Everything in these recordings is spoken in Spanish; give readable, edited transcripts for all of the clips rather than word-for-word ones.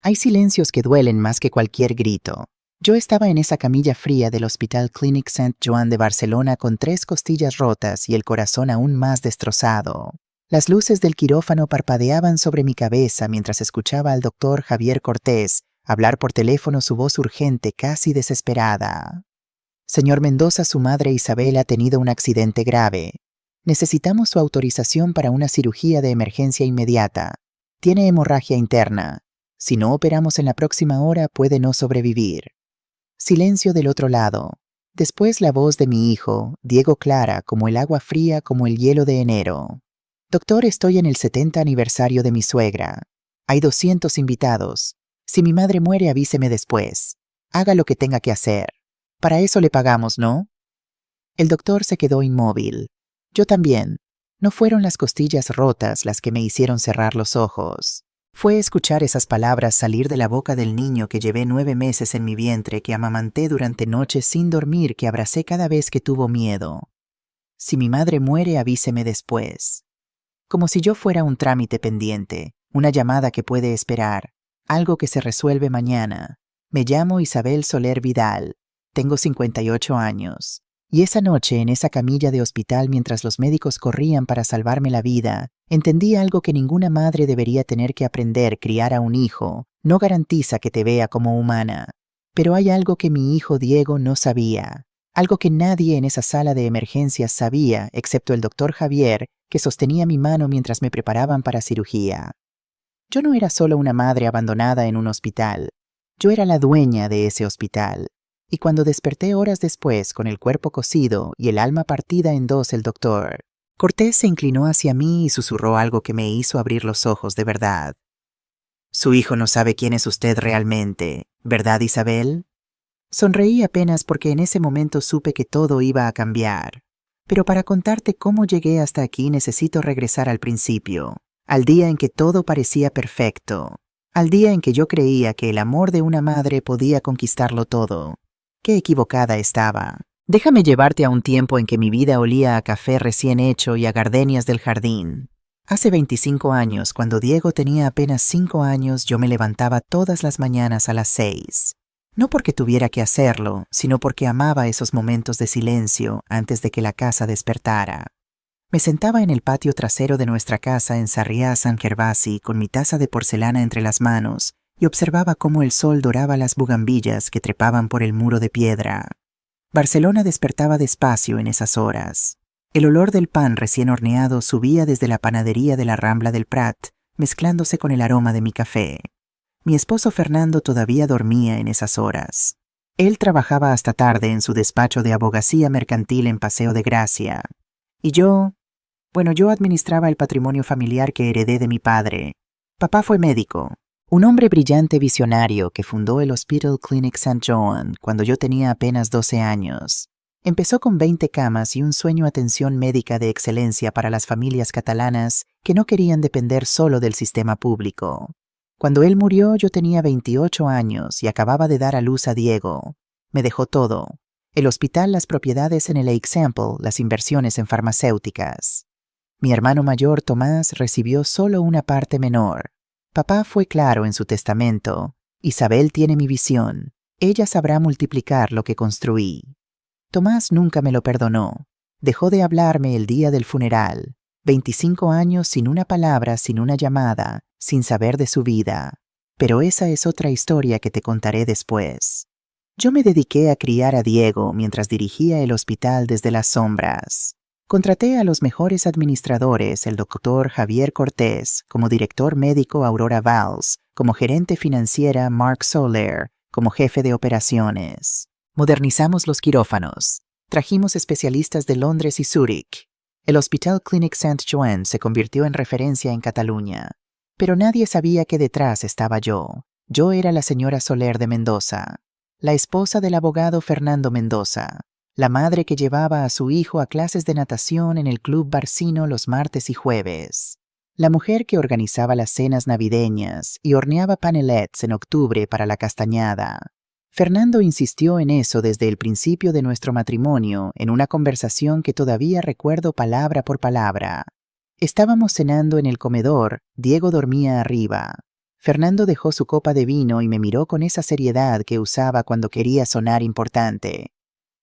Hay silencios que duelen más que cualquier grito. Yo estaba en esa camilla fría del Hospital Clínic Sant Joan de Barcelona con 3 costillas rotas y el corazón aún más destrozado. Las luces del quirófano parpadeaban sobre mi cabeza mientras escuchaba al doctor Javier Cortés hablar por teléfono, su voz urgente, casi desesperada. Señor Mendoza, su madre Isabel ha tenido un accidente grave. Necesitamos su autorización para una cirugía de emergencia inmediata. Tiene hemorragia interna. Si no operamos en la próxima hora, puede no sobrevivir. Silencio del otro lado. Después la voz de mi hijo, Diego, clara como el agua fría, como el hielo de enero. Doctor, estoy en el 70 aniversario de mi suegra. Hay 200 invitados. Si mi madre muere, avíseme después. Haga lo que tenga que hacer. Para eso le pagamos, ¿no? El doctor se quedó inmóvil. Yo también. No fueron las costillas rotas las que me hicieron cerrar los ojos. Fue escuchar esas palabras salir de la boca del niño que llevé 9 meses en mi vientre, que amamanté durante noches sin dormir, que abracé cada vez que tuvo miedo. Si mi madre muere, avíseme después. Como si yo fuera un trámite pendiente, una llamada que puede esperar, algo que se resuelve mañana. Me llamo Isabel Soler Vidal. Tengo 58 años. Y esa noche, en esa camilla de hospital, mientras los médicos corrían para salvarme la vida, entendí algo que ninguna madre debería tener que aprender: criar a un hijo no garantiza que te vea como humana. Pero hay algo que mi hijo Diego no sabía, algo que nadie en esa sala de emergencias sabía, excepto el doctor Javier, que sostenía mi mano mientras me preparaban para cirugía. Yo no era solo una madre abandonada en un hospital, yo era la dueña de ese hospital. Y cuando desperté horas después con el cuerpo cosido y el alma partida en dos, el doctor Cortés se inclinó hacia mí y susurró algo que me hizo abrir los ojos de verdad. Su hijo no sabe quién es usted realmente, ¿verdad, Isabel? Sonreí apenas porque en ese momento supe que todo iba a cambiar. Pero para contarte cómo llegué hasta aquí necesito regresar al principio, al día en que todo parecía perfecto, al día en que yo creía que el amor de una madre podía conquistarlo todo. Qué equivocada estaba. Déjame llevarte a un tiempo en que mi vida olía a café recién hecho y a gardenias del jardín. Hace 25 años, cuando Diego tenía apenas 5 años, yo me levantaba todas las mañanas a las 6. No porque tuviera que hacerlo, sino porque amaba esos momentos de silencio antes de que la casa despertara. Me sentaba en el patio trasero de nuestra casa en Sarriá-Sant Gervasi con mi taza de porcelana entre las manos y observaba cómo el sol doraba las bugambillas que trepaban por el muro de piedra. Barcelona despertaba despacio en esas horas. El olor del pan recién horneado subía desde la panadería de la Rambla del Prat, mezclándose con el aroma de mi café. Mi esposo Fernando todavía dormía en esas horas. Él trabajaba hasta tarde en su despacho de abogacía mercantil en Paseo de Gracia. Y yo administraba el patrimonio familiar que heredé de mi padre. Papá fue médico. Un hombre brillante visionario que fundó el Hospital Clínic Sant Joan cuando yo tenía apenas 12 años. Empezó con 20 camas y un sueño: atención médica de excelencia para las familias catalanas que no querían depender solo del sistema público. Cuando él murió yo tenía 28 años y acababa de dar a luz a Diego. Me dejó todo: el hospital, las propiedades en el Example, las inversiones en farmacéuticas. Mi hermano mayor, Tomás, recibió solo una parte menor. Papá fue claro en su testamento: Isabel tiene mi visión. Ella sabrá multiplicar lo que construí. Tomás nunca me lo perdonó. Dejó de hablarme el día del funeral. 25 años sin una palabra, sin una llamada, sin saber de su vida. Pero esa es otra historia que te contaré después. Yo me dediqué a criar a Diego mientras dirigía el hospital desde las sombras. Contraté a los mejores administradores: el doctor Javier Cortés, como director médico Aurora Valls, como gerente financiera Mark Soler, como jefe de operaciones. Modernizamos los quirófanos. Trajimos especialistas de Londres y Zúrich. El Hospital Clínic Sant Joan se convirtió en referencia en Cataluña. Pero nadie sabía que detrás estaba yo. Yo era la señora Soler de Mendoza, la esposa del abogado Fernando Mendoza, la madre que llevaba a su hijo a clases de natación en el Club Barcino los martes y jueves, la mujer que organizaba las cenas navideñas y horneaba panelets en octubre para la castañada. Fernando insistió en eso desde el principio de nuestro matrimonio, en una conversación que todavía recuerdo palabra por palabra. Estábamos cenando en el comedor, Diego dormía arriba. Fernando dejó su copa de vino y me miró con esa seriedad que usaba cuando quería sonar importante.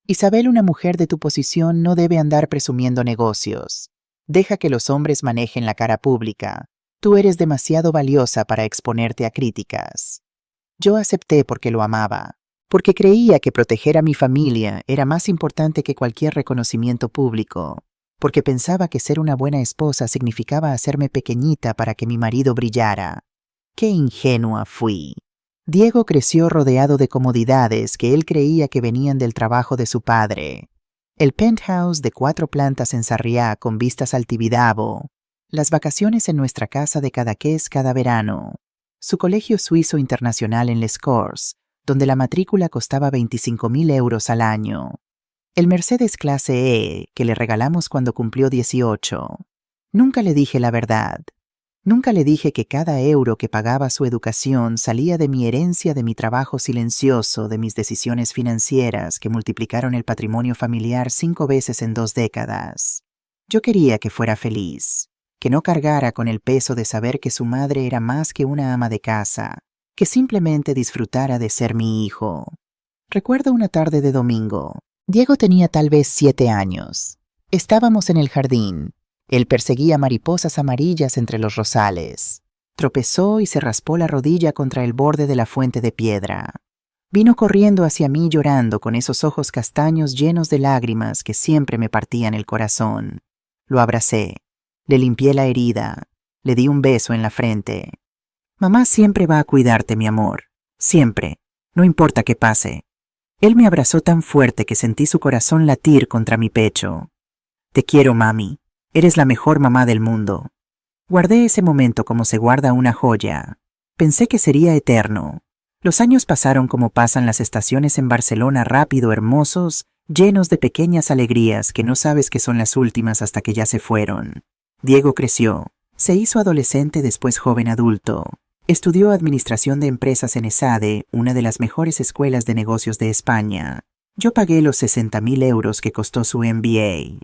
Isabel, una mujer de tu posición no debe andar presumiendo negocios. Deja que los hombres manejen la cara pública. Tú eres demasiado valiosa para exponerte a críticas. Yo acepté porque lo amaba, porque creía que proteger a mi familia era más importante que cualquier reconocimiento público, porque pensaba que ser una buena esposa significaba hacerme pequeñita para que mi marido brillara. ¡Qué ingenua fui! Diego creció rodeado de comodidades que él creía que venían del trabajo de su padre. El penthouse de 4 plantas en Sarriá con vistas al Tibidabo, las vacaciones en nuestra casa de Cadaqués cada verano, su colegio suizo internacional en Les Corts, donde la matrícula costaba 25.000 euros al año, el Mercedes clase E que le regalamos cuando cumplió 18. Nunca le dije la verdad. Nunca le dije que cada euro que pagaba su educación salía de mi herencia, de mi trabajo silencioso, de mis decisiones financieras que multiplicaron el patrimonio familiar 5 veces en 2 décadas. Yo quería que fuera feliz, que no cargara con el peso de saber que su madre era más que una ama de casa, que simplemente disfrutara de ser mi hijo. Recuerdo una tarde de domingo. Diego tenía tal vez 7 años. Estábamos en el jardín. Él perseguía mariposas amarillas entre los rosales. Tropezó y se raspó la rodilla contra el borde de la fuente de piedra. Vino corriendo hacia mí llorando con esos ojos castaños llenos de lágrimas que siempre me partían el corazón. Lo abracé. Le limpié la herida. Le di un beso en la frente. Mamá siempre va a cuidarte, mi amor. Siempre. No importa qué pase. Él me abrazó tan fuerte que sentí su corazón latir contra mi pecho. Te quiero, mami. Eres la mejor mamá del mundo. Guardé ese momento como se guarda una joya. Pensé que sería eterno. Los años pasaron como pasan las estaciones en Barcelona, rápido, hermosos, llenos de pequeñas alegrías que no sabes que son las últimas hasta que ya se fueron. Diego creció. Se hizo adolescente, después joven adulto. Estudió administración de empresas en ESADE, una de las mejores escuelas de negocios de España. Yo pagué los 60.000 euros que costó su MBA.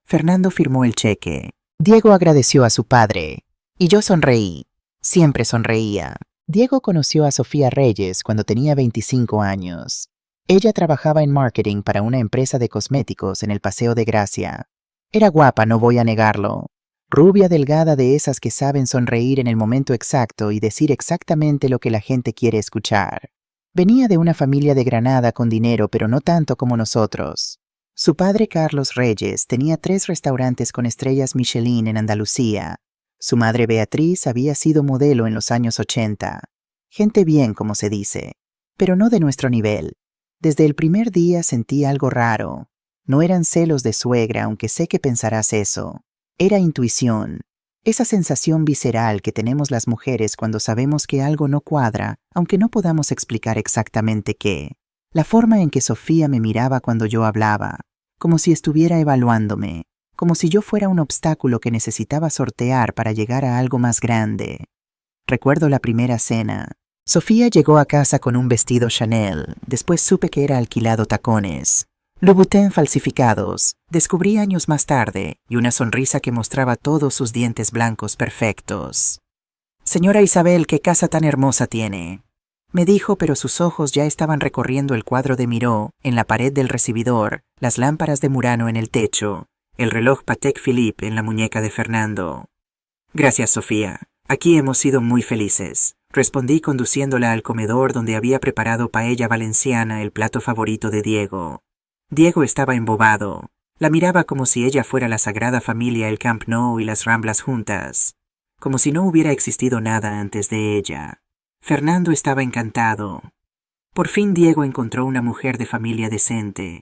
Fernando firmó el cheque. Diego agradeció a su padre. Y yo sonreí. Siempre sonreía. Diego conoció a Sofía Reyes cuando tenía 25 años. Ella trabajaba en marketing para una empresa de cosméticos en el Paseo de Gracia. Era guapa, no voy a negarlo. Rubia, delgada, de esas que saben sonreír en el momento exacto y decir exactamente lo que la gente quiere escuchar. Venía de una familia de Granada con dinero, pero no tanto como nosotros. Su padre, Carlos Reyes, tenía 3 restaurantes con estrellas Michelin en Andalucía. Su madre, Beatriz, había sido modelo en los años 80. Gente bien, como se dice, pero no de nuestro nivel. Desde el primer día sentí algo raro. No eran celos de suegra, aunque sé que pensarás eso. Era intuición. Esa sensación visceral que tenemos las mujeres cuando sabemos que algo no cuadra, aunque no podamos explicar exactamente qué. La forma en que Sofía me miraba cuando yo hablaba, como si estuviera evaluándome, como si yo fuera un obstáculo que necesitaba sortear para llegar a algo más grande. Recuerdo la primera cena. Sofía llegó a casa con un vestido Chanel, después supe que era alquilado tacones. Louboutin falsificados, descubrí años más tarde, y una sonrisa que mostraba todos sus dientes blancos perfectos. «Señora Isabel, qué casa tan hermosa tiene», me dijo, pero sus ojos ya estaban recorriendo el cuadro de Miró en la pared del recibidor, las lámparas de Murano en el techo, el reloj Patek Philippe en la muñeca de Fernando. «Gracias, Sofía. Aquí hemos sido muy felices», respondí conduciéndola al comedor donde había preparado paella valenciana, el plato favorito de Diego. Diego estaba embobado. La miraba como si ella fuera la Sagrada Familia, el Camp Nou y las Ramblas juntas, como si no hubiera existido nada antes de ella. Fernando estaba encantado. Por fin Diego encontró una mujer de familia decente,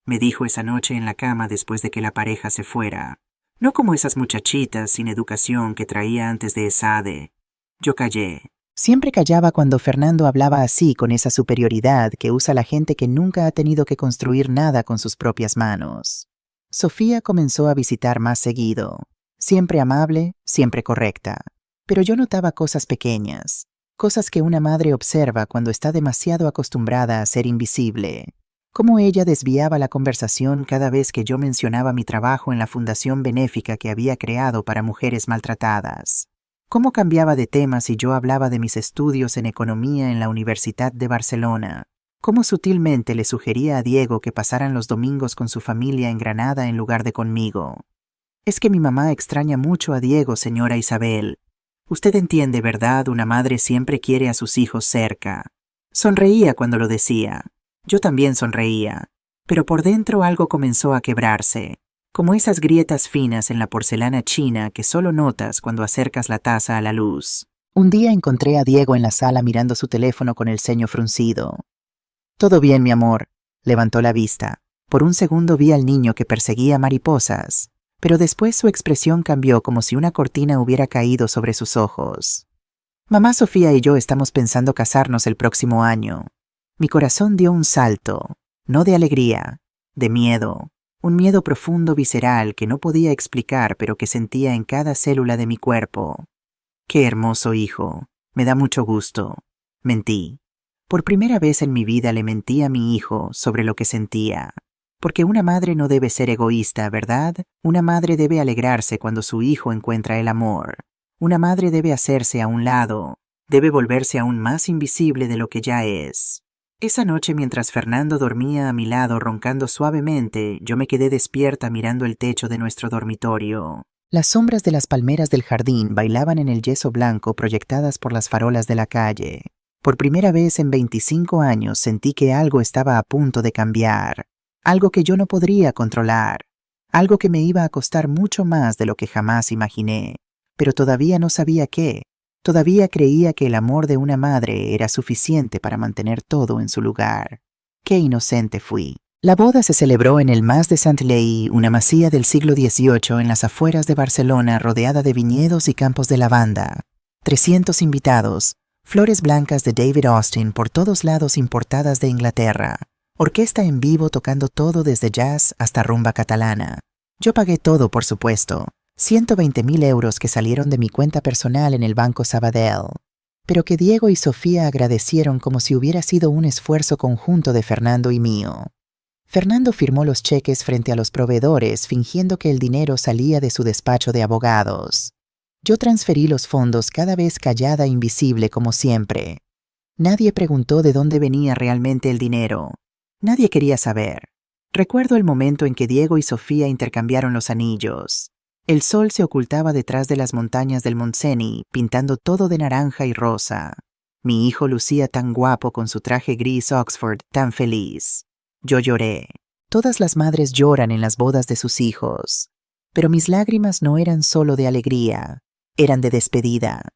me dijo esa noche en la cama después de que la pareja se fuera. No como esas muchachitas sin educación que traía antes de ESADE. Yo callé. Siempre callaba cuando Fernando hablaba así, con esa superioridad que usa la gente que nunca ha tenido que construir nada con sus propias manos. Sofía comenzó a visitar más seguido. Siempre amable, siempre correcta. Pero yo notaba cosas pequeñas. Cosas que una madre observa cuando está demasiado acostumbrada a ser invisible. Cómo ella desviaba la conversación cada vez que yo mencionaba mi trabajo en la fundación benéfica que había creado para mujeres maltratadas. Cómo cambiaba de tema si yo hablaba de mis estudios en economía en la Universidad de Barcelona. Cómo sutilmente le sugería a Diego que pasaran los domingos con su familia en Granada en lugar de conmigo. Es que mi mamá extraña mucho a Diego, señora Isabel. Usted entiende, ¿verdad? Una madre siempre quiere a sus hijos cerca. Sonreía cuando lo decía. Yo también sonreía. Pero por dentro algo comenzó a quebrarse, como esas grietas finas en la porcelana china que solo notas cuando acercas la taza a la luz. Un día encontré a Diego en la sala mirando su teléfono con el ceño fruncido. «Todo bien, mi amor», levantó la vista. Por un segundo vi al niño que perseguía mariposas, pero después su expresión cambió como si una cortina hubiera caído sobre sus ojos. «Mamá Sofía y yo estamos pensando casarnos el próximo año». Mi corazón dio un salto, no de alegría, de miedo. Un miedo profundo visceral que no podía explicar pero que sentía en cada célula de mi cuerpo. «Qué hermoso hijo, me da mucho gusto». Mentí. Por primera vez en mi vida le mentí a mi hijo sobre lo que sentía. Porque una madre no debe ser egoísta, ¿verdad? Una madre debe alegrarse cuando su hijo encuentra el amor. Una madre debe hacerse a un lado, debe volverse aún más invisible de lo que ya es. Esa noche, mientras Fernando dormía a mi lado roncando suavemente, yo me quedé despierta mirando el techo de nuestro dormitorio. Las sombras de las palmeras del jardín bailaban en el yeso blanco proyectadas por las farolas de la calle. Por primera vez en 25 años sentí que algo estaba a punto de cambiar, algo que yo no podría controlar, algo que me iba a costar mucho más de lo que jamás imaginé, pero todavía no sabía qué. Todavía creía que el amor de una madre era suficiente para mantener todo en su lugar. ¡Qué inocente fui! La boda se celebró en el Mas de Saint-Leu, una masía del siglo XVIII en las afueras de Barcelona rodeada de viñedos y campos de lavanda. 300 invitados, flores blancas de David Austin por todos lados importadas de Inglaterra, orquesta en vivo tocando todo desde jazz hasta rumba catalana. Yo pagué todo, por supuesto. 120.000 euros que salieron de mi cuenta personal en el Banco Sabadell, pero que Diego y Sofía agradecieron como si hubiera sido un esfuerzo conjunto de Fernando y mío. Fernando firmó los cheques frente a los proveedores fingiendo que el dinero salía de su despacho de abogados. Yo transferí los fondos cada vez callada e invisible como siempre. Nadie preguntó de dónde venía realmente el dinero. Nadie quería saber. Recuerdo el momento en que Diego y Sofía intercambiaron los anillos. El sol se ocultaba detrás de las montañas del Montseny, pintando todo de naranja y rosa. Mi hijo lucía tan guapo con su traje gris Oxford, tan feliz. Yo lloré. Todas las madres lloran en las bodas de sus hijos. Pero mis lágrimas no eran solo de alegría, eran de despedida.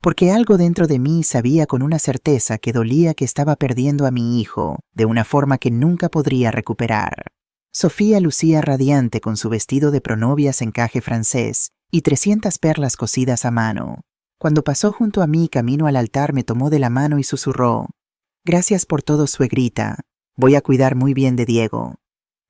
Porque algo dentro de mí sabía con una certeza que dolía que estaba perdiendo a mi hijo de una forma que nunca podría recuperar. Sofía lucía radiante con su vestido de pronovias encaje francés y 300 perlas cosidas a mano. Cuando pasó junto a mí camino al altar me tomó de la mano y susurró: «Gracias por todo, suegrita. Voy a cuidar muy bien de Diego».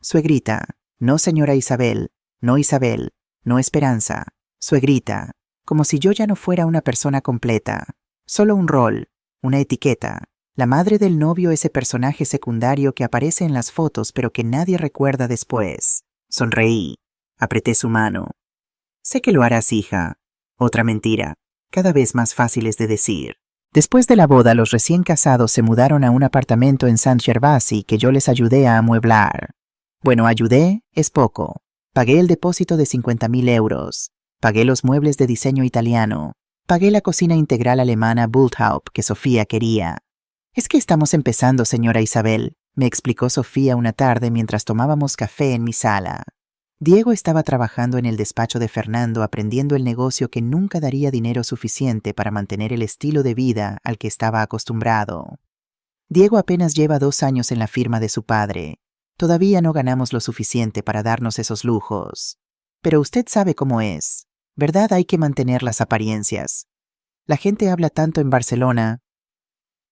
Suegrita, no señora Isabel, no Isabel, no Esperanza. Suegrita, como si yo ya no fuera una persona completa. Solo un rol, una etiqueta. La madre del novio, ese personaje secundario que aparece en las fotos pero que nadie recuerda después. Sonreí. Apreté su mano. «Sé que lo harás, hija». Otra mentira, cada vez más fáciles de decir. Después de la boda, los recién casados se mudaron a un apartamento en Saint-Gervasi que yo les ayudé a amueblar. Bueno, ayudé es poco. Pagué el depósito de 50.000 euros. Pagué los muebles de diseño italiano. Pagué la cocina integral alemana Bulthaupt que Sofía quería. «Es que estamos empezando, señora Isabel», me explicó Sofía una tarde mientras tomábamos café en mi sala. Diego estaba trabajando en el despacho de Fernando aprendiendo el negocio que nunca daría dinero suficiente para mantener el estilo de vida al que estaba acostumbrado. Diego apenas lleva 2 años en la firma de su padre. Todavía no ganamos lo suficiente para darnos esos lujos. Pero usted sabe cómo es, ¿verdad? Hay que mantener las apariencias. La gente habla tanto en Barcelona.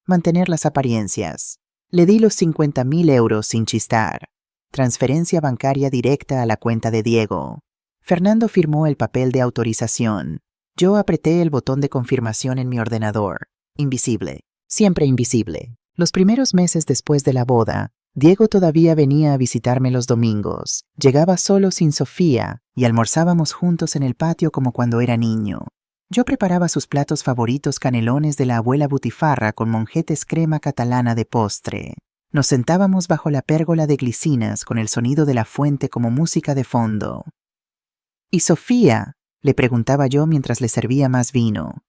Mantener las apariencias. Le di los 50.000 euros sin chistar. Transferencia bancaria directa a la cuenta de Diego. Fernando firmó el papel de autorización. Yo apreté el botón de confirmación en mi ordenador. Invisible. Siempre invisible. Los primeros meses después de la boda, Diego todavía venía a visitarme los domingos. Llegaba solo sin Sofía y almorzábamos juntos en el patio como cuando era niño. Yo preparaba sus platos favoritos canelones de la abuela Butifarra con monjetes crema catalana de postre. Nos sentábamos bajo la pérgola de glicinas con el sonido de la fuente como música de fondo. ¿Y Sofía? Le preguntaba yo mientras le servía más vino.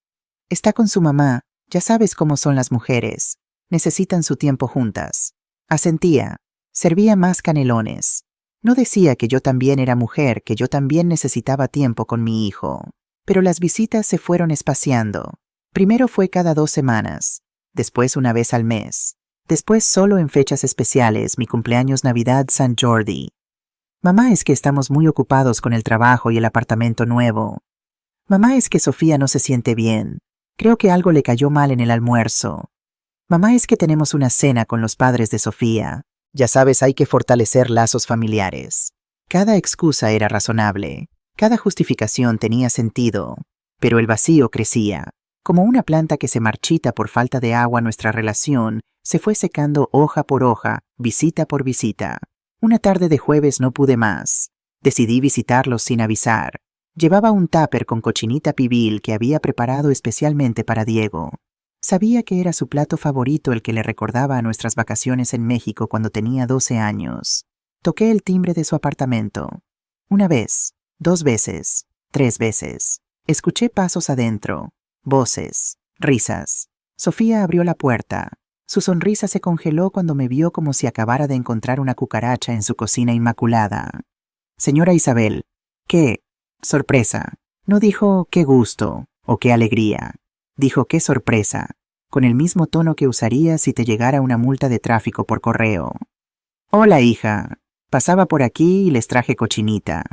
Está con su mamá, ya sabes cómo son las mujeres. Necesitan su tiempo juntas. Asentía. Servía más canelones. No decía que yo también era mujer, que yo también necesitaba tiempo con mi hijo. Pero las visitas se fueron espaciando. Primero fue cada 2 semanas, después una vez al mes, después solo en fechas especiales, mi cumpleaños, Navidad, San Jordi. Mamá, es que estamos muy ocupados con el trabajo y el apartamento nuevo. Mamá, es que Sofía no se siente bien. Creo que algo le cayó mal en el almuerzo. Mamá, es que tenemos una cena con los padres de Sofía. Ya sabes, hay que fortalecer lazos familiares. Cada excusa era razonable. Cada justificación tenía sentido, pero el vacío crecía. Como una planta que se marchita por falta de agua, nuestra relación se fue secando hoja por hoja, visita por visita. Una tarde de jueves no pude más. Decidí visitarlos sin avisar. Llevaba un tupper con cochinita pibil que había preparado especialmente para Diego. Sabía que era su plato favorito, el que le recordaba a nuestras vacaciones en México cuando tenía 12 años. Toqué el timbre de su apartamento. Una vez. 2 veces, 3 veces. Escuché pasos adentro, voces, risas. Sofía abrió la puerta. Su sonrisa se congeló cuando me vio como si acabara de encontrar una cucaracha en su cocina inmaculada. Señora Isabel, qué sorpresa. No dijo qué gusto o qué alegría. Dijo qué sorpresa, con el mismo tono que usaría si te llegara una multa de tráfico por correo. Hola, hija. Pasaba por aquí y les traje cochinita.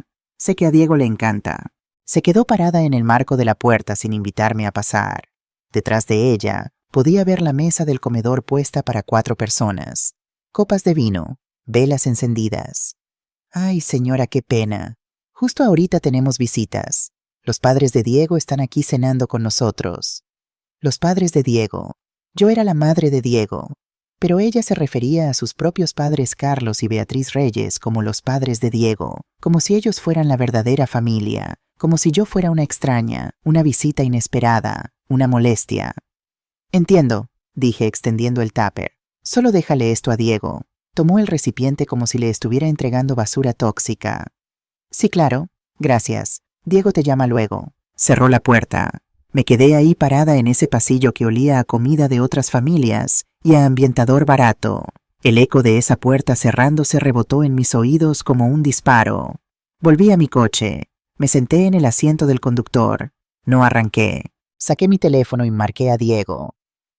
Sé que a Diego le encanta. Se quedó parada en el marco de la puerta sin invitarme a pasar. Detrás de ella, podía ver la mesa del comedor puesta para 4 personas. Copas de vino, velas encendidas. Ay, señora, qué pena. Justo ahorita tenemos visitas. Los padres de Diego están aquí cenando con nosotros. Los padres de Diego. Yo era la madre de Diego. Pero ella se refería a sus propios padres Carlos y Beatriz Reyes como los padres de Diego, como si ellos fueran la verdadera familia, como si yo fuera una extraña, una visita inesperada, una molestia. Entiendo, dije extendiendo el tupper. Solo déjale esto a Diego. Tomó el recipiente como si le estuviera entregando basura tóxica. Sí, claro, gracias. Diego te llama luego. Cerró la puerta. Me quedé ahí parada en ese pasillo que olía a comida de otras familias y a ambientador barato. El eco de esa puerta cerrándose rebotó en mis oídos como un disparo. Volví a mi coche. Me senté en el asiento del conductor. No arranqué. Saqué mi teléfono y marqué a Diego.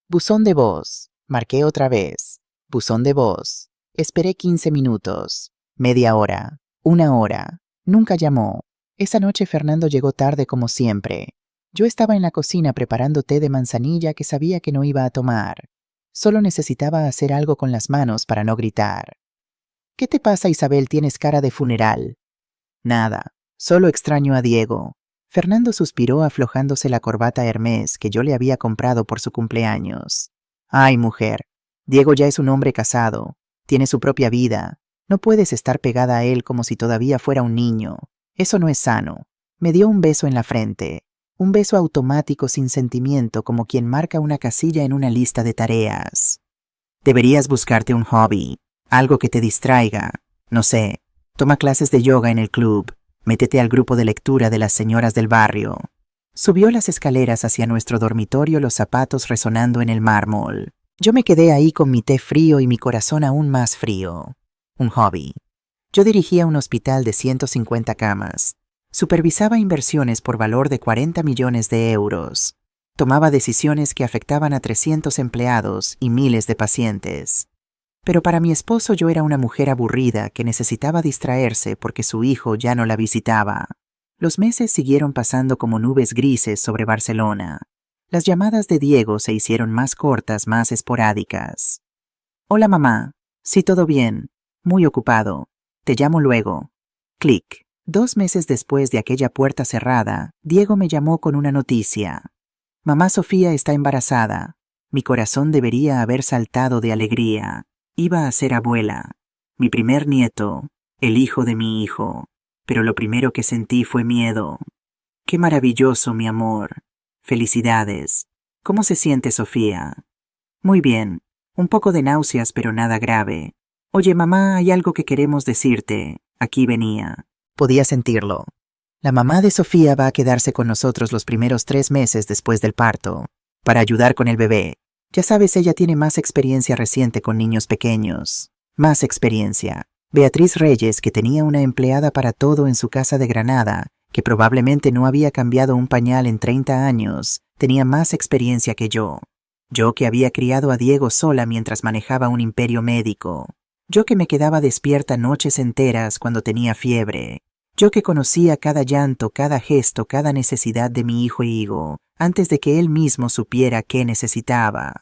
Buzón de voz. Marqué otra vez. Buzón de voz. Esperé 15 minutos. Media hora. 1 hora. Nunca llamó. Esa noche Fernando llegó tarde como siempre. Yo estaba en la cocina preparando té de manzanilla que sabía que no iba a tomar. Solo necesitaba hacer algo con las manos para no gritar. ¿Qué te pasa, Isabel? Tienes cara de funeral. Nada, solo extraño a Diego. Fernando suspiró aflojándose la corbata Hermès que yo le había comprado por su cumpleaños. Ay, mujer, Diego ya es un hombre casado, tiene su propia vida. No puedes estar pegada a él como si todavía fuera un niño. Eso no es sano. Me dio un beso en la frente. Un beso automático sin sentimiento, como quien marca una casilla en una lista de tareas. Deberías buscarte un hobby, algo que te distraiga. No sé, toma clases de yoga en el club, métete al grupo de lectura de las señoras del barrio. Subió las escaleras hacia nuestro dormitorio, los zapatos resonando en el mármol. Yo me quedé ahí con mi té frío y mi corazón aún más frío. Un hobby. Yo dirigía un hospital de 150 camas. Supervisaba inversiones por valor de 40 millones de euros. Tomaba decisiones que afectaban a 300 empleados y miles de pacientes. Pero para mi esposo yo era una mujer aburrida que necesitaba distraerse porque su hijo ya no la visitaba. Los meses siguieron pasando como nubes grises sobre Barcelona. Las llamadas de Diego se hicieron más cortas, más esporádicas. Hola, mamá. Sí, todo bien. Muy ocupado. Te llamo luego. Clic. 2 meses después de aquella puerta cerrada, Diego me llamó con una noticia. Mamá Sofía está embarazada. Mi corazón debería haber saltado de alegría. Iba a ser abuela. Mi primer nieto, el hijo de mi hijo. Pero lo primero que sentí fue miedo. Qué maravilloso, mi amor. Felicidades. ¿Cómo se siente Sofía? Muy bien. Un poco de náuseas, pero nada grave. Oye, mamá, hay algo que queremos decirte. Aquí venía. Podía sentirlo. La mamá de Sofía va a quedarse con nosotros los primeros 3 meses después del parto, para ayudar con el bebé. Ya sabes, ella tiene más experiencia reciente con niños pequeños. Más experiencia. Beatriz Reyes, que tenía una empleada para todo en su casa de Granada, que probablemente no había cambiado un pañal en 30 años, tenía más experiencia que yo. Yo que había criado a Diego sola mientras manejaba un imperio médico. Yo que me quedaba despierta noches enteras cuando tenía fiebre. Yo que conocía cada llanto, cada gesto, cada necesidad de mi hijo Higo, antes de que él mismo supiera qué necesitaba.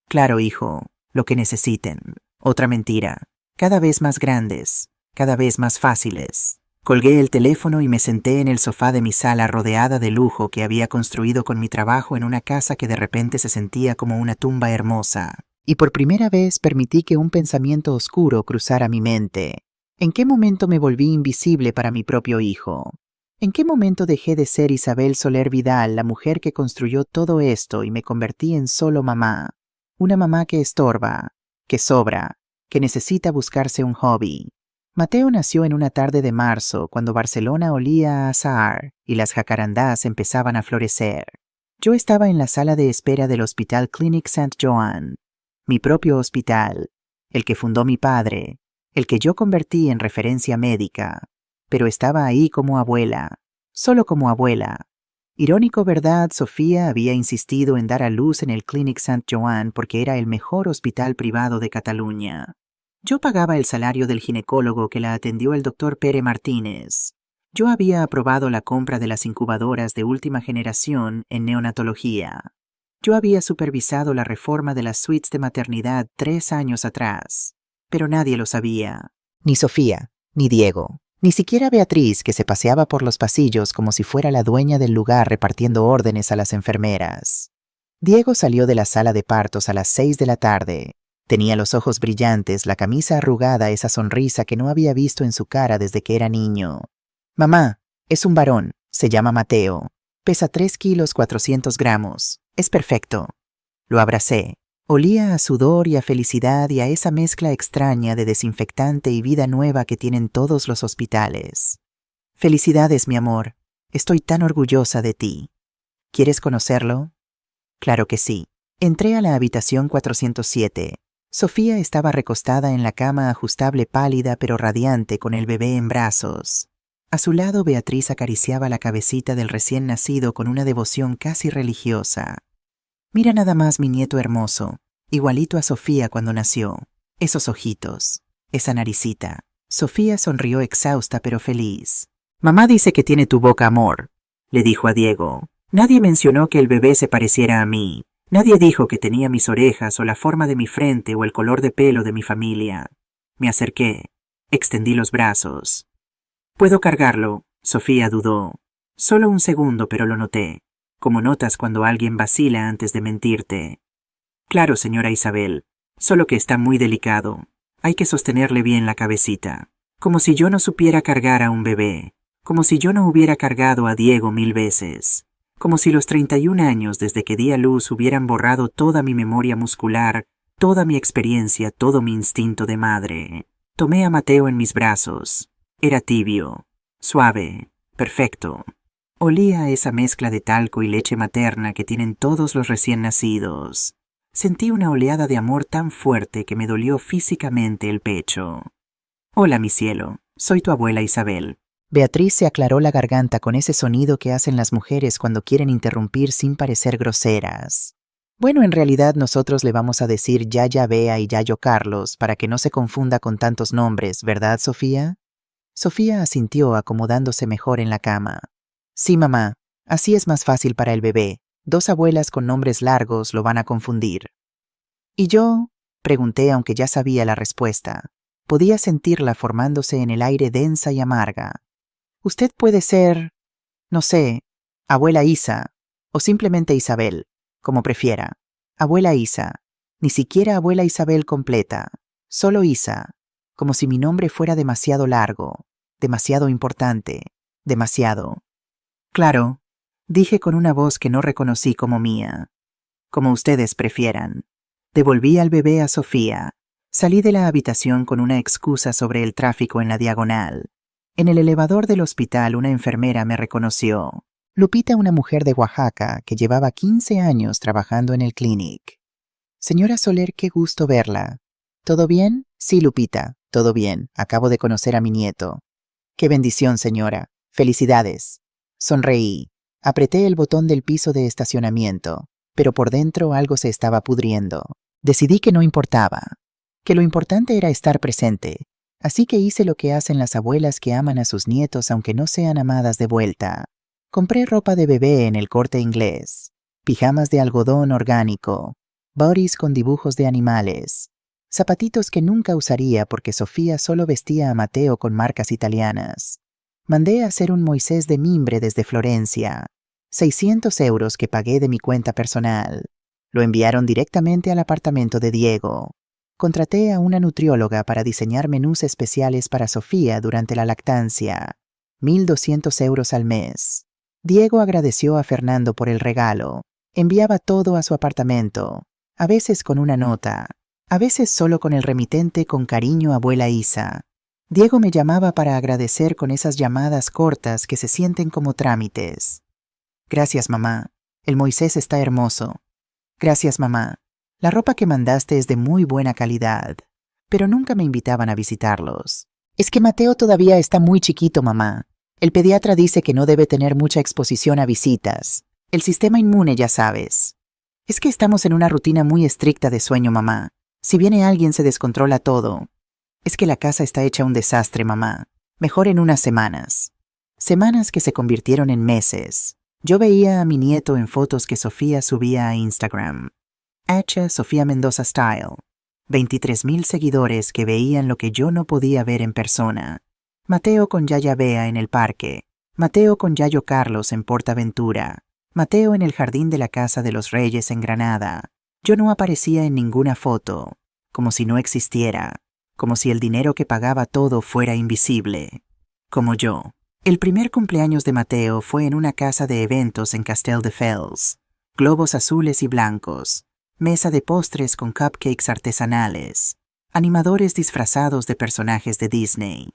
Claro, hijo, lo que necesiten. Otra mentira. Cada vez más grandes, cada vez más fáciles. Colgué el teléfono y me senté en el sofá de mi sala rodeada de lujo que había construido con mi trabajo en una casa que de repente se sentía como una tumba hermosa. Y por primera vez permití que un pensamiento oscuro cruzara mi mente. ¿En qué momento me volví invisible para mi propio hijo? ¿En qué momento dejé de ser Isabel Soler Vidal, la mujer que construyó todo esto, y me convertí en solo mamá? Una mamá que estorba, que sobra, que necesita buscarse un hobby. Mateo nació en una tarde de marzo, cuando Barcelona olía a azahar y las jacarandás empezaban a florecer. Yo estaba en la sala de espera del Hospital Clínic Sant Joan, mi propio hospital, el que fundó mi padre, el que yo convertí en referencia médica, pero estaba ahí como abuela, solo como abuela. Irónico, ¿verdad? Sofía había insistido en dar a luz en el Clínic Sant Joan porque era el mejor hospital privado de Cataluña. Yo pagaba el salario del ginecólogo que la atendió el doctor Pere Martínez. Yo había aprobado la compra de las incubadoras de última generación en neonatología. Yo había supervisado la reforma de las suites de maternidad 3 años atrás. Pero nadie lo sabía. Ni Sofía, ni Diego, ni siquiera Beatriz, que se paseaba por los pasillos como si fuera la dueña del lugar repartiendo órdenes a las enfermeras. Diego salió de la sala de partos a las 6 de la tarde. Tenía los ojos brillantes, la camisa arrugada, esa sonrisa que no había visto en su cara desde que era niño. Mamá, es un varón, se llama Mateo. Pesa 3 kilos 400 gramos. Es perfecto. Lo abracé. Olía a sudor y a felicidad y a esa mezcla extraña de desinfectante y vida nueva que tienen todos los hospitales. Felicidades, mi amor. Estoy tan orgullosa de ti. ¿Quieres conocerlo? Claro que sí. Entré a la habitación 407. Sofía estaba recostada en la cama ajustable, pálida pero radiante, con el bebé en brazos. A su lado, Beatriz acariciaba la cabecita del recién nacido con una devoción casi religiosa. Mira nada más, mi nieto hermoso, igualito a Sofía cuando nació. Esos ojitos, esa naricita. Sofía sonrió exhausta pero feliz. Mamá dice que tiene tu boca, amor, le dijo a Diego. Nadie mencionó que el bebé se pareciera a mí. Nadie dijo que tenía mis orejas o la forma de mi frente o el color de pelo de mi familia. Me acerqué, extendí los brazos. ¿Puedo cargarlo? Sofía dudó. Solo un segundo, pero lo noté. Como notas cuando alguien vacila antes de mentirte. Claro, señora Isabel, solo que está muy delicado. Hay que sostenerle bien la cabecita. Como si yo no supiera cargar a un bebé. Como si yo no hubiera cargado a Diego 1000 veces. Como si los 31 años desde que di a luz hubieran borrado toda mi memoria muscular, toda mi experiencia, todo mi instinto de madre. Tomé a Mateo en mis brazos. Era tibio, suave, perfecto. Olía a esa mezcla de talco y leche materna que tienen todos los recién nacidos. Sentí una oleada de amor tan fuerte que me dolió físicamente el pecho. Hola, mi cielo, soy tu abuela Isabel. Beatriz se aclaró la garganta con ese sonido que hacen las mujeres cuando quieren interrumpir sin parecer groseras. Bueno, en realidad nosotros le vamos a decir Yaya Bea y Yayo Carlos para que no se confunda con tantos nombres, ¿verdad, Sofía? Sofía asintió, acomodándose mejor en la cama. Sí, mamá, así es más fácil para el bebé. 2 abuelas con nombres largos lo van a confundir. ¿Y yo? Pregunté, aunque ya sabía la respuesta. Podía sentirla formándose en el aire, densa y amarga. Usted puede ser, no sé, abuela Isa, o simplemente Isabel, como prefiera. Abuela Isa, ni siquiera abuela Isabel completa, solo Isa, como si mi nombre fuera demasiado largo, demasiado importante, demasiado. Claro, Dije con una voz que no reconocí como mía. Como ustedes prefieran. Devolví al bebé a Sofía. Salí de la habitación con una excusa sobre el tráfico en la diagonal. En el elevador del hospital una enfermera me reconoció. Lupita, una mujer de Oaxaca que llevaba 15 años trabajando en el clinic. Señora Soler, qué gusto verla. ¿Todo bien? Sí, Lupita, todo bien. Acabo de conocer a mi nieto. Qué bendición, señora. Felicidades. Sonreí. Apreté el botón del piso de estacionamiento, pero por dentro algo se estaba pudriendo. Decidí que no importaba, que lo importante era estar presente. Así que hice lo que hacen las abuelas que aman a sus nietos aunque no sean amadas de vuelta. Compré ropa de bebé en el Corte Inglés, pijamas de algodón orgánico, bodies con dibujos de animales, zapatitos que nunca usaría porque Sofía solo vestía a Mateo con marcas italianas. Mandé a hacer un Moisés de mimbre desde Florencia, 600 euros que pagué de mi cuenta personal. Lo enviaron directamente al apartamento de Diego. Contraté a una nutrióloga para diseñar menús especiales para Sofía durante la lactancia, 1.200 euros al mes. Diego agradeció a Fernando por el regalo. Enviaba todo a su apartamento, a veces con una nota, a veces solo con el remitente con cariño abuela Isa. Diego me llamaba para agradecer con esas llamadas cortas que se sienten como trámites. Gracias, mamá. El Moisés está hermoso. Gracias, mamá. La ropa que mandaste es de muy buena calidad. Pero nunca me invitaban a visitarlos. Es que Mateo todavía está muy chiquito, mamá. El pediatra dice que no debe tener mucha exposición a visitas. El sistema inmune, ya sabes. Es que estamos en una rutina muy estricta de sueño, mamá. Si viene alguien se descontrola todo. Es que la casa está hecha un desastre, mamá. Mejor en unas semanas. Semanas que se convirtieron en meses. Yo veía a mi nieto en fotos que Sofía subía a Instagram. H. Sofía Mendoza Style. 23,000 seguidores que veían lo que yo no podía ver en persona. Mateo con Yaya Bea en el parque. Mateo con Yayo Carlos en Portaventura. Mateo en el jardín de la Casa de los Reyes en Granada. Yo no aparecía en ninguna foto, como si no existiera, como si el dinero que pagaba todo fuera invisible. Como yo. El primer cumpleaños de Mateo fue en una casa de eventos en Castelldefels. Globos azules y blancos. Mesa de postres con cupcakes artesanales. Animadores disfrazados de personajes de Disney.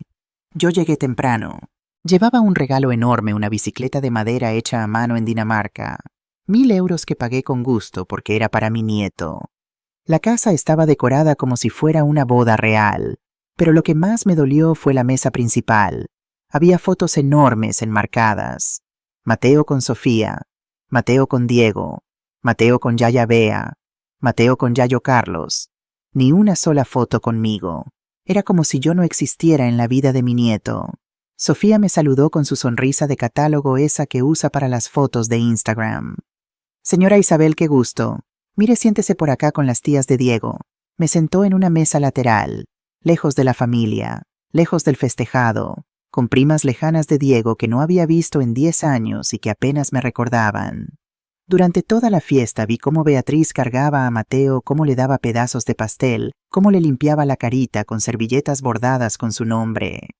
Yo llegué temprano. Llevaba un regalo enorme, una bicicleta de madera hecha a mano en Dinamarca. 1.000 euros que pagué con gusto porque era para mi nieto. La casa estaba decorada como si fuera una boda real, pero lo que más me dolió fue la mesa principal. Había fotos enormes enmarcadas. Mateo con Sofía, Mateo con Diego, Mateo con Yaya Bea, Mateo con Yayo Carlos. Ni una sola foto conmigo. Era como si yo no existiera en la vida de mi nieto. Sofía me saludó con su sonrisa de catálogo, esa que usa para las fotos de Instagram. Señora Isabel, qué gusto. Mire, siéntese por acá con las tías de Diego. Me sentó en una mesa lateral, lejos de la familia, lejos del festejado, con primas lejanas de Diego que no había visto en 10 años y que apenas me recordaban. Durante toda la fiesta vi cómo Beatriz cargaba a Mateo, cómo le daba pedazos de pastel, cómo le limpiaba la carita con servilletas bordadas con su nombre.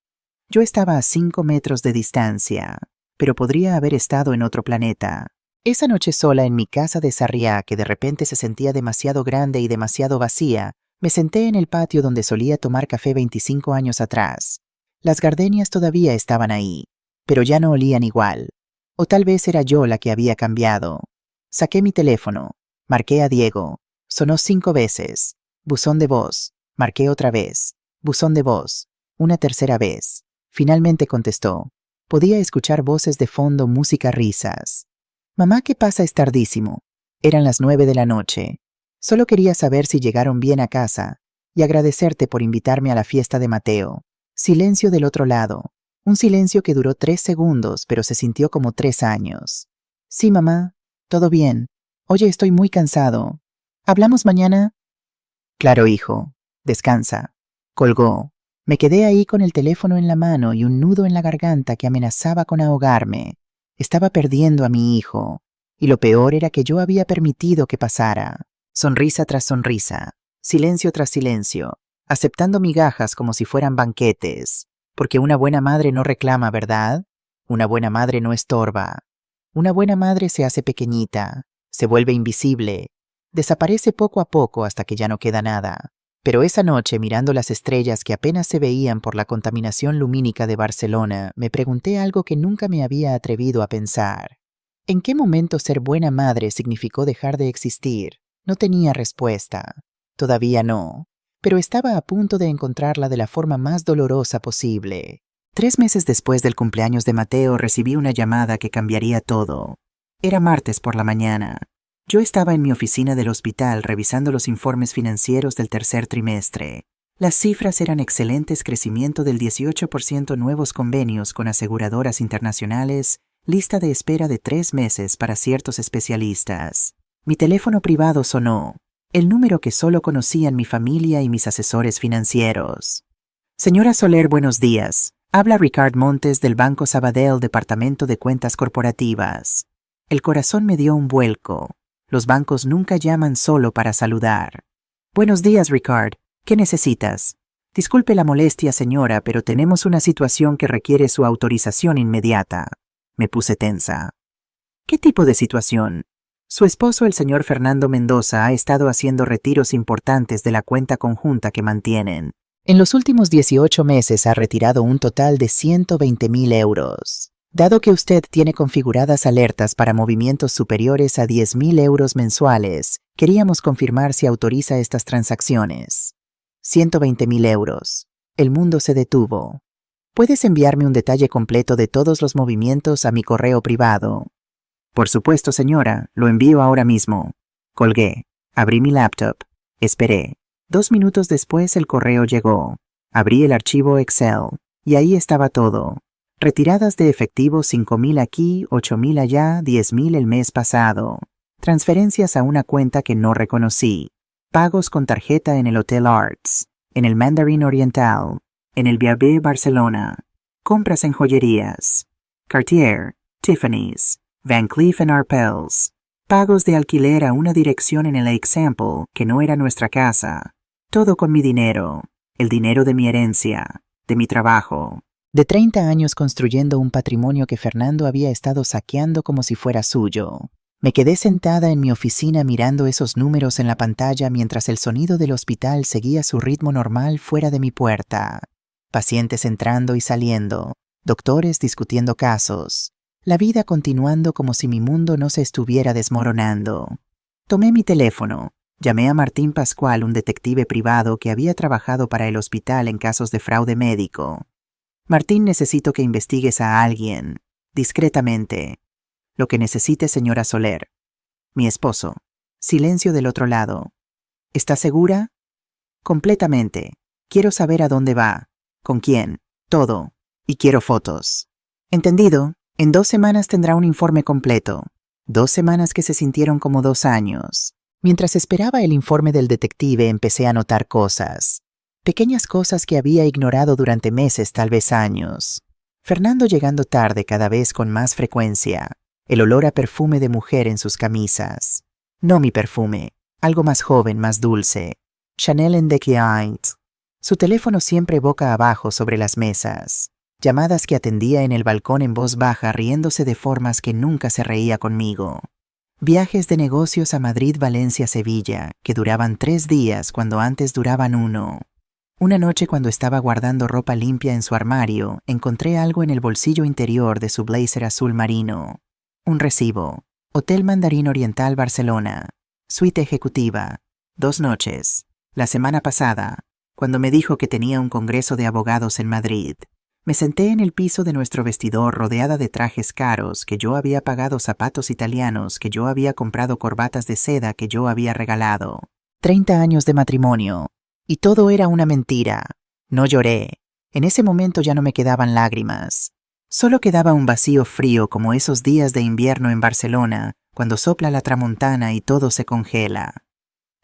Yo estaba a 5 metros de distancia, pero podría haber estado en otro planeta. Esa noche sola en mi casa de Sarriá, que de repente se sentía demasiado grande y demasiado vacía, me senté en el patio donde solía tomar café 25 años atrás. Las gardenias todavía estaban ahí, pero ya no olían igual. O tal vez era yo la que había cambiado. Saqué mi teléfono, marqué a Diego, sonó 5 veces, buzón de voz, marqué otra vez, buzón de voz, una tercera vez. Finalmente contestó. Podía escuchar voces de fondo, música, risas. Mamá, ¿qué pasa? Es tardísimo. Eran las 9 de la noche. Solo quería saber si llegaron bien a casa y agradecerte por invitarme a la fiesta de Mateo. Silencio del otro lado. Un silencio que duró 3 segundos, pero se sintió como 3 años. Sí, mamá. Todo bien. Oye, estoy muy cansado. ¿Hablamos mañana? Claro, hijo. Descansa. Colgó. Me quedé ahí con el teléfono en la mano y un nudo en la garganta que amenazaba con ahogarme. Estaba perdiendo a mi hijo. Y lo peor era que yo había permitido que pasara. Sonrisa tras sonrisa. Silencio tras silencio. Aceptando migajas como si fueran banquetes. Porque una buena madre no reclama, ¿verdad? Una buena madre no estorba. Una buena madre se hace pequeñita, se vuelve invisible, desaparece poco a poco hasta que ya no queda nada. Pero esa noche, mirando las estrellas que apenas se veían por la contaminación lumínica de Barcelona, me pregunté algo que nunca me había atrevido a pensar. ¿En qué momento ser buena madre significó dejar de existir? No tenía respuesta. Todavía no. Pero estaba a punto de encontrarla de la forma más dolorosa posible. 3 meses después del cumpleaños de Mateo, recibí una llamada que cambiaría todo. Era martes por la mañana. Yo estaba en mi oficina del hospital revisando los informes financieros del tercer trimestre. Las cifras eran excelentes: crecimiento del 18%, nuevos convenios con aseguradoras internacionales, lista de espera de 3 meses para ciertos especialistas. Mi teléfono privado sonó, el número que solo conocían mi familia y mis asesores financieros. Señora Soler, buenos días. Habla Ricard Montes del Banco Sabadell, Departamento de Cuentas Corporativas. El corazón me dio un vuelco. Los bancos nunca llaman solo para saludar. Buenos días, Ricard. ¿Qué necesitas? Disculpe la molestia, señora, pero tenemos una situación que requiere su autorización inmediata. Me puse tensa. ¿Qué tipo de situación? Su esposo, el señor Fernando Mendoza, ha estado haciendo retiros importantes de la cuenta conjunta que mantienen. En los últimos 18 meses ha retirado un total de 120,000 euros. Dado que usted tiene configuradas alertas para movimientos superiores a 10,000 euros mensuales, queríamos confirmar si autoriza estas transacciones. 120,000 euros. El mundo se detuvo. ¿Puedes enviarme un detalle completo de todos los movimientos a mi correo privado? Por supuesto, señora, lo envío ahora mismo. Colgué. Abrí mi laptop. Esperé. 2 minutos después el correo llegó. Abrí el archivo Excel. Y ahí estaba todo. Retiradas de efectivo: 5,000 aquí, 8,000 allá, 10,000 el mes pasado. Transferencias a una cuenta que no reconocí. Pagos con tarjeta en el Hotel Arts, en el Mandarin Oriental, en el Viabé Barcelona. Compras en joyerías. Cartier, Tiffany's, Van Cleef & Arpels. Pagos de alquiler a una dirección en el Example, que no era nuestra casa. Todo con mi dinero. El dinero de mi herencia, de mi trabajo. De 30 años construyendo un patrimonio que Fernando había estado saqueando como si fuera suyo. Me quedé sentada en mi oficina mirando esos números en la pantalla mientras el sonido del hospital seguía su ritmo normal fuera de mi puerta. Pacientes entrando y saliendo, doctores discutiendo casos. La vida continuando como si mi mundo no se estuviera desmoronando. Tomé mi teléfono. Llamé a Martín Pascual, un detective privado que había trabajado para el hospital en casos de fraude médico. Martín, necesito que investigues a alguien, discretamente. Lo que necesite, señora Soler. Mi esposo. Silencio del otro lado. ¿Está segura? Completamente. Quiero saber a dónde va, con quién, todo. Y quiero fotos. Entendido. En 2 semanas tendrá un informe completo. 2 semanas que se sintieron como 2 años. Mientras esperaba el informe del detective, empecé a notar cosas. Pequeñas cosas que había ignorado durante meses, tal vez años. Fernando llegando tarde cada vez con más frecuencia. El olor a perfume de mujer en sus camisas. No mi perfume, algo más joven, más dulce. Chanel en Decliant. Su teléfono siempre boca abajo sobre las mesas. Llamadas que atendía en el balcón en voz baja, riéndose de formas que nunca se reía conmigo. Viajes de negocios a Madrid, Valencia, Sevilla, que duraban 3 días cuando antes duraban 1. Una noche, cuando estaba guardando ropa limpia en su armario, encontré algo en el bolsillo interior de su blazer azul marino. Un recibo. Hotel Mandarin Oriental, Barcelona. Suite ejecutiva. 2 noches. La semana pasada, cuando me dijo que tenía un congreso de abogados en Madrid. Me senté en el piso de nuestro vestidor rodeada de trajes caros que yo había pagado, zapatos italianos que yo había comprado, corbatas de seda que yo había regalado. 30 años de matrimonio. Y todo era una mentira. No lloré. En ese momento ya no me quedaban lágrimas. Solo quedaba un vacío frío, como esos días de invierno en Barcelona, cuando sopla la tramontana y todo se congela.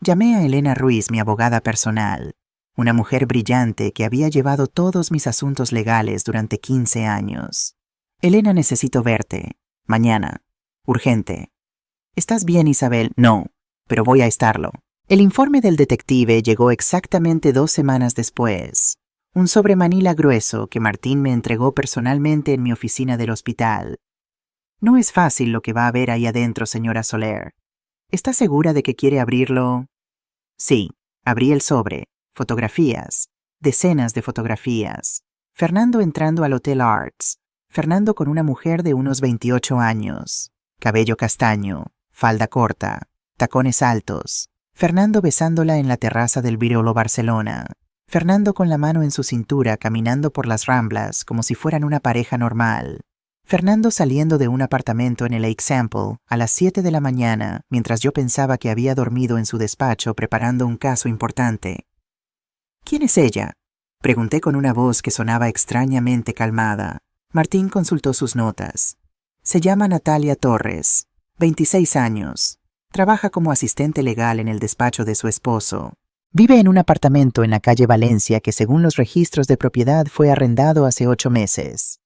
Llamé a Elena Ruiz, mi abogada personal. Una mujer brillante que había llevado todos mis asuntos legales durante 15 años. Elena, necesito verte. Mañana. Urgente. ¿Estás bien, Isabel? No, pero voy a estarlo. El informe del detective llegó exactamente 2 semanas después. Un sobre manila grueso que Martín me entregó personalmente en mi oficina del hospital. No es fácil lo que va a ver ahí adentro, señora Soler. ¿Está segura de que quiere abrirlo? Sí, abrí el sobre. Fotografías. Decenas de fotografías. Fernando entrando al Hotel Arts. Fernando con una mujer de unos 28 años. Cabello castaño, falda corta, tacones altos. Fernando besándola en la terraza del Virolo Barcelona. Fernando con la mano en su cintura caminando por las Ramblas como si fueran una pareja normal. Fernando saliendo de un apartamento en el Example a las 7 de la mañana mientras yo pensaba que había dormido en su despacho preparando un caso importante. ¿Quién es ella? Pregunté con una voz que sonaba extrañamente calmada. Martín consultó sus notas. Se llama Natalia Torres, 26 años. Trabaja como asistente legal en el despacho de su esposo. Vive en un apartamento en la calle Valencia que según los registros de propiedad fue arrendado hace 8 meses.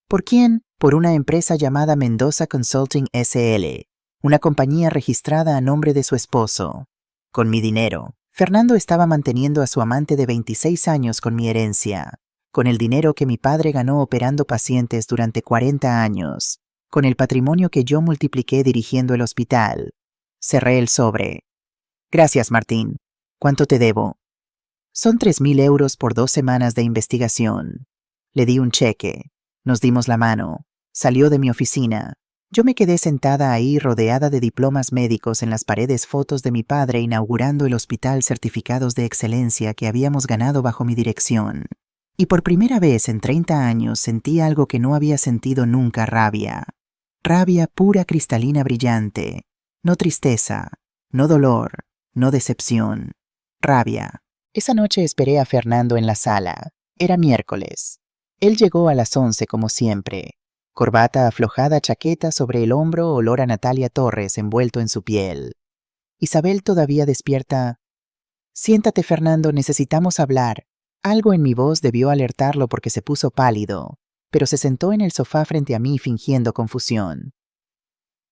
¿Por quién? Por una empresa llamada Mendoza Consulting S.L., una compañía registrada a nombre de su esposo. Con mi dinero. Fernando estaba manteniendo a su amante de 26 años con mi herencia, con el dinero que mi padre ganó operando pacientes durante 40 años, con el patrimonio que yo multipliqué dirigiendo el hospital. Cerré el sobre. Gracias, Martín. ¿Cuánto te debo? Son 3.000 euros por 2 semanas de investigación. Le di un cheque. Nos dimos la mano. Salió de mi oficina. Yo me quedé sentada ahí rodeada de diplomas médicos en las paredes, fotos de mi padre inaugurando el hospital, certificados de excelencia que habíamos ganado bajo mi dirección. Y por primera vez en 30 años sentí algo que no había sentido nunca: rabia. Rabia pura, cristalina, brillante. No tristeza, no dolor, no decepción. Rabia. Esa noche esperé a Fernando en la sala. Era miércoles. Él llegó a las 11 como siempre. Corbata aflojada, chaqueta sobre el hombro, olor a Natalia Torres envuelto en su piel. Isabel todavía despierta. Siéntate, Fernando, necesitamos hablar. Algo en mi voz debió alertarlo porque se puso pálido, pero se sentó en el sofá frente a mí fingiendo confusión.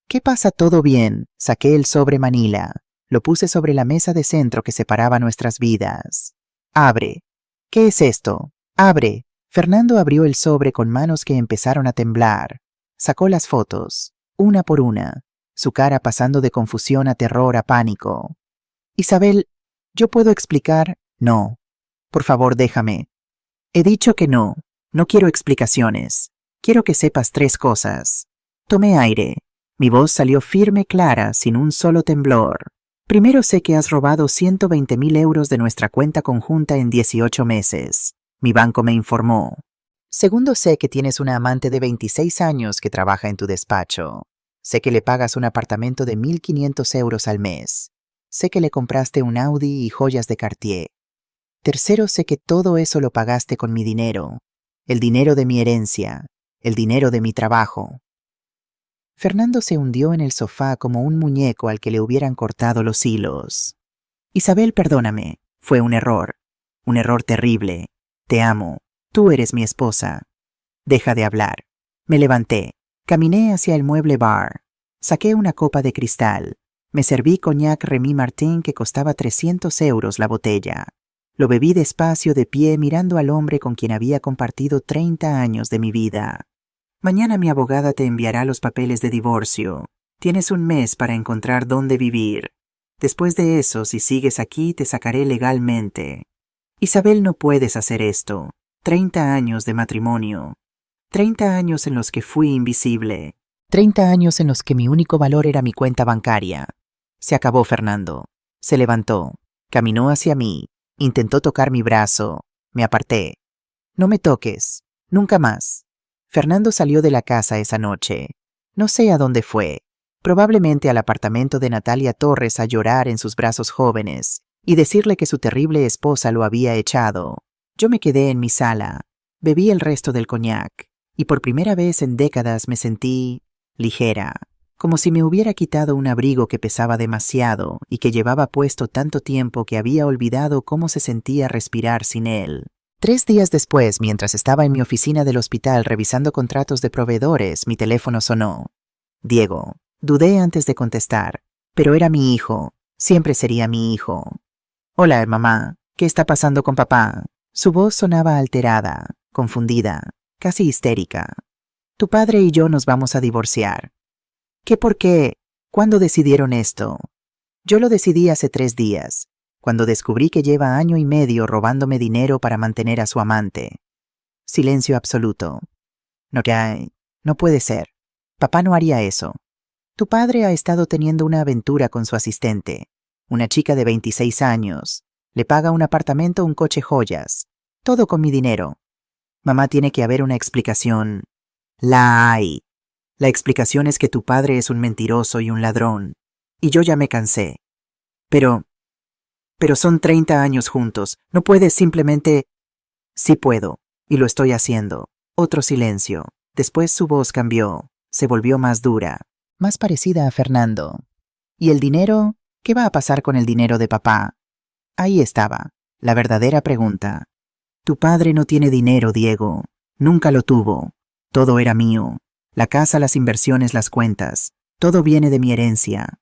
¿Qué pasa? ¿Todo bien? Saqué el sobre manila. Lo puse sobre la mesa de centro que separaba nuestras vidas. Abre. ¿Qué es esto? Abre. Fernando abrió el sobre con manos que empezaron a temblar. Sacó las fotos, una por una, su cara pasando de confusión a terror a pánico. Isabel, ¿yo puedo explicar? No. Por favor, déjame. He dicho que no. No quiero explicaciones. Quiero que sepas 3 cosas. Tomé aire. Mi voz salió firme, clara, sin un solo temblor. Primero, sé que has robado 120.000 euros de nuestra cuenta conjunta en 18 meses. Mi banco me informó. Segundo, sé que tienes una amante de 26 años que trabaja en tu despacho. Sé que le pagas un apartamento de 1.500 euros al mes. Sé que le compraste un Audi y joyas de Cartier. Tercero, sé que todo eso lo pagaste con mi dinero. El dinero de mi herencia. El dinero de mi trabajo. Fernando se hundió en el sofá como un muñeco al que le hubieran cortado los hilos. Isabel, perdóname. Fue un error. Un error terrible. Te amo. Tú eres mi esposa. Deja de hablar. Me levanté. Caminé hacia el mueble bar. Saqué una copa de cristal. Me serví coñac Remy Martin que costaba 300 euros la botella. Lo bebí despacio, de pie, mirando al hombre con quien había compartido 30 años de mi vida. Mañana mi abogada te enviará los papeles de divorcio. Tienes un mes para encontrar dónde vivir. Después de eso, si sigues aquí, te sacaré legalmente. Isabel, no puedes hacer esto. 30 años de matrimonio. 30 años en los que fui invisible. 30 años en los que mi único valor era mi cuenta bancaria. Se acabó, Fernando. Se levantó. Caminó hacia mí. Intentó tocar mi brazo. Me aparté. No me toques. Nunca más. Fernando salió de la casa esa noche. No sé a dónde fue. Probablemente al apartamento de Natalia Torres a llorar en sus brazos jóvenes y decirle que su terrible esposa lo había echado. Yo me quedé en mi sala. Bebí el resto del coñac. Y por primera vez en décadas me sentí ligera, como si me hubiera quitado un abrigo que pesaba demasiado y que llevaba puesto tanto tiempo que había olvidado cómo se sentía respirar sin él. 3 días después, mientras estaba en mi oficina del hospital revisando contratos de proveedores, mi teléfono sonó. Diego. Dudé antes de contestar, pero era mi hijo. Siempre sería mi hijo. Hola, mamá. ¿Qué está pasando con papá? Su voz sonaba alterada, confundida, casi histérica. Tu padre y yo nos vamos a divorciar. ¿Qué por qué? ¿Cuándo decidieron esto? Yo lo decidí hace 3 días, cuando descubrí que lleva año y medio robándome dinero para mantener a su amante. Silencio absoluto. No puede ser. Papá no haría eso. Tu padre ha estado teniendo una aventura con su asistente, una chica de 26 años. Le paga un apartamento, un coche, joyas. Todo con mi dinero. Mamá, tiene que haber una explicación. La hay. La explicación es que tu padre es un mentiroso y un ladrón. Y yo ya me cansé. Pero son 30 años juntos. No puedes simplemente... Sí puedo. Y lo estoy haciendo. Otro silencio. Después su voz cambió. Se volvió más dura. Más parecida a Fernando. ¿Y el dinero? ¿Qué va a pasar con el dinero de papá? Ahí estaba. La verdadera pregunta. Tu padre no tiene dinero, Diego. Nunca lo tuvo. Todo era mío. La casa, las inversiones, las cuentas. Todo viene de mi herencia.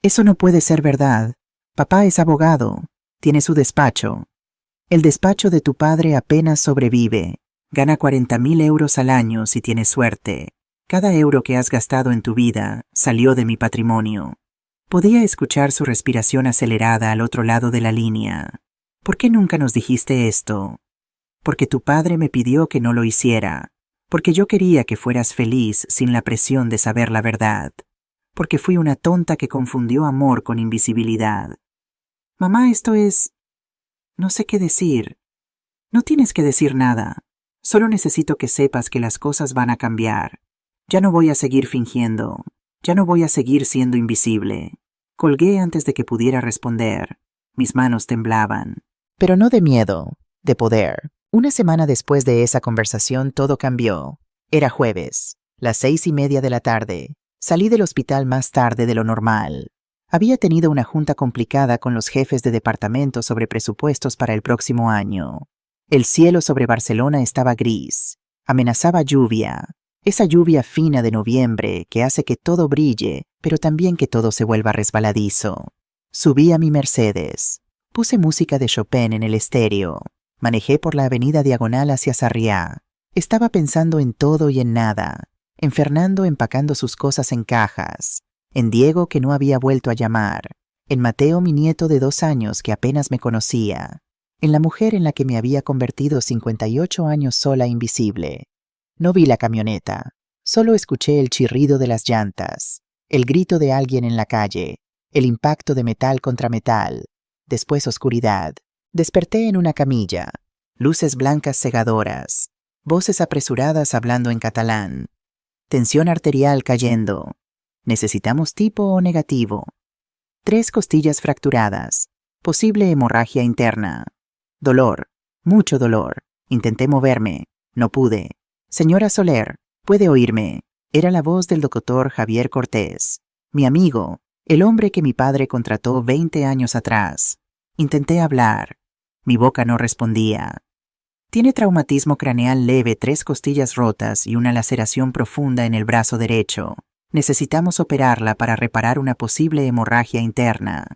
Eso no puede ser verdad. Papá es abogado. Tiene su despacho. El despacho de tu padre apenas sobrevive. Gana 40.000 euros al año si tienes suerte. Cada euro que has gastado en tu vida salió de mi patrimonio. Podía escuchar su respiración acelerada al otro lado de la línea. ¿Por qué nunca nos dijiste esto? Porque tu padre me pidió que no lo hiciera. Porque yo quería que fueras feliz sin la presión de saber la verdad. Porque fui una tonta que confundió amor con invisibilidad. Mamá, esto es... No sé qué decir. No tienes que decir nada. Solo necesito que sepas que las cosas van a cambiar. Ya no voy a seguir fingiendo. Ya no voy a seguir siendo invisible. Colgué antes de que pudiera responder. Mis manos temblaban. Pero no de miedo, de poder. Una semana después de esa conversación todo cambió. Era jueves, las 6:30 de la tarde. Salí del hospital más tarde de lo normal. Había tenido una junta complicada con los jefes de departamento sobre presupuestos para el próximo año. El cielo sobre Barcelona estaba gris. Amenazaba lluvia. Esa lluvia fina de noviembre que hace que todo brille, pero también que todo se vuelva resbaladizo. Subí a mi Mercedes. Puse música de Chopin en el estéreo. Manejé por la avenida Diagonal hacia Sarriá. Estaba pensando en todo y en nada. En Fernando empacando sus cosas en cajas. En Diego, que no había vuelto a llamar. En Mateo, mi nieto de 2 años que apenas me conocía. En la mujer en la que me había convertido 58 años sola e invisible. No vi la camioneta. Solo escuché el chirrido de las llantas, el grito de alguien en la calle, el impacto de metal contra metal. Después oscuridad. Desperté en una camilla. Luces blancas cegadoras. Voces apresuradas hablando en catalán. Tensión arterial cayendo. ¿Necesitamos tipo o negativo? 3 costillas fracturadas. Posible hemorragia interna. Dolor. Mucho dolor. Intenté moverme. No pude. Señora Soler, ¿puede oírme? Era la voz del doctor Javier Cortés. Mi amigo, el hombre que mi padre contrató 20 años atrás. Intenté hablar. Mi boca no respondía. Tiene traumatismo craneal leve, 3 costillas rotas y una laceración profunda en el brazo derecho. Necesitamos operarla para reparar una posible hemorragia interna.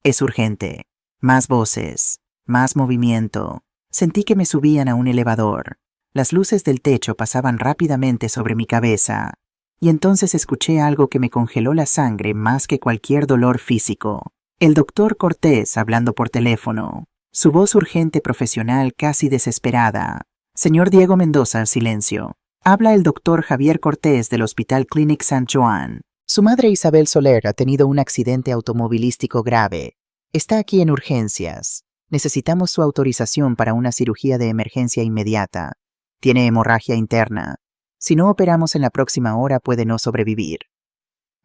Es urgente. Más voces. Más movimiento. Sentí que me subían a un elevador. Las luces del techo pasaban rápidamente sobre mi cabeza. Y entonces escuché algo que me congeló la sangre más que cualquier dolor físico. El doctor Cortés hablando por teléfono. Su voz urgente, profesional, casi desesperada. Señor Diego Mendoza, silencio. Habla el doctor Javier Cortés del Hospital Clínic Sant Joan. Su madre Isabel Soler ha tenido un accidente automovilístico grave. Está aquí en urgencias. Necesitamos su autorización para una cirugía de emergencia inmediata. Tiene hemorragia interna. Si no operamos en la próxima hora puede no sobrevivir.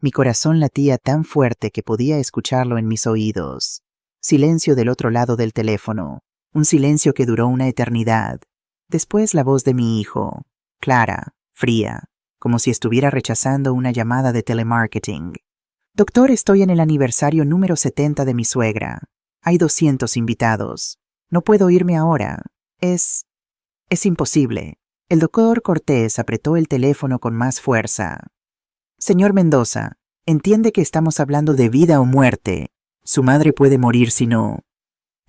Mi corazón latía tan fuerte que podía escucharlo en mis oídos. Silencio del otro lado del teléfono. Un silencio que duró una eternidad. Después la voz de mi hijo. Clara, fría, como si estuviera rechazando una llamada de telemarketing. Doctor, estoy en el aniversario número 70 de mi suegra. Hay 200 invitados. No puedo irme ahora. Es imposible. El doctor Cortés apretó el teléfono con más fuerza. Señor Mendoza, entiende que estamos hablando de vida o muerte. Su madre puede morir si no.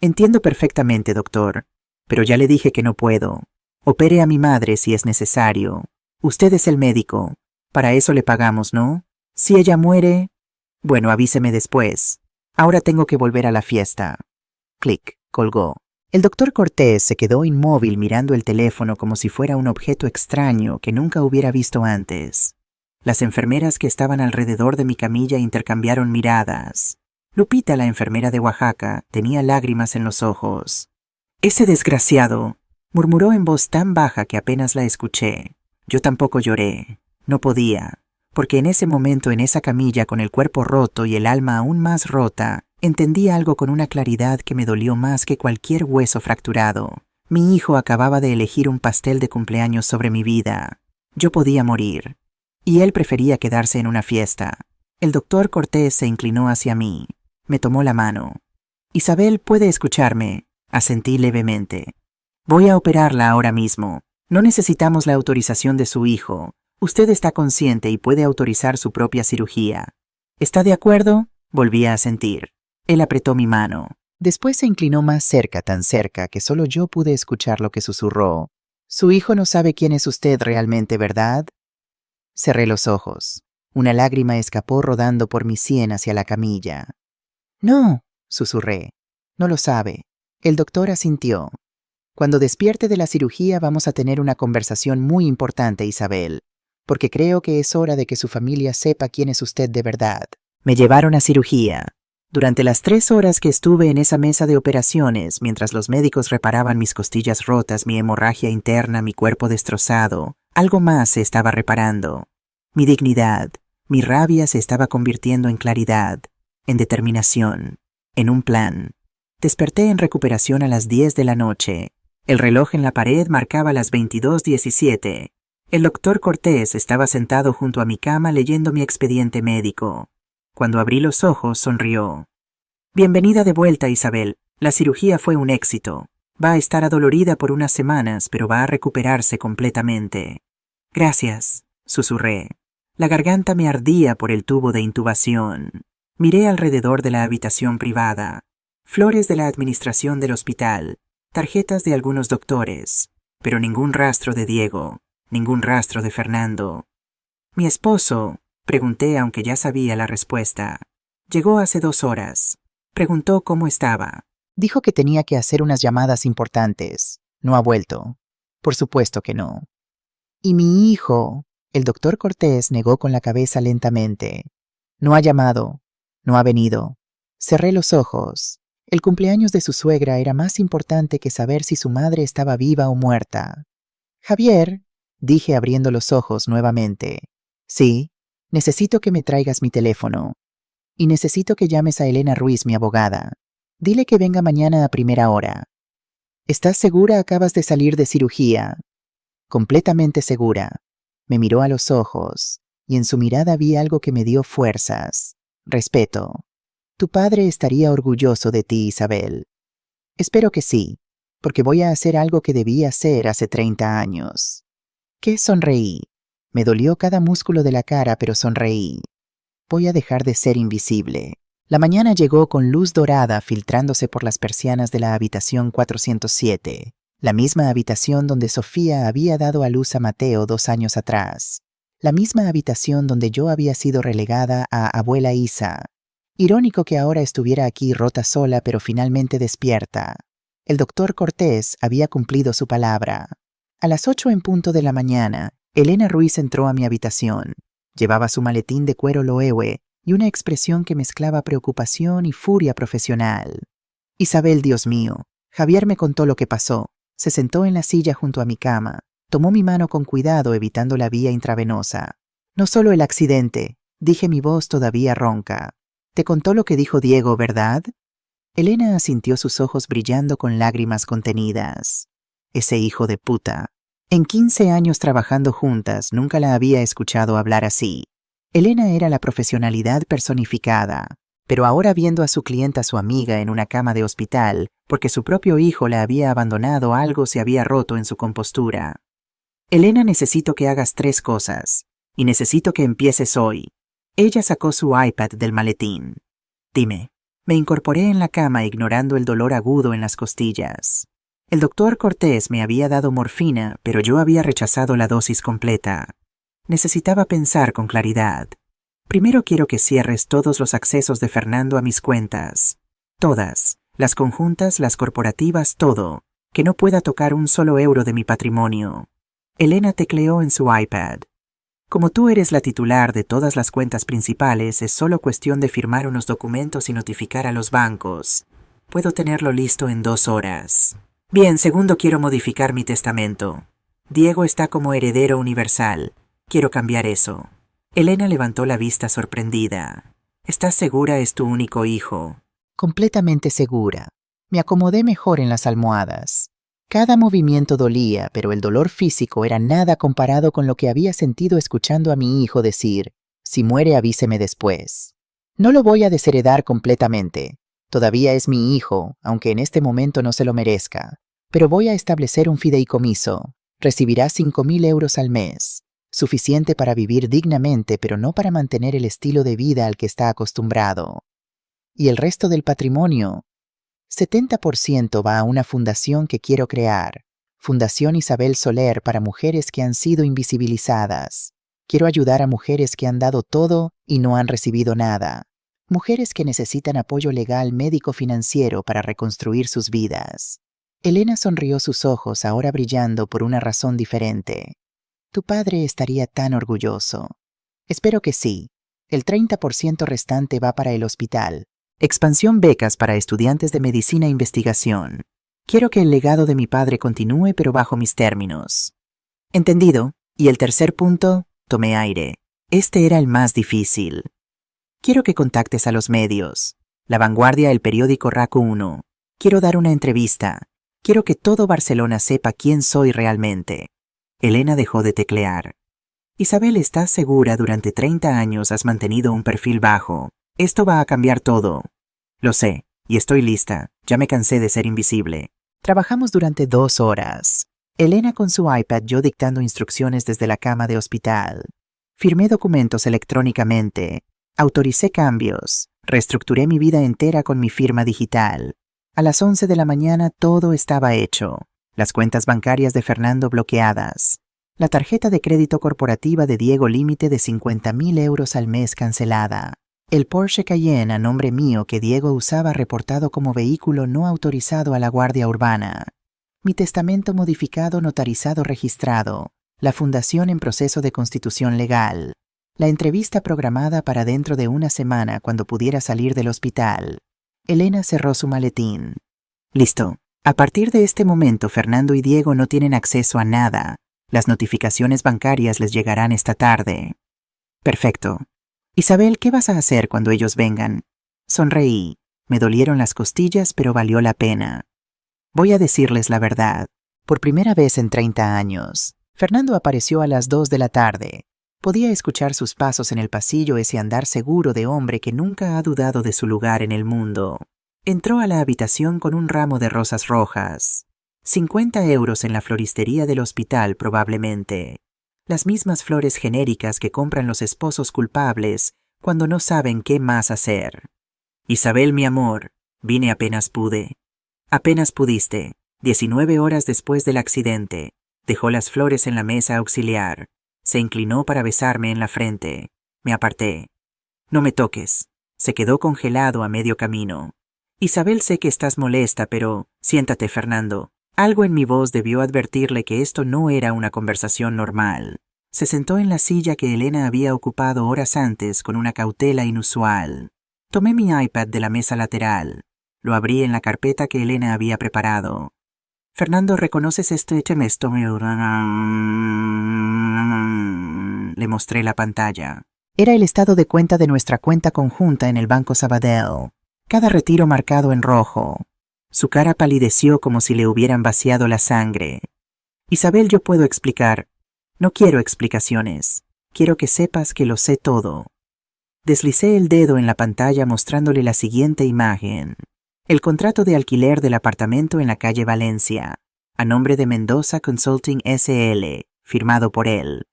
Entiendo perfectamente, doctor, pero ya le dije que no puedo. Opere a mi madre si es necesario. Usted es el médico. Para eso le pagamos, ¿no? Si ella muere... Bueno, avíseme después. Ahora tengo que volver a la fiesta. Clic, colgó. El doctor Cortés se quedó inmóvil mirando el teléfono como si fuera un objeto extraño que nunca hubiera visto antes. Las enfermeras que estaban alrededor de mi camilla intercambiaron miradas. Lupita, la enfermera de Oaxaca, tenía lágrimas en los ojos. «Ese desgraciado», murmuró en voz tan baja que apenas la escuché. Yo tampoco lloré. No podía, porque en ese momento en esa camilla con el cuerpo roto y el alma aún más rota, entendí algo con una claridad que me dolió más que cualquier hueso fracturado. Mi hijo acababa de elegir un pastel de cumpleaños sobre mi vida. Yo podía morir. Y él prefería quedarse en una fiesta. El doctor Cortés se inclinó hacia mí. Me tomó la mano. «Isabel, ¿puede escucharme?», asentí levemente. «Voy a operarla ahora mismo. No necesitamos la autorización de su hijo. Usted está consciente y puede autorizar su propia cirugía. ¿Está de acuerdo?», volví a asentir. Él apretó mi mano. Después se inclinó más cerca, tan cerca, que solo yo pude escuchar lo que susurró. «Su hijo no sabe quién es usted realmente, ¿verdad?». Cerré los ojos. Una lágrima escapó rodando por mi sien hacia la camilla. «No», susurré. «No lo sabe». El doctor asintió. «Cuando despierte de la cirugía vamos a tener una conversación muy importante, Isabel, porque creo que es hora de que su familia sepa quién es usted de verdad». Me llevaron a cirugía. Durante las 3 horas que estuve en esa mesa de operaciones, mientras los médicos reparaban mis costillas rotas, mi hemorragia interna, mi cuerpo destrozado, algo más se estaba reparando. Mi dignidad, mi rabia se estaba convirtiendo en claridad, en determinación, en un plan. Desperté en recuperación a las 10 de la noche. El reloj en la pared marcaba las 22:17. El doctor Cortés estaba sentado junto a mi cama leyendo mi expediente médico. Cuando abrí los ojos, sonrió. «Bienvenida de vuelta, Isabel. La cirugía fue un éxito. Va a estar adolorida por unas semanas, pero va a recuperarse completamente». «Gracias», susurré. La garganta me ardía por el tubo de intubación. Miré alrededor de la habitación privada. Flores de la administración del hospital, tarjetas de algunos doctores, pero ningún rastro de Diego, ningún rastro de Fernando. «¿Mi esposo?», pregunté aunque ya sabía la respuesta. «Llegó hace 2 horas. Preguntó cómo estaba». Dijo que tenía que hacer unas llamadas importantes. No ha vuelto. Por supuesto que no. «¿Y mi hijo?». El doctor Cortés negó con la cabeza lentamente. «No ha llamado. No ha venido». Cerré los ojos. El cumpleaños de su suegra era más importante que saber si su madre estaba viva o muerta. «Javier», dije abriendo los ojos nuevamente. «Sí, necesito que me traigas mi teléfono. Y necesito que llames a Elena Ruiz, mi abogada. Dile que venga mañana a primera hora». «¿Estás segura? Acabas de salir de cirugía». «Completamente segura». Me miró a los ojos, y en su mirada vi algo que me dio fuerzas. Respeto. «Tu padre estaría orgulloso de ti, Isabel». «Espero que sí, porque voy a hacer algo que debí hacer hace 30 años». ¿Qué? Sonreí. Me dolió cada músculo de la cara, pero sonreí. Voy a dejar de ser invisible. La mañana llegó con luz dorada filtrándose por las persianas de la habitación 407, la misma habitación donde Sofía había dado a luz a Mateo 2 años atrás, la misma habitación donde yo había sido relegada a abuela Isa. Irónico que ahora estuviera aquí rota sola pero finalmente despierta. El doctor Cortés había cumplido su palabra. A las 8 en punto de la mañana, Elena Ruiz entró a mi habitación. Llevaba su maletín de cuero loewe y una expresión que mezclaba preocupación y furia profesional. «Isabel, Dios mío». Javier me contó lo que pasó. Se sentó en la silla junto a mi cama. Tomó mi mano con cuidado evitando la vía intravenosa. «No solo el accidente», dije mi voz todavía ronca. «Te contó lo que dijo Diego, ¿verdad?». Elena asintió, sus ojos brillando con lágrimas contenidas. Ese hijo de puta. En 15 años trabajando juntas, nunca la había escuchado hablar así. Elena era la profesionalidad personificada, pero ahora viendo a su clienta, su amiga, en una cama de hospital, porque su propio hijo la había abandonado, algo se había roto en su compostura. «Elena, necesito que hagas 3 cosas, y necesito que empieces hoy». Ella sacó su iPad del maletín. «Dime». Me incorporé en la cama ignorando el dolor agudo en las costillas. El doctor Cortés me había dado morfina, pero yo había rechazado la dosis completa. Necesitaba pensar con claridad. Primero quiero que cierres todos los accesos de Fernando a mis cuentas. Todas. Las conjuntas, las corporativas, todo. Que no pueda tocar un solo euro de mi patrimonio. Elena tecleó en su iPad. Como tú eres la titular de todas las cuentas principales, es solo cuestión de firmar unos documentos y notificar a los bancos. Puedo tenerlo listo en 2 horas. Bien, segundo, quiero modificar mi testamento. Diego está como heredero universal. Quiero cambiar eso. Elena levantó la vista sorprendida. ¿Estás segura es tu único hijo? Completamente segura. Me acomodé mejor en las almohadas. Cada movimiento dolía, pero el dolor físico era nada comparado con lo que había sentido escuchando a mi hijo decir, si muere avíseme después. No lo voy a desheredar completamente. Todavía es mi hijo, aunque en este momento no se lo merezca. Pero voy a establecer un fideicomiso. Recibirá 5.000 euros al mes. Suficiente para vivir dignamente, pero no para mantener el estilo de vida al que está acostumbrado. Y el resto del patrimonio, 70% va a una fundación que quiero crear. Fundación Isabel Soler para mujeres que han sido invisibilizadas. Quiero ayudar a mujeres que han dado todo y no han recibido nada. Mujeres que necesitan apoyo legal, médico, financiero para reconstruir sus vidas. Elena sonrió, sus ojos ahora brillando por una razón diferente. Tu padre estaría tan orgulloso. Espero que sí. El 30% restante va para el hospital. Expansión becas para estudiantes de medicina e investigación. Quiero que el legado de mi padre continúe, pero bajo mis términos. Entendido. Y el tercer punto, tomé aire. Este era el más difícil. Quiero que contactes a los medios. La Vanguardia, el periódico RAC 1. Quiero dar una entrevista. Quiero que todo Barcelona sepa quién soy realmente. Elena dejó de teclear. Isabel, ¿estás segura? Durante 30 años has mantenido un perfil bajo. Esto va a cambiar todo. Lo sé, y estoy lista. Ya me cansé de ser invisible. Trabajamos durante 2 horas. Elena con su iPad, yo dictando instrucciones desde la cama de hospital. Firmé documentos electrónicamente. Autoricé cambios. Reestructuré mi vida entera con mi firma digital. A las 11 de la mañana todo estaba hecho. Las cuentas bancarias de Fernando bloqueadas. La tarjeta de crédito corporativa de Diego límite de 50.000 euros al mes cancelada. El Porsche Cayenne a nombre mío que Diego usaba reportado como vehículo no autorizado a la Guardia Urbana. Mi testamento modificado, notarizado, registrado. La fundación en proceso de constitución legal. La entrevista programada para dentro de 1 semana cuando pudiera salir del hospital. Elena cerró su maletín. Listo. A partir de este momento, Fernando y Diego no tienen acceso a nada. Las notificaciones bancarias les llegarán esta tarde. Perfecto. Isabel, ¿qué vas a hacer cuando ellos vengan? Sonreí. Me dolieron las costillas, pero valió la pena. Voy a decirles la verdad. Por primera vez en 30 años, Fernando apareció a las 2 de la tarde. Podía escuchar sus pasos en el pasillo, ese andar seguro de hombre que nunca ha dudado de su lugar en el mundo. Entró a la habitación con un ramo de rosas rojas. 50 euros en la floristería del hospital probablemente. Las mismas flores genéricas que compran los esposos culpables cuando no saben qué más hacer. Isabel, mi amor, vine apenas pude. Apenas pudiste. 19 horas después del accidente. Dejó las flores en la mesa auxiliar. Se inclinó para besarme en la frente. Me aparté. No me toques. Se quedó congelado a medio camino. Isabel, sé que estás molesta, pero siéntate, Fernando. Algo en mi voz debió advertirle que esto no era una conversación normal. Se sentó en la silla que Elena había ocupado horas antes con una cautela inusual. Tomé mi iPad de la mesa lateral. Lo abrí en la carpeta que Elena había preparado. Fernando, ¿reconoces este temesto? Le mostré la pantalla. Era el estado de cuenta de nuestra cuenta conjunta en el Banco Sabadell. Cada retiro marcado en rojo. Su cara palideció como si le hubieran vaciado la sangre. Isabel, yo puedo explicar. No quiero explicaciones. Quiero que sepas que lo sé todo. Deslicé el dedo en la pantalla mostrándole la siguiente imagen. El contrato de alquiler del apartamento en la calle Valencia, a nombre de Mendoza Consulting S.L., firmado por él.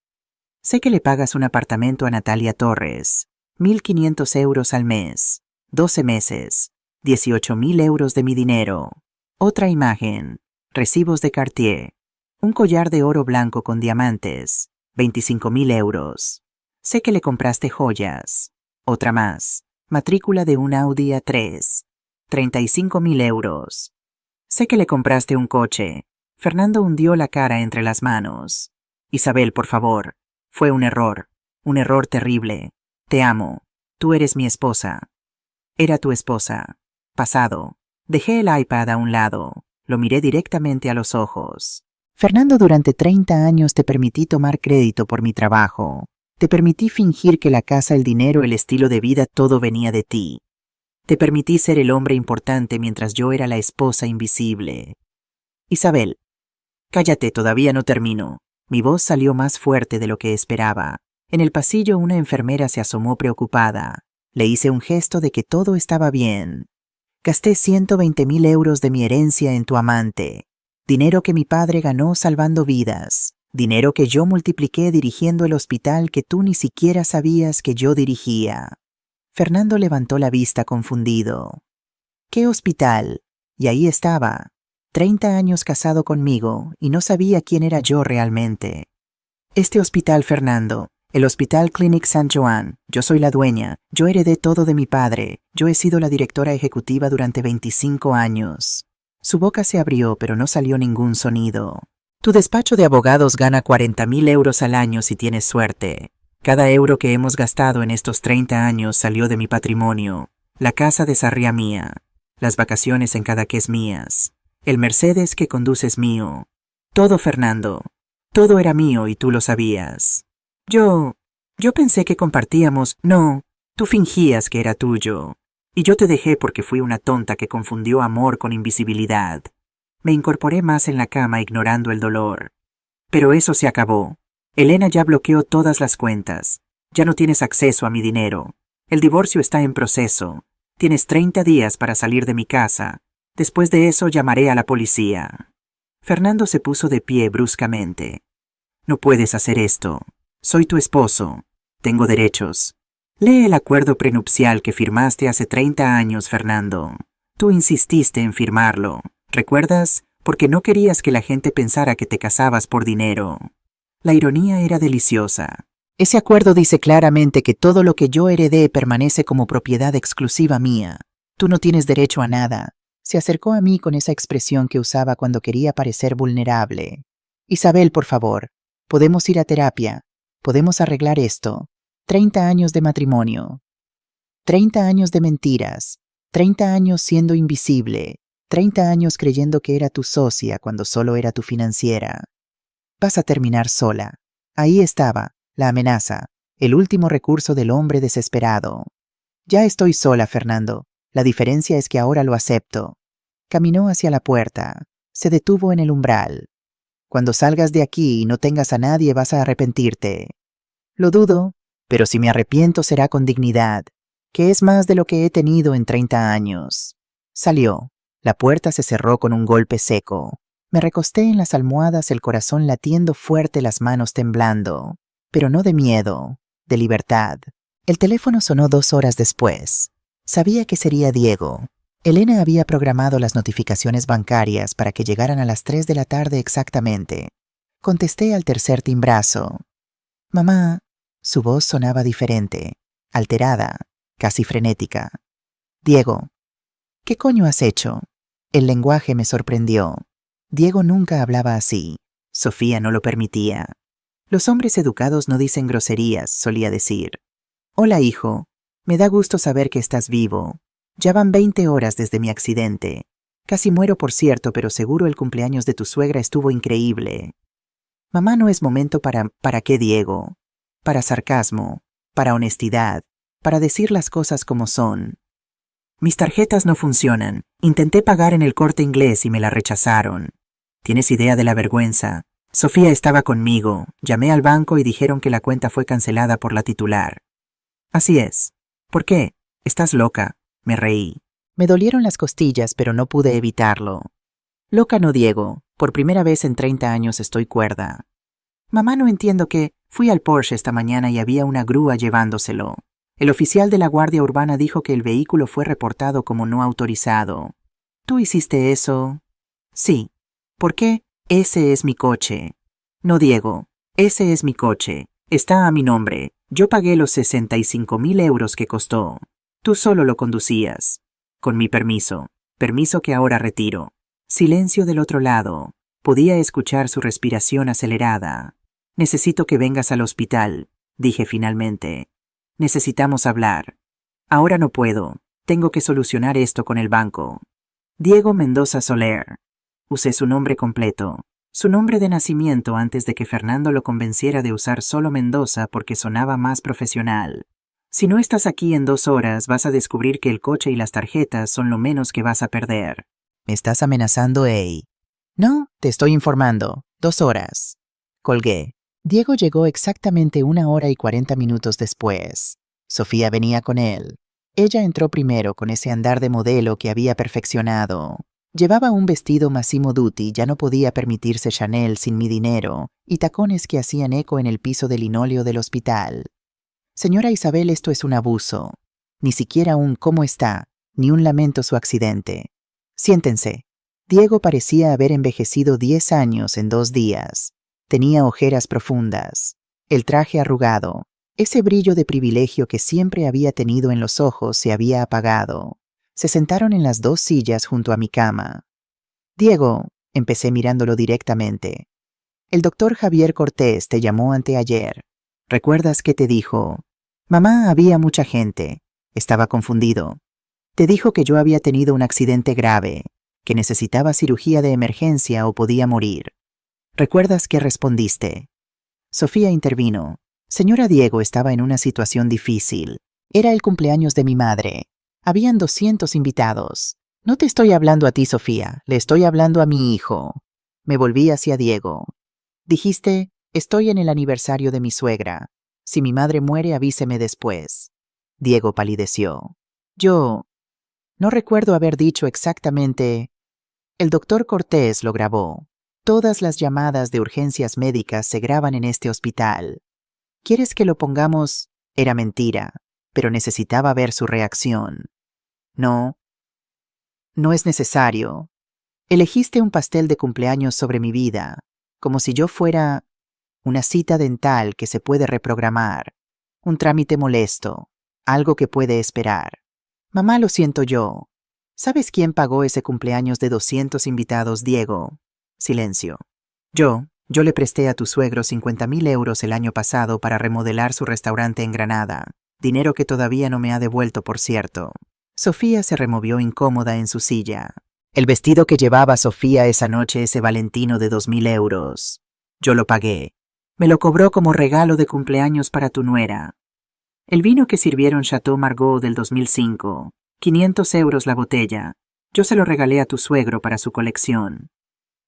Sé que le pagas un apartamento a Natalia Torres, 1.500 euros al mes, 12 meses, 18.000 euros de mi dinero. Otra imagen, recibos de Cartier, un collar de oro blanco con diamantes, 25.000 euros. Sé que le compraste joyas. Otra más, matrícula de un Audi A3, 35.000 euros. Sé que le compraste un coche. Fernando hundió la cara entre las manos. Isabel, por favor, fue un error terrible. Te amo. Tú eres mi esposa. Era tu esposa. Pasado. Dejé el iPad a un lado. Lo miré directamente a los ojos. Fernando, durante 30 años te permití tomar crédito por mi trabajo. Te permití fingir que la casa, el dinero, el estilo de vida, todo venía de ti. Te permití ser el hombre importante mientras yo era la esposa invisible. Isabel, cállate, todavía no termino. Mi voz salió más fuerte de lo que esperaba. En el pasillo una enfermera se asomó preocupada. Le hice un gesto de que todo estaba bien. Gasté 120.000 euros de mi herencia en tu amante. Dinero que mi padre ganó salvando vidas. Dinero que yo multipliqué dirigiendo el hospital que tú ni siquiera sabías que yo dirigía. Fernando levantó la vista confundido. ¿Qué hospital? Y ahí estaba, 30 años casado conmigo, y no sabía quién era yo realmente. Este hospital, Fernando, el Hospital Clinic St. Joan, yo soy la dueña, yo heredé todo de mi padre, yo he sido la directora ejecutiva durante 25 años. Su boca se abrió, pero no salió ningún sonido. Tu despacho de abogados gana 40.000 euros al año si tienes suerte. Cada euro que hemos gastado en estos 30 años salió de mi patrimonio. La casa de Sarriá mía. Las vacaciones en Cadaqués mías. El Mercedes que conduces mío. Todo, Fernando. Todo era mío y tú lo sabías. Yo pensé que compartíamos. No, tú fingías que era tuyo. Y yo te dejé porque fui una tonta que confundió amor con invisibilidad. Me incorporé más en la cama ignorando el dolor. Pero eso se acabó. Elena ya bloqueó todas las cuentas. Ya no tienes acceso a mi dinero. El divorcio está en proceso. Tienes 30 días para salir de mi casa. Después de eso llamaré a la policía. Fernando se puso de pie bruscamente. No puedes hacer esto. Soy tu esposo. Tengo derechos. Lee el acuerdo prenupcial que firmaste hace 30 años, Fernando. Tú insististe en firmarlo. ¿Recuerdas? Porque no querías que la gente pensara que te casabas por dinero. La ironía era deliciosa. Ese acuerdo dice claramente que todo lo que yo heredé permanece como propiedad exclusiva mía. Tú no tienes derecho a nada. Se acercó a mí con esa expresión que usaba cuando quería parecer vulnerable. Isabel, por favor, podemos ir a terapia. Podemos arreglar esto. 30 años de matrimonio. 30 años de mentiras. 30 años siendo invisible. 30 años creyendo que era tu socia cuando solo era tu financiera. Vas a terminar sola. Ahí estaba, la amenaza, el último recurso del hombre desesperado. Ya estoy sola, Fernando. La diferencia es que ahora lo acepto. Caminó hacia la puerta. Se detuvo en el umbral. Cuando salgas de aquí y no tengas a nadie vas a arrepentirte. Lo dudo, pero si me arrepiento será con dignidad, que es más de lo que he tenido en 30 años. Salió. La puerta se cerró con un golpe seco. Me recosté en las almohadas, el corazón latiendo fuerte, las manos temblando. Pero no de miedo, de libertad. El teléfono sonó 2 horas después. Sabía que sería Diego. Elena había programado las notificaciones bancarias para que llegaran a las 3 de la tarde exactamente. Contesté al tercer timbrazo. Mamá. Su voz sonaba diferente, alterada, casi frenética. Diego. ¿Qué coño has hecho? El lenguaje me sorprendió. Diego nunca hablaba así. Sofía no lo permitía. Los hombres educados no dicen groserías, solía decir. Hola, hijo. Me da gusto saber que estás vivo. Ya van 20 horas desde mi accidente. Casi muero, por cierto, pero seguro el cumpleaños de tu suegra estuvo increíble. Mamá, no es momento ¿para qué, Diego? Para sarcasmo, para honestidad, para decir las cosas como son. Mis tarjetas no funcionan. Intenté pagar en el Corte Inglés y me la rechazaron. ¿Tienes idea de la vergüenza? Sofía estaba conmigo. Llamé al banco y dijeron que la cuenta fue cancelada por la titular. Así es. ¿Por qué? Estás loca. Me reí. Me dolieron las costillas, pero no pude evitarlo. Loca no, Diego. Por primera vez en 30 años estoy cuerda. Mamá, no entiendo qué. Fui al Porsche esta mañana y había una grúa llevándoselo. El oficial de la Guardia Urbana dijo que el vehículo fue reportado como no autorizado. ¿Tú hiciste eso? Sí. ¿Por qué? Ese es mi coche. No, Diego, ese es mi coche. Está a mi nombre. Yo pagué los 65.000 euros que costó. Tú solo lo conducías. Con mi permiso. Permiso que ahora retiro. Silencio del otro lado. Podía escuchar su respiración acelerada. Necesito que vengas al hospital, dije finalmente. Necesitamos hablar. Ahora no puedo. Tengo que solucionar esto con el banco. Diego Mendoza Soler. Usé su nombre completo. Su nombre de nacimiento antes de que Fernando lo convenciera de usar solo Mendoza porque sonaba más profesional. Si no estás aquí en 2 horas, vas a descubrir que el coche y las tarjetas son lo menos que vas a perder. ¿Me estás amenazando, Ey? No, te estoy informando. 2 horas. Colgué. Diego llegó exactamente 1 hora y 40 minutos después. Sofía venía con él. Ella entró primero con ese andar de modelo que había perfeccionado. Llevaba un vestido Massimo Dutti, ya no podía permitirse Chanel sin mi dinero, y tacones que hacían eco en el piso de linóleo del hospital. Señora Isabel, esto es un abuso. Ni siquiera un ¿cómo está?, ni un lamento su accidente. Siéntense. Diego parecía haber envejecido 10 años en 2 días. Tenía ojeras profundas, el traje arrugado, ese brillo de privilegio que siempre había tenido en los ojos se había apagado. Se sentaron en las 2 sillas junto a mi cama. Diego, empecé mirándolo directamente. El doctor Javier Cortés te llamó anteayer. ¿Recuerdas que te dijo? Mamá, había mucha gente. Estaba confundido. Te dijo que yo había tenido un accidente grave, que necesitaba cirugía de emergencia o podía morir. ¿Recuerdas qué respondiste? Sofía intervino. Señora, Diego estaba en una situación difícil. Era el cumpleaños de mi madre. Habían 200 invitados. No te estoy hablando a ti, Sofía, le estoy hablando a mi hijo. Me volví hacia Diego. Dijiste, estoy en el aniversario de mi suegra. Si mi madre muere, avíseme después. Diego palideció. Yo no recuerdo haber dicho exactamente. El doctor Cortés lo grabó. Todas las llamadas de urgencias médicas se graban en este hospital. ¿Quieres que lo pongamos? Era mentira, pero necesitaba ver su reacción. No es necesario. Elegiste un pastel de cumpleaños sobre mi vida, como si yo fuera una cita dental que se puede reprogramar, un trámite molesto, algo que puede esperar. Mamá, lo siento yo. ¿Sabes quién pagó ese cumpleaños de 200 invitados, Diego? Silencio. Yo le presté a tu suegro 50.000 euros el año pasado para remodelar su restaurante en Granada, dinero que todavía no me ha devuelto, por cierto. Sofía se removió incómoda en su silla. El vestido que llevaba Sofía esa noche, ese Valentino de 2.000 euros. Yo lo pagué. Me lo cobró como regalo de cumpleaños para tu nuera. El vino que sirvieron Chateau Margaux del 2005, 500 euros la botella. Yo se lo regalé a tu suegro para su colección.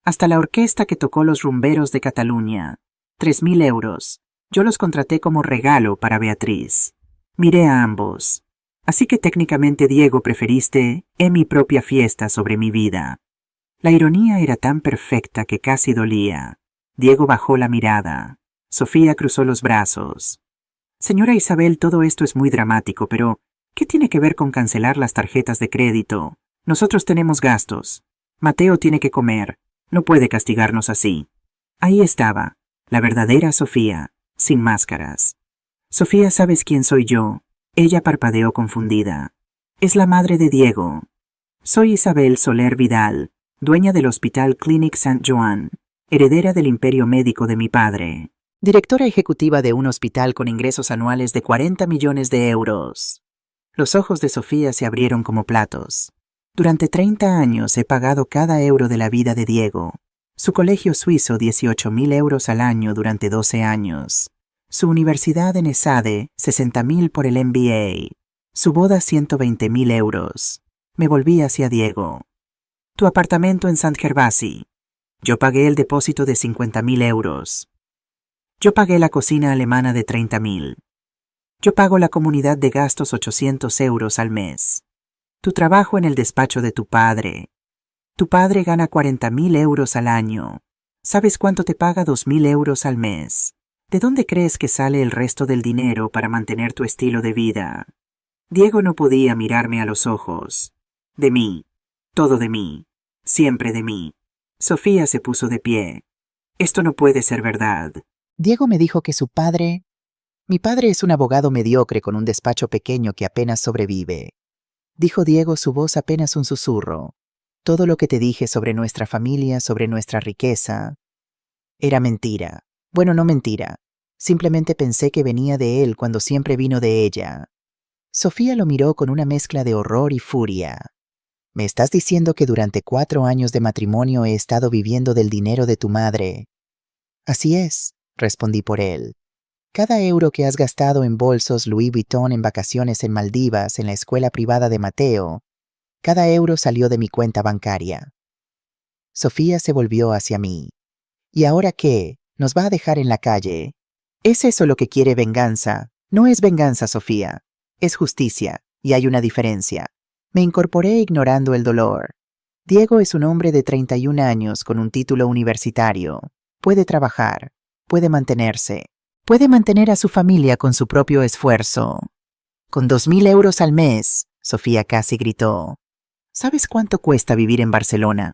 Hasta la orquesta que tocó los rumberos de Cataluña, 3.000 euros. Yo los contraté como regalo para Beatriz. Miré a ambos. Así que técnicamente, Diego, preferiste mi propia fiesta sobre mi vida. La ironía era tan perfecta que casi dolía. Diego bajó la mirada. Sofía cruzó los brazos. Señora Isabel, todo esto es muy dramático, pero ¿qué tiene que ver con cancelar las tarjetas de crédito? Nosotros tenemos gastos. Mateo tiene que comer. No puede castigarnos así. Ahí estaba, la verdadera Sofía, sin máscaras. Sofía, ¿sabes quién soy yo? Ella parpadeó confundida. Es la madre de Diego. Soy Isabel Soler Vidal, dueña del Hospital Clínic Saint-Joan, heredera del imperio médico de mi padre. Directora ejecutiva de un hospital con ingresos anuales de 40 millones de euros. Los ojos de Sofía se abrieron como platos. Durante 30 años he pagado cada euro de la vida de Diego. Su colegio suizo 18.000 euros al año durante 12 años. Su universidad en ESADE 60.000 por el MBA. Su boda 120.000 euros. Me volví hacia Diego. Tu apartamento en Sant Gervasi. Yo pagué el depósito de 50.000 euros. Yo pagué la cocina alemana de 30.000. Yo pago la comunidad de gastos 800 euros al mes. Tu trabajo en el despacho de tu padre. Tu padre gana 40.000 euros al año. ¿Sabes cuánto te paga? 2.000 euros al mes. ¿De dónde crees que sale el resto del dinero para mantener tu estilo de vida? Diego no podía mirarme a los ojos. De mí. Todo de mí. Siempre de mí. Sofía se puso de pie. Esto no puede ser verdad. Diego me dijo que su padre... Mi padre es un abogado mediocre con un despacho pequeño que apenas sobrevive. Dijo Diego, su voz apenas un susurro. Todo lo que te dije sobre nuestra familia, sobre nuestra riqueza, era mentira. Bueno, no mentira. Simplemente pensé que venía de él cuando siempre vino de ella. Sofía lo miró con una mezcla de horror y furia. ¿Me estás diciendo que durante 4 años de matrimonio he estado viviendo del dinero de tu madre? Así es, respondí por él. Cada euro que has gastado en bolsos Louis Vuitton, en vacaciones en Maldivas, en la escuela privada de Mateo, cada euro salió de mi cuenta bancaria. Sofía se volvió hacia mí. ¿Y ahora qué? ¿Nos va a dejar en la calle? ¿Es eso lo que quiere venganza? No es venganza, Sofía. Es justicia, y hay una diferencia. Me incorporé ignorando el dolor. Diego es un hombre de 31 años con un título universitario. Puede trabajar, puede mantenerse. Puede mantener a su familia con su propio esfuerzo. Con 2.000 euros al mes, Sofía casi gritó. ¿Sabes cuánto cuesta vivir en Barcelona?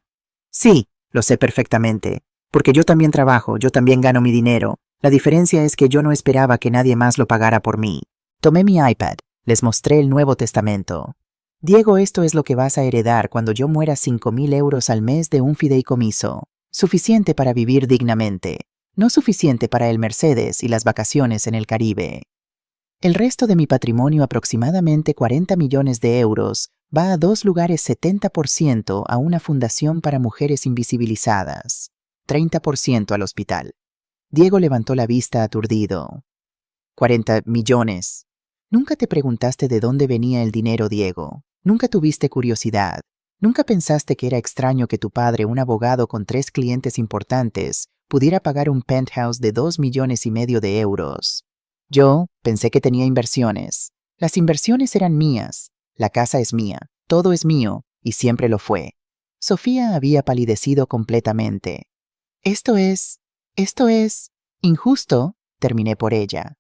Sí, lo sé perfectamente, porque yo también trabajo, yo también gano mi dinero. La diferencia es que yo no esperaba que nadie más lo pagara por mí. Tomé mi iPad, les mostré el Nuevo Testamento. Diego, esto es lo que vas a heredar cuando yo muera, 5.000 euros al mes de un fideicomiso. Suficiente para vivir dignamente. No suficiente para el Mercedes y las vacaciones en el Caribe. El resto de mi patrimonio, aproximadamente 40 millones de euros, va a 2 lugares, 70% a una fundación para mujeres invisibilizadas, 30% al hospital. Diego levantó la vista aturdido. 40 millones. ¿Nunca te preguntaste de dónde venía el dinero, Diego? ¿Nunca tuviste curiosidad? ¿Nunca pensaste que era extraño que tu padre, un abogado con 3 clientes importantes, pudiera pagar un penthouse de 2,5 millones de euros? Yo pensé que tenía inversiones. Las inversiones eran mías. La casa es mía. Todo es mío, y siempre lo fue. Sofía había palidecido completamente. Esto es injusto, terminé por ella.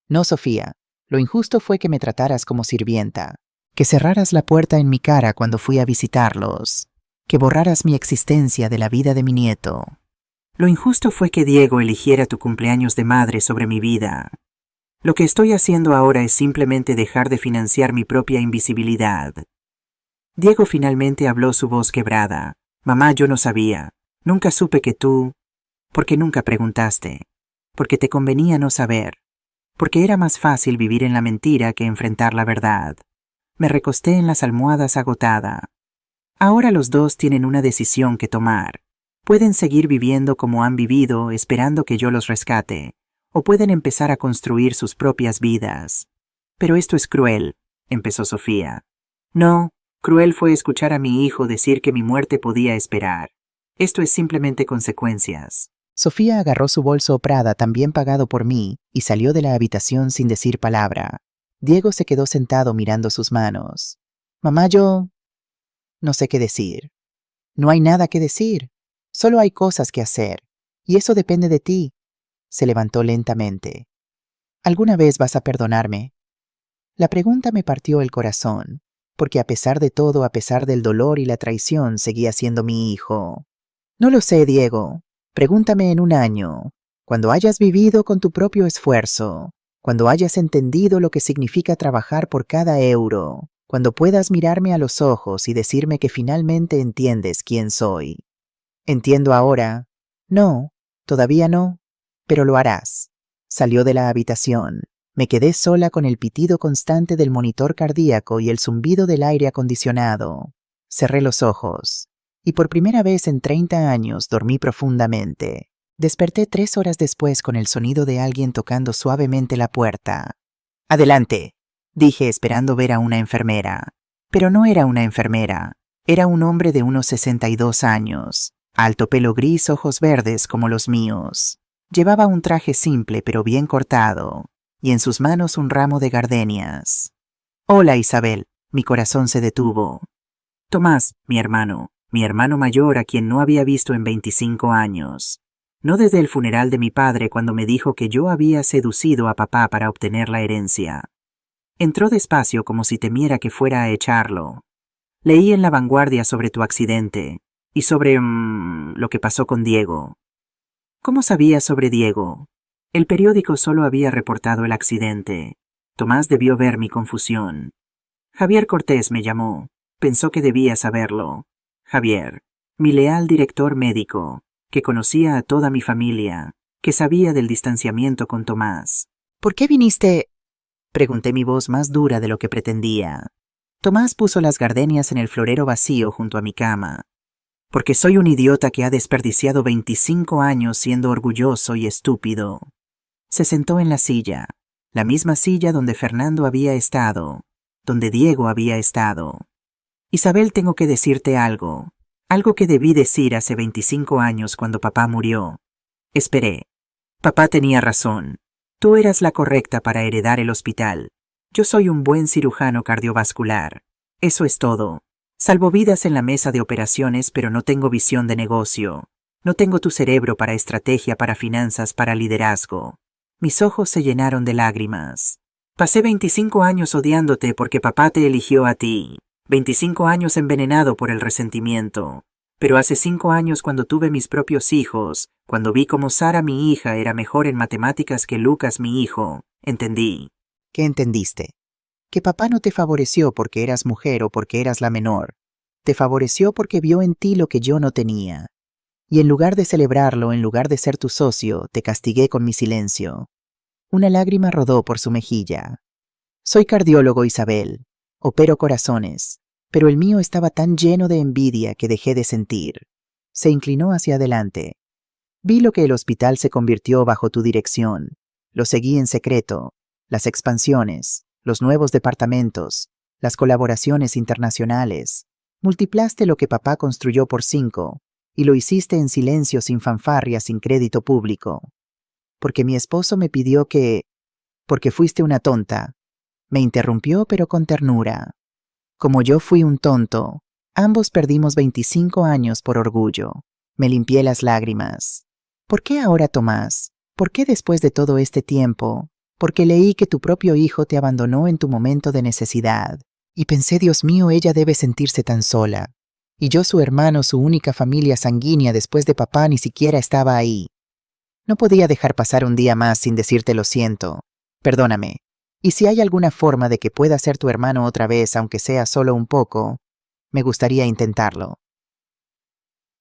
No, Sofía. Lo injusto fue que me trataras como sirvienta, que cerraras la puerta en mi cara cuando fui a visitarlos, que borraras mi existencia de la vida de mi nieto. Lo injusto fue que Diego eligiera tu cumpleaños de madre sobre mi vida. Lo que estoy haciendo ahora es simplemente dejar de financiar mi propia invisibilidad. Diego finalmente habló, su voz quebrada. Mamá, yo no sabía. Nunca supe que tú... Porque nunca preguntaste. Porque te convenía no saber. Porque era más fácil vivir en la mentira que enfrentar la verdad. Me recosté en las almohadas agotada. Ahora los dos tienen una decisión que tomar. Pueden seguir viviendo como han vivido, esperando que yo los rescate, o pueden empezar a construir sus propias vidas. Pero esto es cruel, empezó Sofía. No, cruel fue escuchar a mi hijo decir que mi muerte podía esperar. Esto es simplemente consecuencias. Sofía agarró su bolso Prada, también pagado por mí, y salió de la habitación sin decir palabra. Diego se quedó sentado mirando sus manos. Mamá, yo... no sé qué decir. No hay nada que decir. Solo hay cosas que hacer. Y eso depende de ti. Se levantó lentamente. ¿Alguna vez vas a perdonarme? La pregunta me partió el corazón, porque a pesar de todo, a pesar del dolor y la traición, seguía siendo mi hijo. No lo sé, Diego. Pregúntame en 1 año, cuando hayas vivido con tu propio esfuerzo, cuando hayas entendido lo que significa trabajar por cada euro, cuando puedas mirarme a los ojos y decirme que finalmente entiendes quién soy. ¿Entiendo ahora? No, todavía no, pero lo harás. Salió de la habitación. Me quedé sola con el pitido constante del monitor cardíaco y el zumbido del aire acondicionado. Cerré los ojos. Y por primera vez en 30 años dormí profundamente. Desperté 3 horas después con el sonido de alguien tocando suavemente la puerta. «Adelante», dije, esperando ver a una enfermera. Pero no era una enfermera. Era un hombre de unos 62 años. Alto, pelo gris, ojos verdes como los míos. Llevaba un traje simple pero bien cortado, y en sus manos un ramo de gardenias. «Hola, Isabel», mi corazón se detuvo. «Tomás, mi hermano mayor, a quien no había visto en 25 años. No desde el funeral de mi padre, cuando me dijo que yo había seducido a papá para obtener la herencia. Entró despacio como si temiera que fuera a echarlo. Leí en La Vanguardia sobre tu accidente. Y sobre lo que pasó con Diego. ¿Cómo sabías sobre Diego? El periódico solo había reportado el accidente. Tomás debió ver mi confusión. Javier Cortés me llamó. Pensó que debía saberlo. Javier, mi leal director médico, que conocía a toda mi familia, que sabía del distanciamiento con Tomás. ¿Por qué viniste? Pregunté, mi voz más dura de lo que pretendía. Tomás puso las gardenias en el florero vacío junto a mi cama. Porque soy un idiota que ha desperdiciado 25 años siendo orgulloso y estúpido. Se sentó en la silla, la misma silla donde Fernando había estado, donde Diego había estado. Isabel, tengo que decirte algo que debí decir hace 25 años cuando papá murió. Esperé. Papá tenía razón. Tú eras la correcta para heredar el hospital. Yo soy un buen cirujano cardiovascular. Eso es todo. Salvo vidas en la mesa de operaciones, pero no tengo visión de negocio. No tengo tu cerebro para estrategia, para finanzas, para liderazgo. Mis ojos se llenaron de lágrimas. Pasé 25 años odiándote porque papá te eligió a ti. 25 años envenenado por el resentimiento. Pero hace 5 años, cuando tuve mis propios hijos, cuando vi cómo Sara, mi hija, era mejor en matemáticas que Lucas, mi hijo, entendí. ¿Qué entendiste? Que papá no te favoreció porque eras mujer o porque eras la menor. Te favoreció porque vio en ti lo que yo no tenía. Y en lugar de celebrarlo, en lugar de ser tu socio, te castigué con mi silencio. Una lágrima rodó por su mejilla. Soy cardiólogo, Isabel. Opero corazones. Pero el mío estaba tan lleno de envidia que dejé de sentir. Se inclinó hacia adelante. Vi lo que el hospital se convirtió bajo tu dirección. Lo seguí en secreto. Las expansiones, los nuevos departamentos, las colaboraciones internacionales. Multiplaste lo que papá construyó por 5, y lo hiciste en silencio, sin fanfarria, sin crédito público. Porque mi esposo me pidió que... Porque fuiste una tonta. Me interrumpió, pero con ternura. Como yo fui un tonto, ambos perdimos 25 años por orgullo. Me limpié las lágrimas. ¿Por qué ahora, Tomás? ¿Por qué después de todo este tiempo? Porque leí que tu propio hijo te abandonó en tu momento de necesidad. Y pensé, Dios mío, ella debe sentirse tan sola. Y yo, su hermano, su única familia sanguínea después de papá, ni siquiera estaba ahí. No podía dejar pasar un día más sin decirte lo siento. Perdóname. Y si hay alguna forma de que pueda ser tu hermano otra vez, aunque sea solo un poco, me gustaría intentarlo.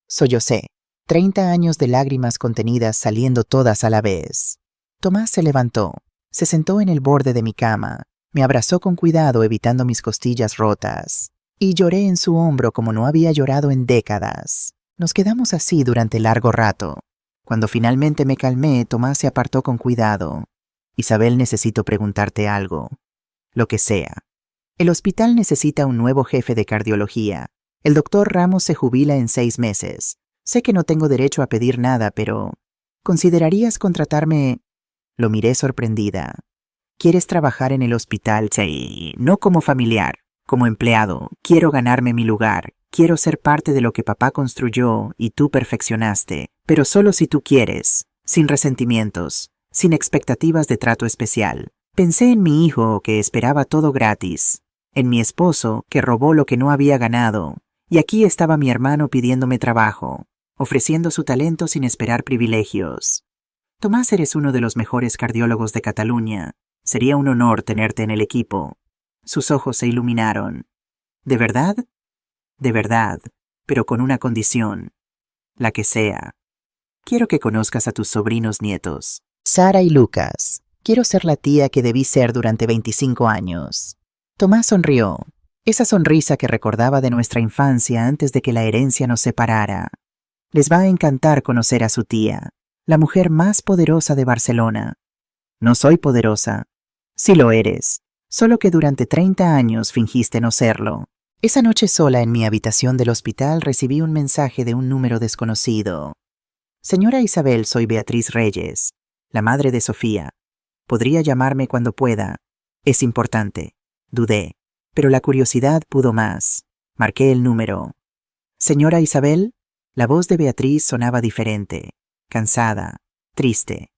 Sollocé. 30 años de lágrimas contenidas saliendo todas a la vez. Tomás se levantó, se sentó en el borde de mi cama, me abrazó con cuidado evitando mis costillas rotas, y lloré en su hombro como no había llorado en décadas. Nos quedamos así durante largo rato. Cuando finalmente me calmé, Tomás se apartó con cuidado. Isabel, necesito preguntarte algo. Lo que sea. El hospital necesita un nuevo jefe de cardiología. El doctor Ramos se jubila en 6 meses. Sé que no tengo derecho a pedir nada, pero... ¿considerarías contratarme? Lo miré sorprendida. ¿Quieres trabajar en el hospital? Sí, no como familiar, como empleado. Quiero ganarme mi lugar. Quiero ser parte de lo que papá construyó y tú perfeccionaste. Pero solo si tú quieres, sin resentimientos, sin expectativas de trato especial. Pensé en mi hijo, que esperaba todo gratis. En mi esposo, que robó lo que no había ganado. Y aquí estaba mi hermano pidiéndome trabajo, ofreciendo su talento sin esperar privilegios. Tomás, eres uno de los mejores cardiólogos de Cataluña. Sería un honor tenerte en el equipo. Sus ojos se iluminaron. ¿De verdad? De verdad, pero con una condición. La que sea. Quiero que conozcas a tus sobrinos nietos. Sara y Lucas. Quiero ser la tía que debí ser durante 25 años. Tomás sonrió. Esa sonrisa que recordaba de nuestra infancia antes de que la herencia nos separara. Les va a encantar conocer a su tía, la mujer más poderosa de Barcelona. No soy poderosa. Sí lo eres, solo que durante 30 años fingiste no serlo. Esa noche sola en mi habitación del hospital recibí un mensaje de un número desconocido. Señora Isabel, soy Beatriz Reyes, la madre de Sofía. Podría llamarme cuando pueda. Es importante. Dudé. Pero la curiosidad pudo más. Marqué el número. Señora Isabel, la voz de Beatriz sonaba diferente, cansada, triste.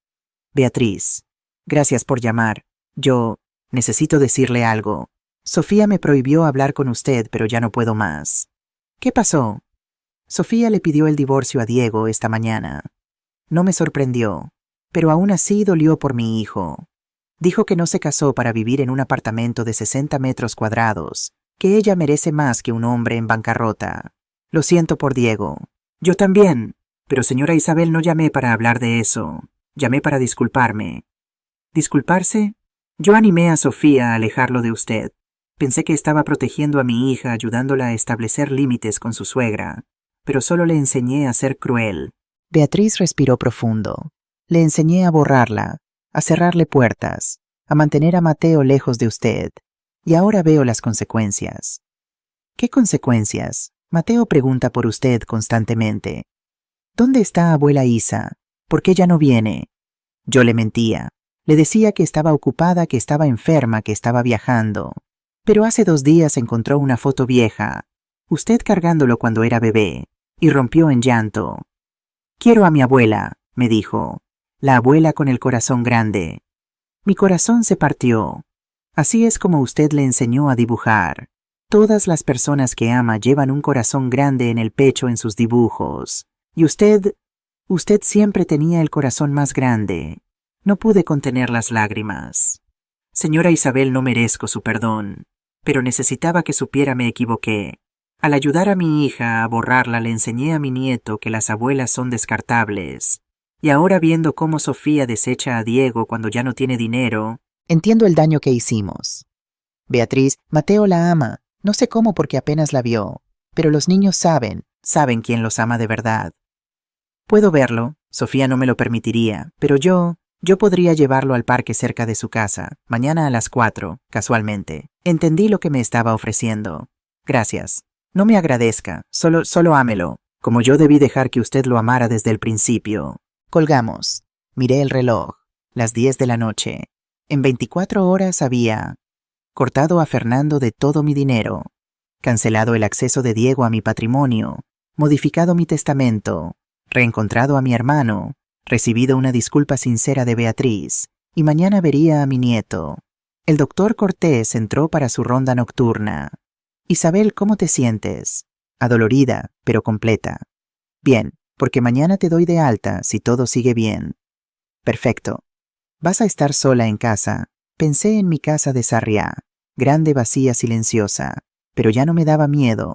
Beatriz, gracias por llamar. Yo necesito decirle algo. Sofía me prohibió hablar con usted, pero ya no puedo más. ¿Qué pasó? Sofía le pidió el divorcio a Diego esta mañana. No me sorprendió, pero aún así dolió por mi hijo. Dijo que no se casó para vivir en un apartamento de 60 metros cuadrados, que ella merece más que un hombre en bancarrota. Lo siento por Diego. Yo también. Pero señora Isabel, no llamé para hablar de eso. Llamé para disculparme. ¿Disculparse? Yo animé a Sofía a alejarlo de usted. Pensé que estaba protegiendo a mi hija, ayudándola a establecer límites con su suegra, pero solo le enseñé a ser cruel. Beatriz respiró profundo. Le enseñé a borrarla, a cerrarle puertas, a mantener a Mateo lejos de usted. Y ahora veo las consecuencias. ¿Qué consecuencias? Mateo pregunta por usted constantemente. ¿Dónde está abuela Isa? ¿Por qué ya no viene? Yo le mentía. Le decía que estaba ocupada, que estaba enferma, que estaba viajando. Pero hace 2 días encontró una foto vieja, usted cargándolo cuando era bebé, y rompió en llanto. Quiero a mi abuela, me dijo, la abuela con el corazón grande. Mi corazón se partió. Así es como usted le enseñó a dibujar. Todas las personas que ama llevan un corazón grande en el pecho en sus dibujos. Y usted siempre tenía el corazón más grande. No pude contener las lágrimas. Señora Isabel, no merezco su perdón, pero necesitaba que supiera me equivoqué. Al ayudar a mi hija a borrarla, le enseñé a mi nieto que las abuelas son descartables. Y ahora viendo cómo Sofía desecha a Diego cuando ya no tiene dinero... Entiendo el daño que hicimos. Beatriz, Mateo la ama. No sé cómo porque apenas la vio. Pero los niños saben quién los ama de verdad. Puedo verlo, Sofía no me lo permitiría, pero yo podría llevarlo al parque cerca de su casa, mañana a las 4, casualmente. Entendí lo que me estaba ofreciendo. Gracias. No me agradezca, solo ámelo, como yo debí dejar que usted lo amara desde el principio. Colgamos. Miré el reloj. Las 10 de la noche. En 24 horas había cortado a Fernando de todo mi dinero, cancelado el acceso de Diego a mi patrimonio, modificado mi testamento, reencontrado a mi hermano, recibido una disculpa sincera de Beatriz, y mañana vería a mi nieto. El doctor Cortés entró para su ronda nocturna. Isabel, ¿cómo te sientes? Adolorida, pero completa. Bien, porque mañana te doy de alta si todo sigue bien. Perfecto. Vas a estar sola en casa. Pensé en mi casa de Sarriá, grande, vacía, silenciosa, pero ya no me daba miedo.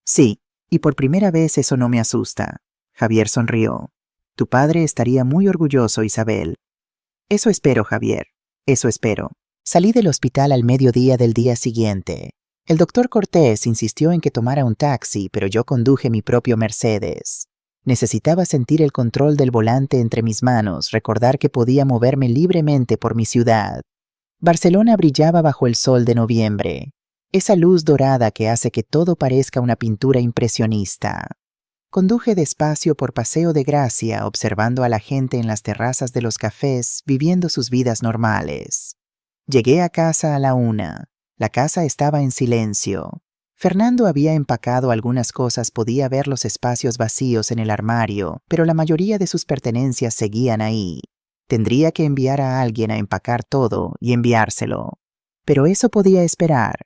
Sí, y por primera vez eso no me asusta. Javier sonrió. Tu padre estaría muy orgulloso, Isabel. Eso espero, Javier. Eso espero. Salí del hospital al mediodía del día siguiente. El doctor Cortés insistió en que tomara un taxi, pero yo conduje mi propio Mercedes. Necesitaba sentir el control del volante entre mis manos, recordar que podía moverme libremente por mi ciudad. Barcelona brillaba bajo el sol de noviembre, esa luz dorada que hace que todo parezca una pintura impresionista. Conduje despacio por Paseo de Gracia, observando a la gente en las terrazas de los cafés, viviendo sus vidas normales. Llegué a casa a la 1. La casa estaba en silencio. Fernando había empacado algunas cosas, podía ver los espacios vacíos en el armario, pero la mayoría de sus pertenencias seguían ahí. Tendría que enviar a alguien a empacar todo y enviárselo. Pero eso podía esperar.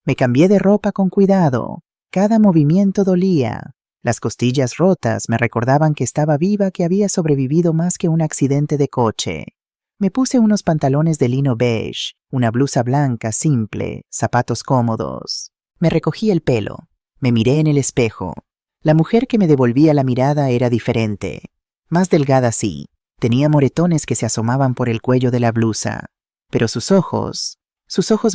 Me cambié de ropa con cuidado. Cada movimiento dolía. Las costillas rotas me recordaban que estaba viva, que había sobrevivido más que un accidente de coche. Me puse unos pantalones de lino beige, una blusa blanca simple, zapatos cómodos. Me recogí el pelo. Me miré en el espejo. La mujer que me devolvía la mirada era diferente. Más delgada sí. Tenía moretones que se asomaban por el cuello de la blusa. Pero sus ojos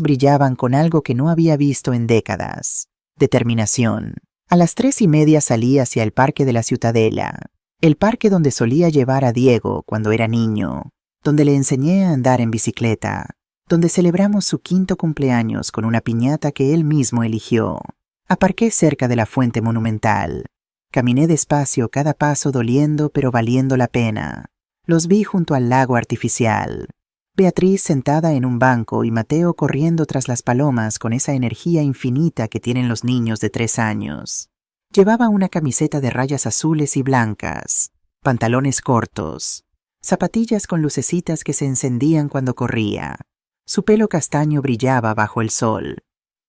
brillaban con algo que no había visto en décadas. Determinación. A las 3:30 salí hacia el parque de la Ciutadella. El parque donde solía llevar a Diego cuando era niño. Donde le enseñé a andar en bicicleta. Donde celebramos su 5º cumpleaños con una piñata que él mismo eligió. Aparqué cerca de la fuente monumental. Caminé despacio, cada paso doliendo pero valiendo la pena. Los vi junto al lago artificial. Beatriz sentada en un banco y Mateo corriendo tras las palomas con esa energía infinita que tienen los niños de 3 años. Llevaba una camiseta de rayas azules y blancas, pantalones cortos, zapatillas con lucecitas que se encendían cuando corría. Su pelo castaño brillaba bajo el sol.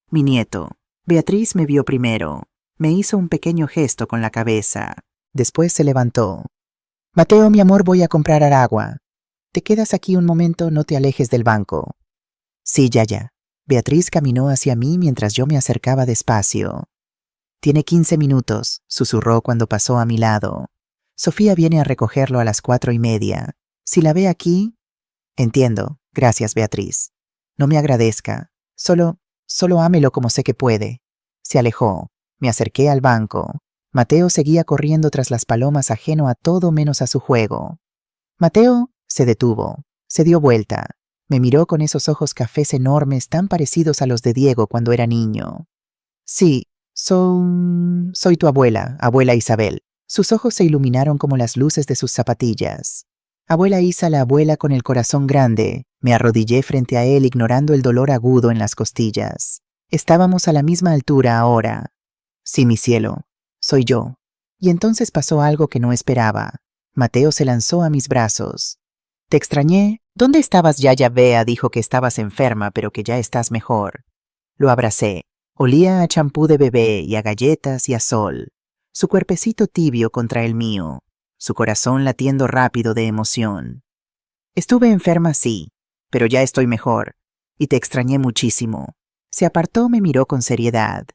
Mi nieto. Beatriz me vio primero. Me hizo un pequeño gesto con la cabeza. Después se levantó. Mateo, mi amor, voy a comprar agua. ¿Te quedas aquí un momento? No te alejes del banco. Sí, Yaya. Beatriz caminó hacia mí mientras yo me acercaba despacio. Tiene 15 minutos, susurró cuando pasó a mi lado. Sofía viene a recogerlo a las 4:30. Si la ve aquí... Entiendo. Gracias, Beatriz. No me agradezca. Solo ámelo como sé que puede. Se alejó. Me acerqué al banco. Mateo seguía corriendo tras las palomas, ajeno a todo menos a su juego. Mateo se detuvo. Se dio vuelta. Me miró con esos ojos cafés enormes tan parecidos a los de Diego cuando era niño. Sí, soy tu abuela, abuela Isabel. Sus ojos se iluminaron como las luces de sus zapatillas. Abuela Isa, la abuela con el corazón grande. Me arrodillé frente a él, ignorando el dolor agudo en las costillas. Estábamos a la misma altura ahora. Sí, mi cielo, soy yo. Y entonces pasó algo que no esperaba. Mateo se lanzó a mis brazos. Te extrañé. ¿Dónde estabas, Yaya? Bea dijo que estabas enferma, pero que ya estás mejor. Lo abracé. Olía a champú de bebé y a galletas y a sol. Su cuerpecito tibio contra el mío. Su corazón latiendo rápido de emoción. Estuve enferma, sí, pero ya estoy mejor. Y te extrañé muchísimo. Se apartó, me miró con seriedad.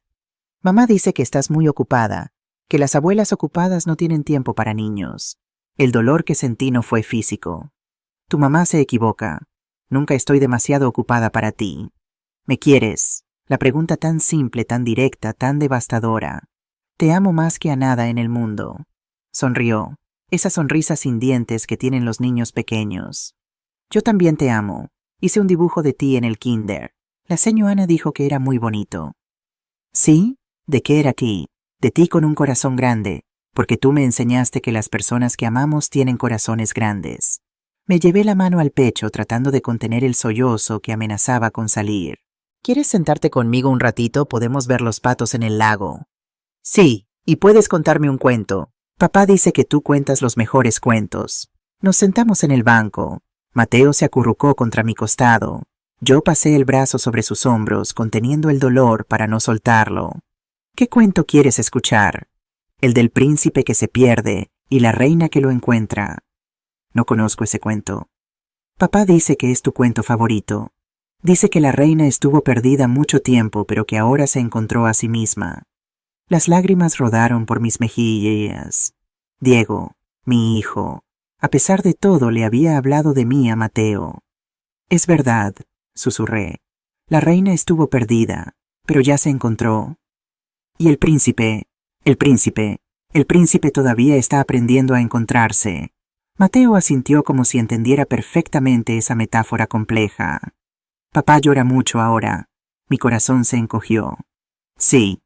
Mamá dice que estás muy ocupada, que las abuelas ocupadas no tienen tiempo para niños. El dolor que sentí no fue físico. Tu mamá se equivoca. Nunca estoy demasiado ocupada para ti. ¿Me quieres? La pregunta tan simple, tan directa, tan devastadora. Te amo más que a nada en el mundo. Sonrió. Esa sonrisa sin dientes que tienen los niños pequeños. Yo también te amo. Hice un dibujo de ti en el kinder. La señora Ana dijo que era muy bonito. ¿Sí? ¿De qué era ti? De ti con un corazón grande, porque tú me enseñaste que las personas que amamos tienen corazones grandes. Me llevé la mano al pecho tratando de contener el sollozo que amenazaba con salir. ¿Quieres sentarte conmigo un ratito? Podemos ver los patos en el lago. Sí, y puedes contarme un cuento. Papá dice que tú cuentas los mejores cuentos. Nos sentamos en el banco. Mateo se acurrucó contra mi costado. Yo pasé el brazo sobre sus hombros, conteniendo el dolor para no soltarlo. ¿Qué cuento quieres escuchar? El del príncipe que se pierde y la reina que lo encuentra. No conozco ese cuento. Papá dice que es tu cuento favorito. Dice que la reina estuvo perdida mucho tiempo, pero que ahora se encontró a sí misma. Las lágrimas rodaron por mis mejillas. Diego, mi hijo, a pesar de todo le había hablado de mí a Mateo. Es verdad, susurré. La reina estuvo perdida, pero ya se encontró. Y el príncipe todavía está aprendiendo a encontrarse. Mateo asintió como si entendiera perfectamente esa metáfora compleja. Papá llora mucho ahora. Mi corazón se encogió. Sí,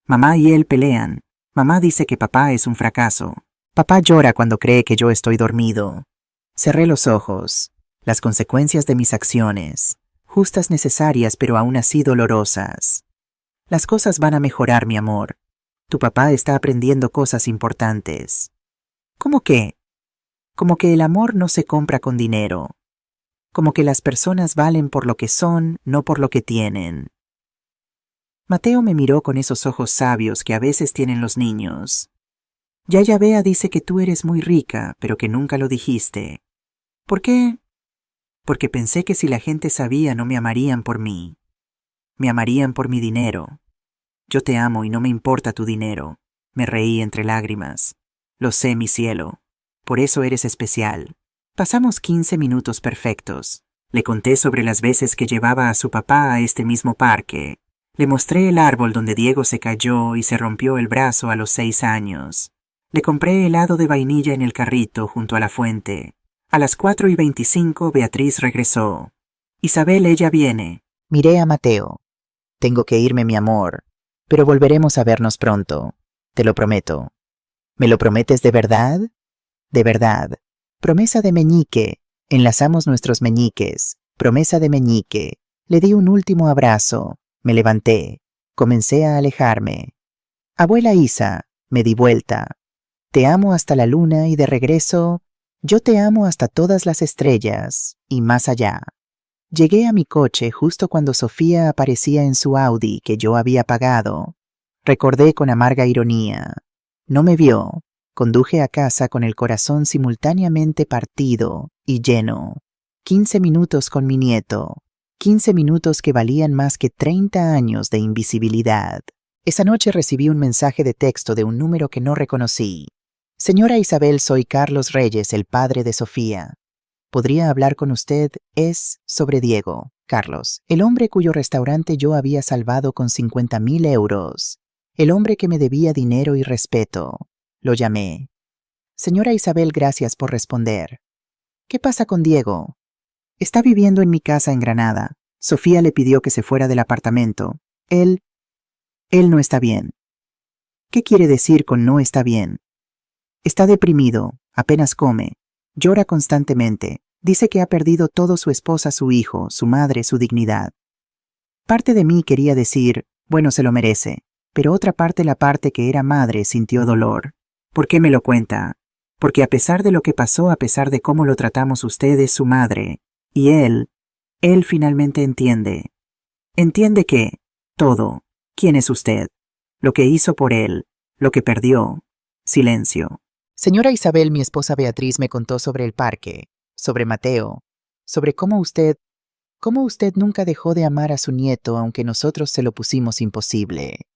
mamá y él pelean. Mamá dice que papá es un fracaso. Papá llora cuando cree que yo estoy dormido. Cerré los ojos. Las consecuencias de mis acciones, justas, necesarias, pero aún así dolorosas. Las cosas van a mejorar, mi amor. Tu papá está aprendiendo cosas importantes. ¿Cómo qué? Como que el amor no se compra con dinero. Como que las personas valen por lo que son, no por lo que tienen. Mateo me miró con esos ojos sabios que a veces tienen los niños. Yaya Bea dice que tú eres muy rica, pero que nunca lo dijiste. ¿Por qué? Porque pensé que si la gente sabía no me amarían por mí. Me amarían por mi dinero. Yo te amo y no me importa tu dinero. Me reí entre lágrimas. Lo sé, mi cielo. Por eso eres especial. Pasamos 15 minutos perfectos. Le conté sobre las veces que llevaba a su papá a este mismo parque. Le mostré el árbol donde Diego se cayó y se rompió el brazo a los 6 años. Le compré helado de vainilla en el carrito junto a la fuente. A las 4:25 Beatriz regresó. Isabel, ella viene. Miré a Mateo. Tengo que irme, mi amor, pero volveremos a vernos pronto. Te lo prometo. ¿Me lo prometes de verdad? De verdad. Promesa de meñique. Enlazamos nuestros meñiques. Promesa de meñique. Le di un último abrazo. Me levanté. Comencé a alejarme. Abuela Isa, me di vuelta. Te amo hasta la luna y de regreso, yo te amo hasta todas las estrellas y más allá. Llegué a mi coche justo cuando Sofía aparecía en su Audi que yo había pagado. Recordé con amarga ironía. No me vio. Conduje a casa con el corazón simultáneamente partido y lleno. 15 minutos con mi nieto. 15 minutos que valían más que 30 años de invisibilidad. Esa noche recibí un mensaje de texto de un número que no reconocí. Señora Isabel, soy Carlos Reyes, el padre de Sofía. ¿Podría hablar con usted? Es sobre Diego. Carlos, el hombre cuyo restaurante yo había salvado con 50.000 euros. El hombre que me debía dinero y respeto. Lo llamé. Señora Isabel, gracias por responder. ¿Qué pasa con Diego? Está viviendo en mi casa en Granada. Sofía le pidió que se fuera del apartamento. Él no está bien. ¿Qué quiere decir con no está bien? Está deprimido, apenas come, llora constantemente, dice que ha perdido todo: su esposa, su hijo, su madre, su dignidad. Parte de mí quería decir, bueno, se lo merece, pero otra parte, la parte que era madre, sintió dolor. ¿Por qué me lo cuenta? Porque a pesar de lo que pasó, a pesar de cómo lo tratamos, usted es su madre, y él finalmente entiende. Entiende que, todo, quién es usted, lo que hizo por él, lo que perdió. Silencio. Señora Isabel, mi esposa Beatriz me contó sobre el parque, sobre Mateo, sobre cómo usted nunca dejó de amar a su nieto aunque nosotros se lo pusimos imposible.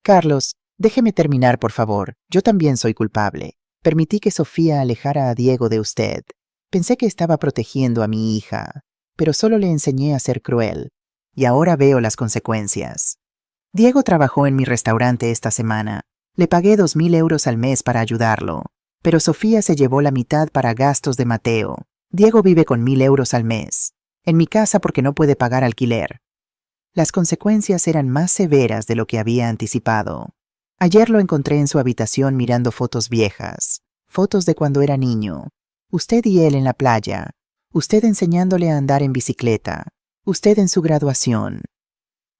Carlos, déjeme terminar, por favor. Yo también soy culpable. Permití que Sofía alejara a Diego de usted. Pensé que estaba protegiendo a mi hija, pero solo le enseñé a ser cruel. Y ahora veo las consecuencias. Diego trabajó en mi restaurante esta semana. Le pagué 2.000 euros al mes para ayudarlo, pero Sofía se llevó la mitad para gastos de Mateo. Diego vive con 1.000 euros al mes, en mi casa porque no puede pagar alquiler. Las consecuencias eran más severas de lo que había anticipado. Ayer lo encontré en su habitación mirando fotos viejas, fotos de cuando era niño. Usted y él en la playa, usted enseñándole a andar en bicicleta, usted en su graduación.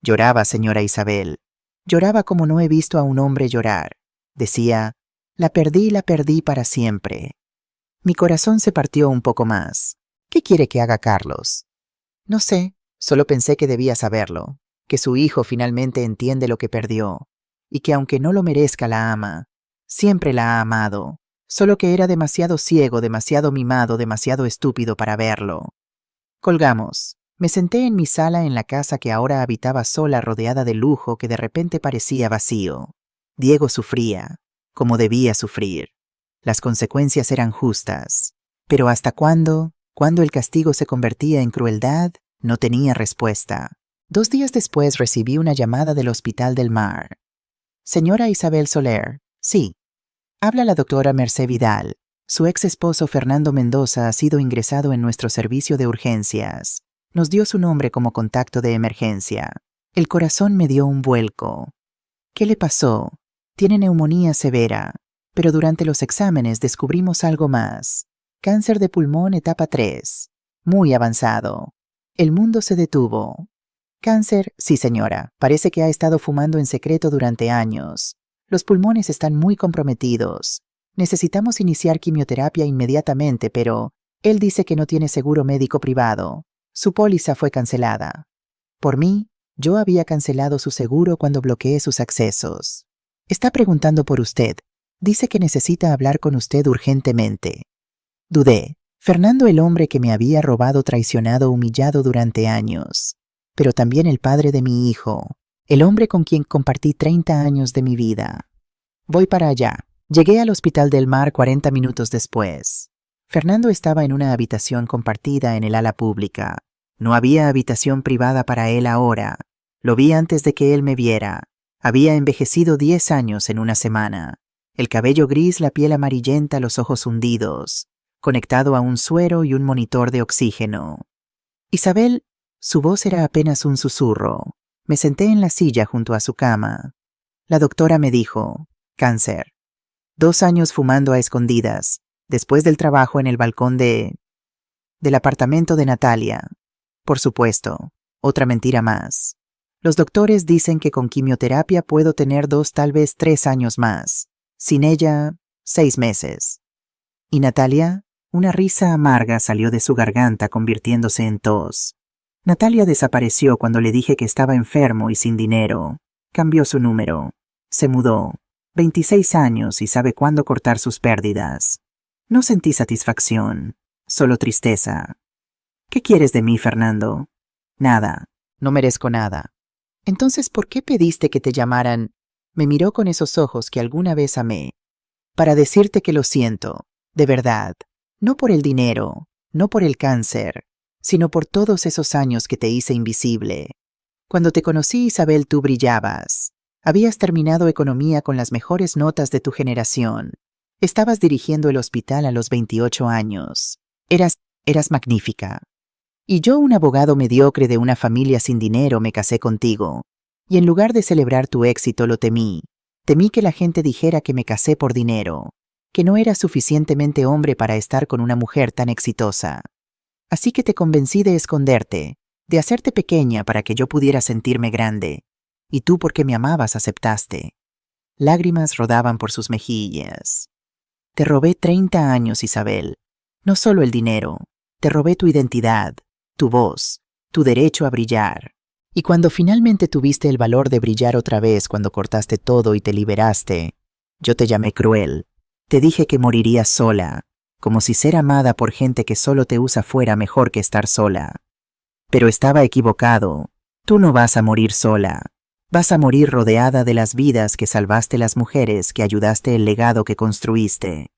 Lloraba, señora Isabel. Lloraba como no he visto a un hombre llorar. Decía, la perdí para siempre. Mi corazón se partió un poco más. ¿Qué quiere que haga Carlos? No sé, solo pensé que debía saberlo, que su hijo finalmente entiende lo que perdió, y que aunque no lo merezca la ama, siempre la ha amado, solo que era demasiado ciego, demasiado mimado, demasiado estúpido para verlo. Colgamos. Me senté en mi sala en la casa que ahora habitaba sola, rodeada de lujo que de repente parecía vacío. Diego sufría, como debía sufrir. Las consecuencias eran justas. Pero ¿hasta cuándo? Cuando el castigo se convertía en crueldad, no tenía respuesta. 2 días después recibí una llamada del Hospital del Mar. Señora Isabel Soler, sí. Habla la doctora Mercé Vidal. Su ex esposo Fernando Mendoza ha sido ingresado en nuestro servicio de urgencias. Nos dio su nombre como contacto de emergencia. El corazón me dio un vuelco. ¿Qué le pasó? Tiene neumonía severa, pero durante los exámenes descubrimos algo más. Cáncer de pulmón etapa 3. Muy avanzado. El mundo se detuvo. Cáncer, sí señora, parece que ha estado fumando en secreto durante años. Los pulmones están muy comprometidos. Necesitamos iniciar quimioterapia inmediatamente, pero él dice que no tiene seguro médico privado. Su póliza fue cancelada. Por mí, yo había cancelado su seguro cuando bloqueé sus accesos. Está preguntando por usted. Dice que necesita hablar con usted urgentemente. Dudé. Fernando, el hombre que me había robado, traicionado, humillado durante años. Pero también el padre de mi hijo. El hombre con quien compartí 30 años de mi vida. Voy para allá. Llegué al Hospital del Mar 40 minutos después. Fernando estaba en una habitación compartida en el ala pública. No había habitación privada para él ahora. Lo vi antes de que él me viera. Había envejecido 10 años en una semana. El cabello gris, la piel amarillenta, los ojos hundidos. Conectado a un suero y un monitor de oxígeno. Isabel, su voz era apenas un susurro. Me senté en la silla junto a su cama. La doctora me dijo, cáncer. 2 años fumando a escondidas. Después del trabajo en el balcón del apartamento de Natalia. Por supuesto, otra mentira más. Los doctores dicen que con quimioterapia puedo tener 2, tal vez 3 años más. Sin ella, 6 meses. ¿Y Natalia? Una risa amarga salió de su garganta convirtiéndose en tos. Natalia desapareció cuando le dije que estaba enfermo y sin dinero. Cambió su número. Se mudó. 26 años y sabe cuándo cortar sus pérdidas. No sentí satisfacción, solo tristeza. ¿Qué quieres de mí, Fernando? Nada. No merezco nada. Entonces, ¿por qué pediste que te llamaran? Me miró con esos ojos que alguna vez amé. Para decirte que lo siento, de verdad. No por el dinero, no por el cáncer, sino por todos esos años que te hice invisible. Cuando te conocí, Isabel, tú brillabas. Habías terminado economía con las mejores notas de tu generación. Estabas dirigiendo el hospital a los 28 años. Eras magnífica. Y yo, un abogado mediocre de una familia sin dinero, me casé contigo. Y en lugar de celebrar tu éxito, lo temí. Temí que la gente dijera que me casé por dinero, que no era suficientemente hombre para estar con una mujer tan exitosa. Así que te convencí de esconderte, de hacerte pequeña para que yo pudiera sentirme grande. Y tú, porque me amabas, aceptaste. Lágrimas rodaban por sus mejillas. Te robé 30 años, Isabel. No solo el dinero, te robé tu identidad, tu voz, tu derecho a brillar. Y cuando finalmente tuviste el valor de brillar otra vez, cuando cortaste todo y te liberaste, yo te llamé cruel. Te dije que morirías sola, como si ser amada por gente que solo te usa fuera mejor que estar sola. Pero estaba equivocado. Tú no vas a morir sola. Vas a morir rodeada de las vidas que salvaste, las mujeres que ayudaste, el legado que construiste.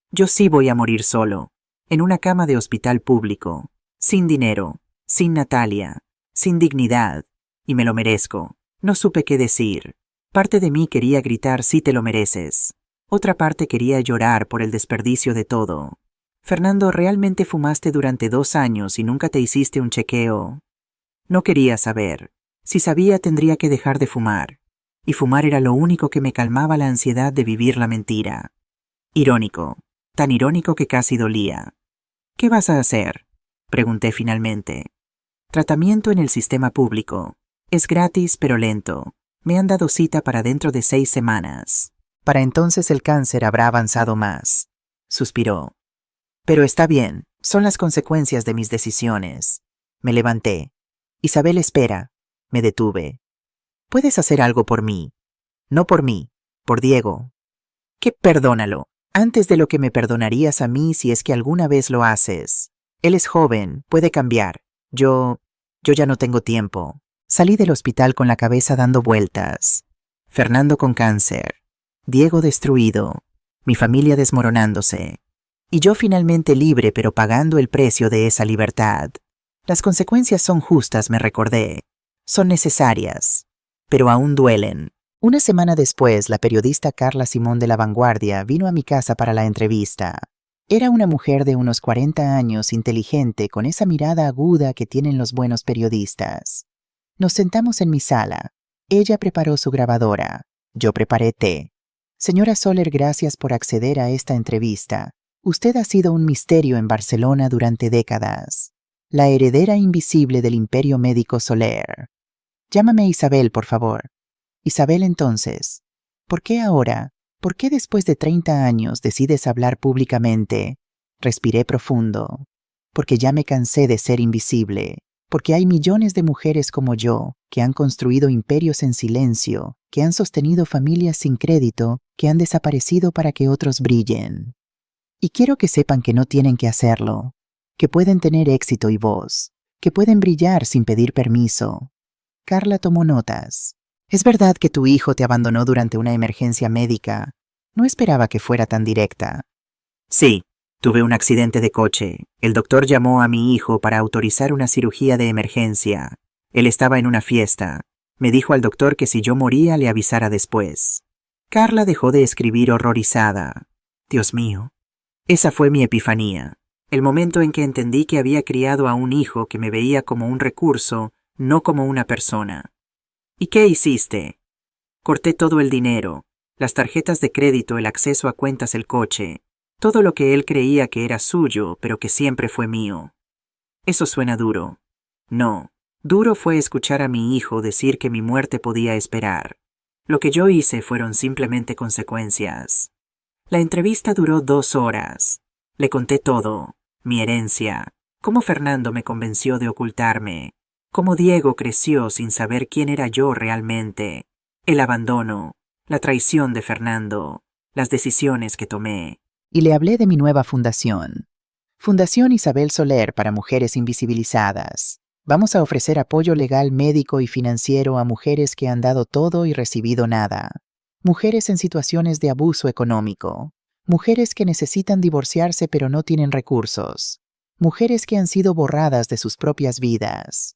Yo sí voy a morir solo, en una cama de hospital público, sin dinero, sin Natalia, sin dignidad, y me lo merezco. No supe qué decir. Parte de mí quería gritar, sí te lo mereces. Otra parte quería llorar por el desperdicio de todo. Fernando, ¿realmente fumaste durante 2 años y nunca te hiciste un chequeo? No quería saber. Si sabía, tendría que dejar de fumar. Y fumar era lo único que me calmaba la ansiedad de vivir la mentira. Irónico. Tan irónico que casi dolía. ¿Qué vas a hacer?, pregunté finalmente. Tratamiento en el sistema público. Es gratis pero lento. Me han dado cita para dentro de 6 semanas. Para entonces el cáncer habrá avanzado más. Suspiró. Pero está bien, son las consecuencias de mis decisiones. Me levanté. Isabel, espera. Me detuve. ¿Puedes hacer algo por mí? No por mí, por Diego. ¿Qué? Perdónalo. Antes de lo que me perdonarías a mí si es que alguna vez lo haces. Él es joven, puede cambiar. Yo ya no tengo tiempo. Salí del hospital con la cabeza dando vueltas. Fernando con cáncer. Diego destruido. Mi familia desmoronándose. Y yo finalmente libre, pero pagando el precio de esa libertad. Las consecuencias son justas, me recordé. Son necesarias. Pero aún duelen. Una semana después, la periodista Carla Simón de La Vanguardia vino a mi casa para la entrevista. Era una mujer de unos 40 años, inteligente, con esa mirada aguda que tienen los buenos periodistas. Nos sentamos en mi sala. Ella preparó su grabadora. Yo preparé té. Señora Soler, gracias por acceder a esta entrevista. Usted ha sido un misterio en Barcelona durante décadas. La heredera invisible del imperio médico Soler. Llámame Isabel, por favor. Isabel, entonces, ¿por qué ahora? ¿Por qué después de 30 años decides hablar públicamente? Respiré profundo. Porque ya me cansé de ser invisible. Porque hay millones de mujeres como yo, que han construido imperios en silencio, que han sostenido familias sin crédito, que han desaparecido para que otros brillen. Y quiero que sepan que no tienen que hacerlo, que pueden tener éxito y voz, que pueden brillar sin pedir permiso. Carla tomó notas. Es verdad que tu hijo te abandonó durante una emergencia médica. No esperaba que fuera tan directa. Sí, tuve un accidente de coche. El doctor llamó a mi hijo para autorizar una cirugía de emergencia. Él estaba en una fiesta. Me dijo al doctor que si yo moría le avisara después. Carla dejó de escribir horrorizada. Dios mío. Esa fue mi epifanía. El momento en que entendí que había criado a un hijo que me veía como un recurso, no como una persona. ¿Y qué hiciste? Corté todo el dinero, las tarjetas de crédito, el acceso a cuentas, el coche, todo lo que él creía que era suyo, pero que siempre fue mío. Eso suena duro. No, duro fue escuchar a mi hijo decir que mi muerte podía esperar. Lo que yo hice fueron simplemente consecuencias. La entrevista duró 2 horas. Le conté todo, mi herencia, cómo Fernando me convenció de ocultarme, cómo Diego creció sin saber quién era yo realmente, el abandono, la traición de Fernando, las decisiones que tomé. Y le hablé de mi nueva fundación. Fundación Isabel Soler para Mujeres Invisibilizadas. Vamos a ofrecer apoyo legal, médico y financiero a mujeres que han dado todo y recibido nada. Mujeres en situaciones de abuso económico. Mujeres que necesitan divorciarse pero no tienen recursos. Mujeres que han sido borradas de sus propias vidas.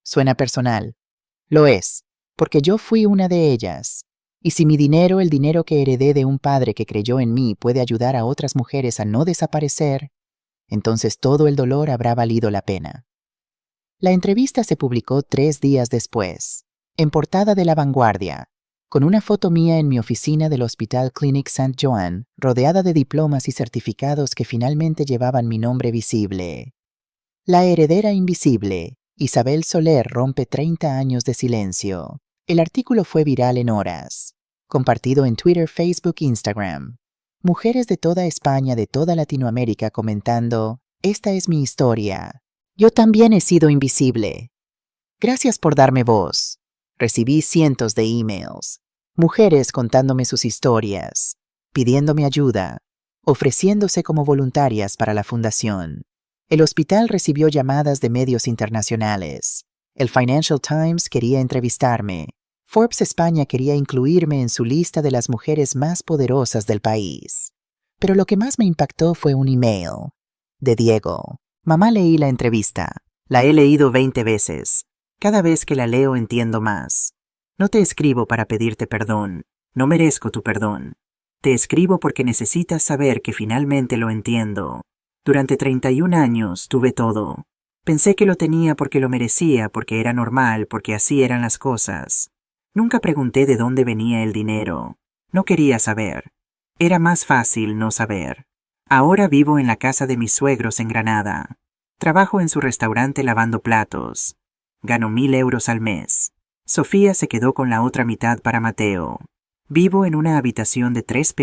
Suena personal. Lo es, porque yo fui una de ellas. Y si mi dinero, el dinero que heredé de un padre que creyó en mí, puede ayudar a otras mujeres a no desaparecer, entonces todo el dolor habrá valido la pena. La entrevista se publicó 3 días después, en portada de La Vanguardia, con una foto mía en mi oficina del Hospital Clínic St. Joan, rodeada de diplomas y certificados que finalmente llevaban mi nombre visible. La heredera invisible, Isabel Soler, rompe 30 años de silencio. El artículo fue viral en horas, compartido en Twitter, Facebook, Instagram. Mujeres de toda España, de toda Latinoamérica comentando, esta es mi historia. Yo también he sido invisible. Gracias por darme voz. Recibí cientos de emails. Mujeres contándome sus historias, pidiéndome ayuda, ofreciéndose como voluntarias para la fundación. El hospital recibió llamadas de medios internacionales. El Financial Times quería entrevistarme. Forbes España quería incluirme en su lista de las mujeres más poderosas del país. Pero lo que más me impactó fue un email de Diego. Mamá, leí la entrevista. La he leído 20 veces. Cada vez que la leo entiendo más. No te escribo para pedirte perdón. No merezco tu perdón. Te escribo porque necesitas saber que finalmente lo entiendo. Durante 31 años tuve todo. Pensé que lo tenía porque lo merecía, porque era normal, porque así eran las cosas. Nunca pregunté de dónde venía el dinero. No quería saber. Era más fácil no saber. Ahora vivo en la casa de mis suegros en Granada. Trabajo en su restaurante lavando platos. Gano 1.000 euros al mes. Sofía se quedó con la otra mitad para Mateo. Vivo en una habitación de 3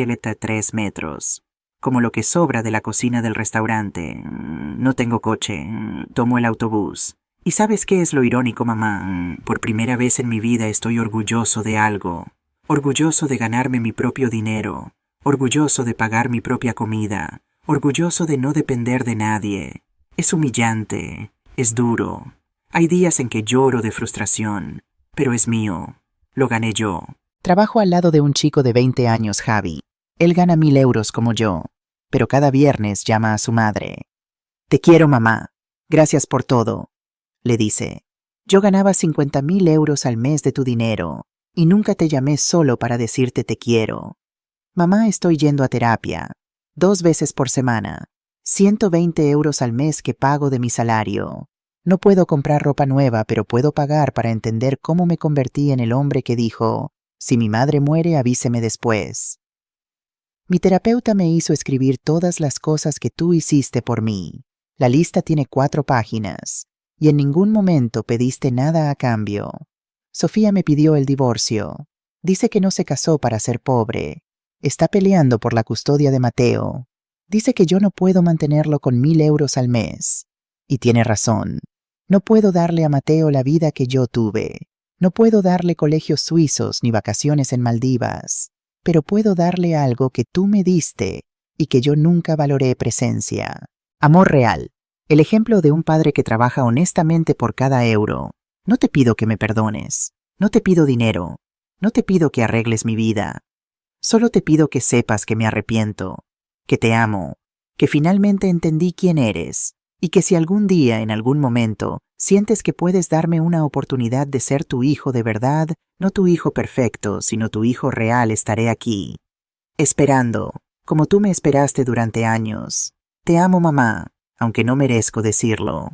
metros. Como lo que sobra de la cocina del restaurante. No tengo coche. Tomo el autobús. ¿Y sabes qué es lo irónico, mamá? Por primera vez en mi vida estoy orgulloso de algo. Orgulloso de ganarme mi propio dinero. Orgulloso de pagar mi propia comida. Orgulloso de no depender de nadie. Es humillante. Es duro. Hay días en que lloro de frustración. Pero es mío. Lo gané yo. Trabajo al lado de un chico de 20 años, Javi. Él gana 1.000 euros como yo, pero cada viernes llama a su madre. Te quiero, mamá. Gracias por todo. Le dice. Yo ganaba 50.000 euros al mes de tu dinero, y nunca te llamé solo para decirte te quiero. Mamá, estoy yendo a terapia. 2 veces por semana. 120 euros al mes que pago de mi salario. No puedo comprar ropa nueva, pero puedo pagar para entender cómo me convertí en el hombre que dijo, si mi madre muere, avíseme después. Mi terapeuta me hizo escribir todas las cosas que tú hiciste por mí. La lista tiene 4 páginas, y en ningún momento pediste nada a cambio. Sofía me pidió el divorcio. Dice que no se casó para ser pobre. Está peleando por la custodia de Mateo. Dice que yo no puedo mantenerlo con 1.000 euros al mes. Y tiene razón. No puedo darle a Mateo la vida que yo tuve. No puedo darle colegios suizos ni vacaciones en Maldivas. Pero puedo darle algo que tú me diste y que yo nunca valoré: presencia. Amor real. El ejemplo de un padre que trabaja honestamente por cada euro. No te pido que me perdones. No te pido dinero. No te pido que arregles mi vida. Solo te pido que sepas que me arrepiento, que te amo, que finalmente entendí quién eres, y que si algún día, en algún momento, sientes que puedes darme una oportunidad de ser tu hijo de verdad, no tu hijo perfecto, sino tu hijo real, estaré aquí, esperando, como tú me esperaste durante años. Te amo, mamá, aunque no merezco decirlo.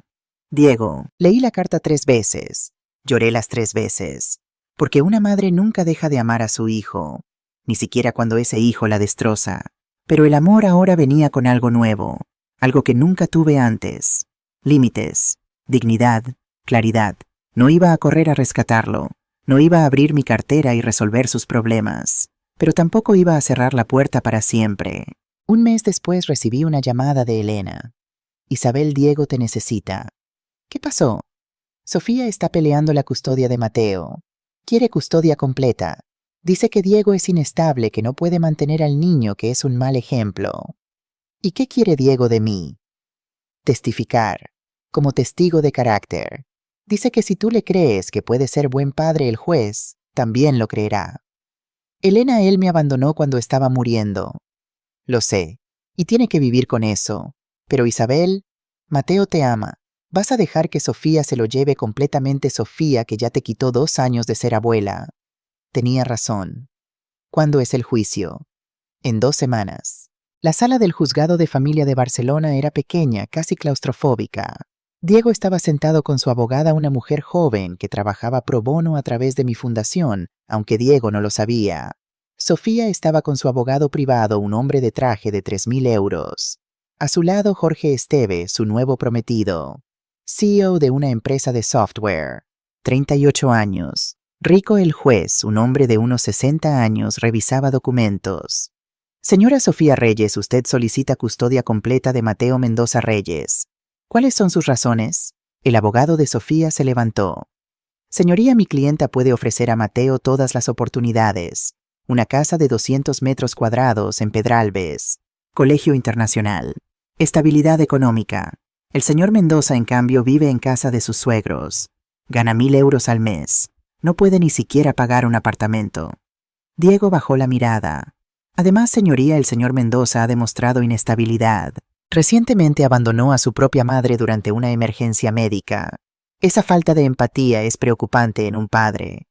Diego. Leí la carta 3 veces. Lloré las 3 veces. Porque una madre nunca deja de amar a su hijo, ni siquiera cuando ese hijo la destroza. Pero el amor ahora venía con algo nuevo, algo que nunca tuve antes. Límites, dignidad, claridad. No iba a correr a rescatarlo. No iba a abrir mi cartera y resolver sus problemas. Pero tampoco iba a cerrar la puerta para siempre. Un mes después recibí una llamada de Elena. Isabel, Diego te necesita. ¿Qué pasó? Sofía está peleando la custodia de Mateo. Quiere custodia completa. Dice que Diego es inestable, que no puede mantener al niño, que es un mal ejemplo. ¿Y qué quiere Diego de mí? Testificar, como testigo de carácter. Dice que si tú le crees que puede ser buen padre el juez, también lo creerá. Elena, él me abandonó cuando estaba muriendo. Lo sé, y tiene que vivir con eso. Pero Isabel, Mateo te ama. ¿Vas a dejar que Sofía se lo lleve completamente, Sofía, que ya te quitó 2 años de ser abuela? Tenía razón. ¿Cuándo es el juicio? En 2 semanas. La sala del juzgado de familia de Barcelona era pequeña, casi claustrofóbica. Diego estaba sentado con su abogada, una mujer joven que trabajaba pro bono a través de mi fundación, aunque Diego no lo sabía. Sofía estaba con su abogado privado, un hombre de traje de 3.000 euros. A su lado, Jorge Esteve, su nuevo prometido, CEO de una empresa de software, 38 años. Rico el juez, un hombre de unos 60 años, revisaba documentos. Señora Sofía Reyes, usted solicita custodia completa de Mateo Mendoza Reyes. ¿Cuáles son sus razones? El abogado de Sofía se levantó. Señoría, mi clienta puede ofrecer a Mateo todas las oportunidades. Una casa de 200 metros cuadrados en Pedralbes. Colegio internacional. Estabilidad económica. El señor Mendoza, en cambio, vive en casa de sus suegros. Gana 1.000 euros al mes. No puede ni siquiera pagar un apartamento. Diego bajó la mirada. Además, señoría, el señor Mendoza ha demostrado inestabilidad. Recientemente abandonó a su propia madre durante una emergencia médica. Esa falta de empatía es preocupante en un padre.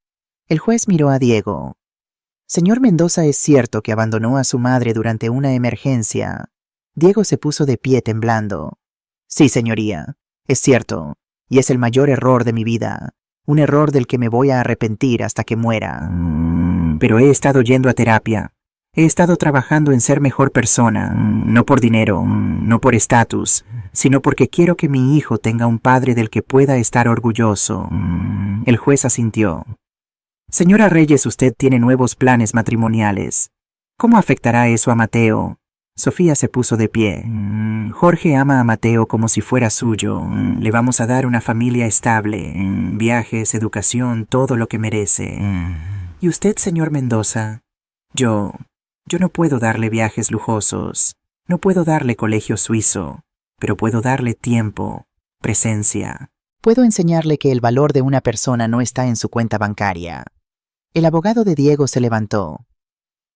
El juez miró a Diego. Señor Mendoza, ¿es cierto que abandonó a su madre durante una emergencia? Diego se puso de pie temblando. Sí, señoría, es cierto, y es el mayor error de mi vida. Un error del que me voy a arrepentir hasta que muera. Pero he estado yendo a terapia. He estado trabajando en ser mejor persona, no por dinero, no por estatus, sino porque quiero que mi hijo tenga un padre del que pueda estar orgulloso. El juez asintió. Señora Reyes, usted tiene nuevos planes matrimoniales. ¿Cómo afectará eso a Mateo? Sofía se puso de pie. Jorge ama a Mateo como si fuera suyo. Le vamos a dar una familia estable, viajes, educación, todo lo que merece. ¿Y usted, señor Mendoza? Yo no puedo darle viajes lujosos, no puedo darle colegio suizo, pero puedo darle tiempo, presencia. Puedo enseñarle que el valor de una persona no está en su cuenta bancaria. El abogado de Diego se levantó.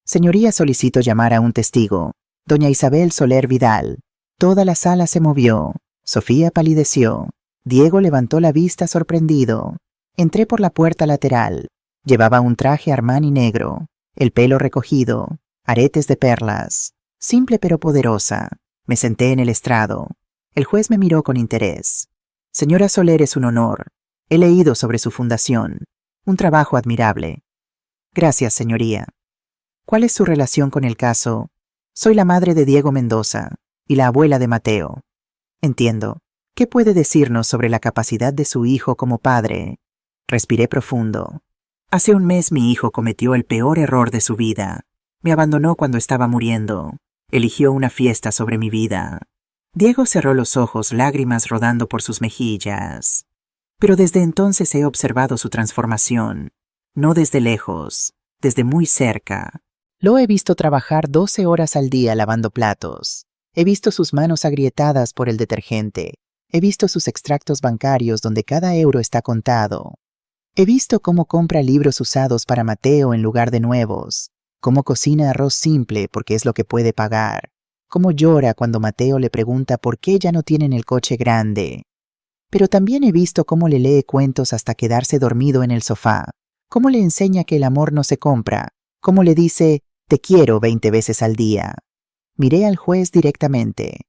Señoría, solicito llamar a un testigo. Doña Isabel Soler Vidal. Toda la sala se movió. Sofía palideció. Diego levantó la vista sorprendido. Entré por la puerta lateral. Llevaba un traje Armani negro, el pelo recogido, aretes de perlas. Simple pero poderosa. Me senté en el estrado. El juez me miró con interés. Señora Soler, es un honor. He leído sobre su fundación. Un trabajo admirable. Gracias, señoría. ¿Cuál es su relación con el caso? Soy la madre de Diego Mendoza y la abuela de Mateo. Entiendo. ¿Qué puede decirnos sobre la capacidad de su hijo como padre? Respiré profundo. Hace un mes mi hijo cometió el peor error de su vida. Me abandonó cuando estaba muriendo. Eligió una fiesta sobre mi vida. Diego cerró los ojos, lágrimas rodando por sus mejillas. Pero desde entonces he observado su transformación. No desde lejos, desde muy cerca. Lo he visto trabajar 12 horas al día lavando platos. He visto sus manos agrietadas por el detergente. He visto sus extractos bancarios donde cada euro está contado. He visto cómo compra libros usados para Mateo en lugar de nuevos. Cómo cocina arroz simple porque es lo que puede pagar. Cómo llora cuando Mateo le pregunta por qué ya no tienen el coche grande. Pero también he visto cómo le lee cuentos hasta quedarse dormido en el sofá. Cómo le enseña que el amor no se compra. Cómo le dice, te quiero 20 veces al día. Miré al juez directamente.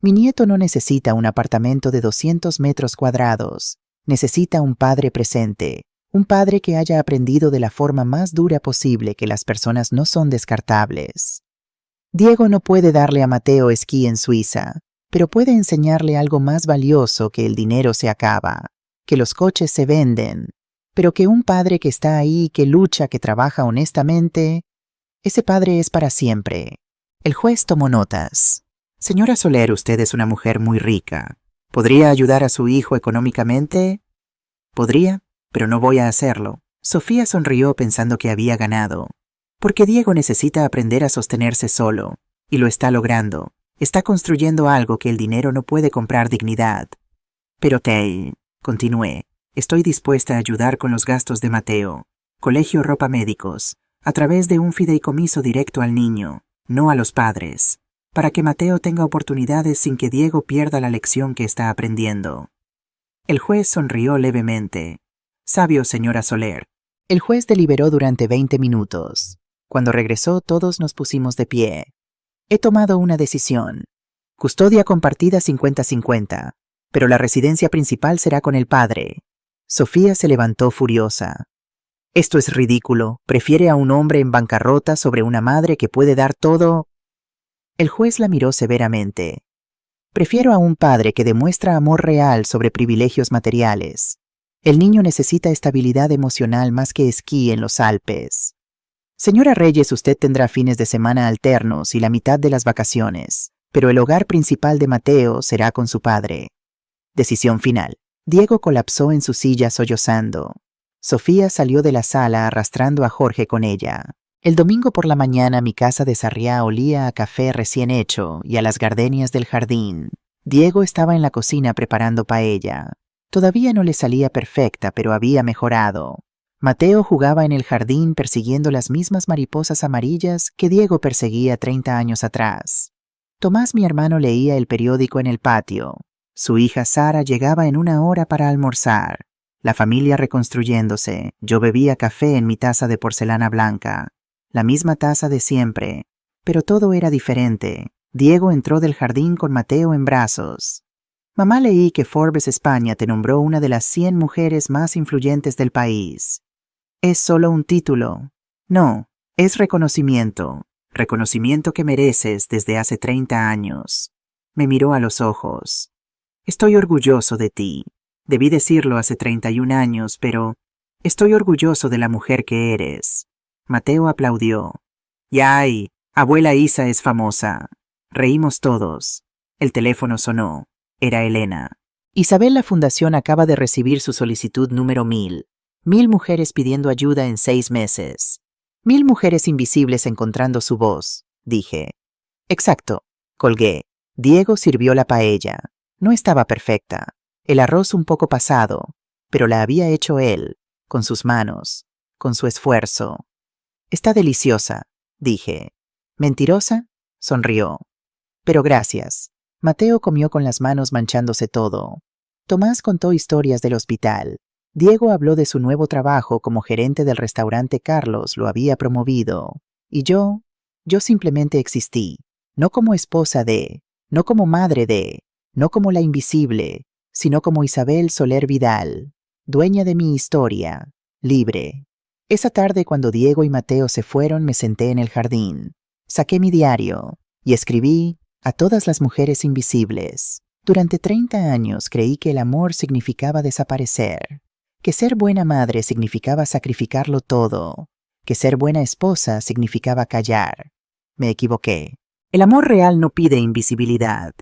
Mi nieto no necesita un apartamento de 200 metros cuadrados. Necesita un padre presente. Un padre que haya aprendido de la forma más dura posible que las personas no son descartables. Diego no puede darle a Mateo esquí en Suiza, pero puede enseñarle algo más valioso: que el dinero se acaba, que los coches se venden, pero que un padre que está ahí, que lucha, que trabaja honestamente, ese padre es para siempre. El juez tomó notas. Señora Soler, usted es una mujer muy rica. ¿Podría ayudar a su hijo económicamente? Podría, pero no voy a hacerlo. Sofía sonrió pensando que había ganado, porque Diego necesita aprender a sostenerse solo, y lo está logrando. Está construyendo algo que el dinero no puede comprar dignidad. Pero continué, estoy dispuesta a ayudar con los gastos de Mateo, colegio, ropa, médicos, a través de un fideicomiso directo al niño, no a los padres, para que Mateo tenga oportunidades sin que Diego pierda la lección que está aprendiendo. El juez sonrió levemente. Sabio, señora Soler. El juez deliberó durante 20 minutos. Cuando regresó, todos nos pusimos de pie. He tomado una decisión. Custodia compartida 50-50, pero la residencia principal será con el padre. Sofía se levantó furiosa. Esto es ridículo. Prefiere a un hombre en bancarrota sobre una madre que puede dar todo. El juez la miró severamente. Prefiero a un padre que demuestra amor real sobre privilegios materiales. El niño necesita estabilidad emocional más que esquí en los Alpes. Señora Reyes, usted tendrá fines de semana alternos y la mitad de las vacaciones, pero el hogar principal de Mateo será con su padre. Decisión final. Diego colapsó en su silla sollozando. Sofía salió de la sala arrastrando a Jorge con ella. El domingo por la mañana mi casa de Sarriá olía a café recién hecho y a las gardenias del jardín. Diego estaba en la cocina preparando paella. Todavía no le salía perfecta, pero había mejorado. Mateo jugaba en el jardín persiguiendo las mismas mariposas amarillas que Diego perseguía 30 años atrás. Tomás, mi hermano, leía el periódico en el patio. Su hija Sara llegaba en una hora para almorzar. La familia reconstruyéndose. Yo bebía café en mi taza de porcelana blanca. La misma taza de siempre. Pero todo era diferente. Diego entró del jardín con Mateo en brazos. Mamá, leí que Forbes España te nombró una de las 100 mujeres más influyentes del país. ¿Es solo un título? No, es reconocimiento. Reconocimiento que mereces desde hace 30 años. Me miró a los ojos. Estoy orgulloso de ti. Debí decirlo hace 31 años, pero estoy orgulloso de la mujer que eres. Mateo aplaudió. ¡Yay! Abuela Isa es famosa. Reímos todos. El teléfono sonó. Era Elena. Isabel, la fundación acaba de recibir su solicitud número 1000. 1000 mujeres pidiendo ayuda en 6 meses. 1000 mujeres invisibles encontrando su voz, dije. Exacto, colgué. Diego sirvió la paella. No estaba perfecta. El arroz un poco pasado, pero la había hecho él, con sus manos, con su esfuerzo. Está deliciosa, dije. ¿Mentirosa? Sonrió. Pero gracias. Mateo comió con las manos manchándose todo. Tomás contó historias del hospital. Diego habló de su nuevo trabajo como gerente del restaurante Carlos, lo había promovido. Y yo simplemente existí. No como esposa de, no como madre de, no como la invisible, sino como Isabel Soler Vidal, dueña de mi historia, libre. Esa tarde, cuando Diego y Mateo se fueron, me senté en el jardín. Saqué mi diario y escribí a todas las mujeres invisibles. Durante 30 años creí que el amor significaba desaparecer, que ser buena madre significaba sacrificarlo todo, que ser buena esposa significaba callar. Me equivoqué. El amor real no pide invisibilidad,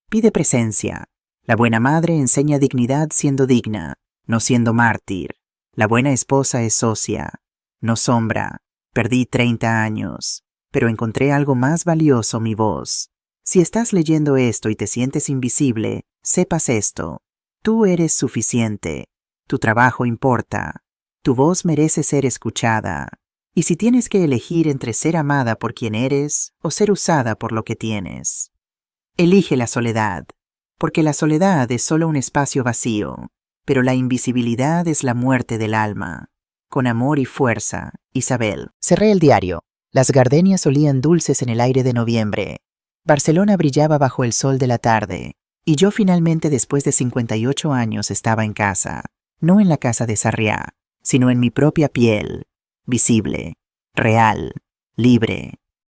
pide presencia. La buena madre enseña dignidad siendo digna, no siendo mártir. La buena esposa es socia, no sombra. Perdí 30 años, pero encontré algo más valioso, mi voz. Si estás leyendo esto y te sientes invisible, sepas esto. Tú eres suficiente. Tu trabajo importa. Tu voz merece ser escuchada. Y si tienes que elegir entre ser amada por quien eres o ser usada por lo que tienes, elige la soledad. Porque la soledad es solo un espacio vacío, pero la invisibilidad es la muerte del alma. Con amor y fuerza, Isabel. Cerré el diario. Las gardenias olían dulces en el aire de noviembre. Barcelona brillaba bajo el sol de la tarde. Y yo finalmente, después de 58 años, estaba en casa. No en la casa de Sarriá, sino en mi propia piel. Visible, real, libre.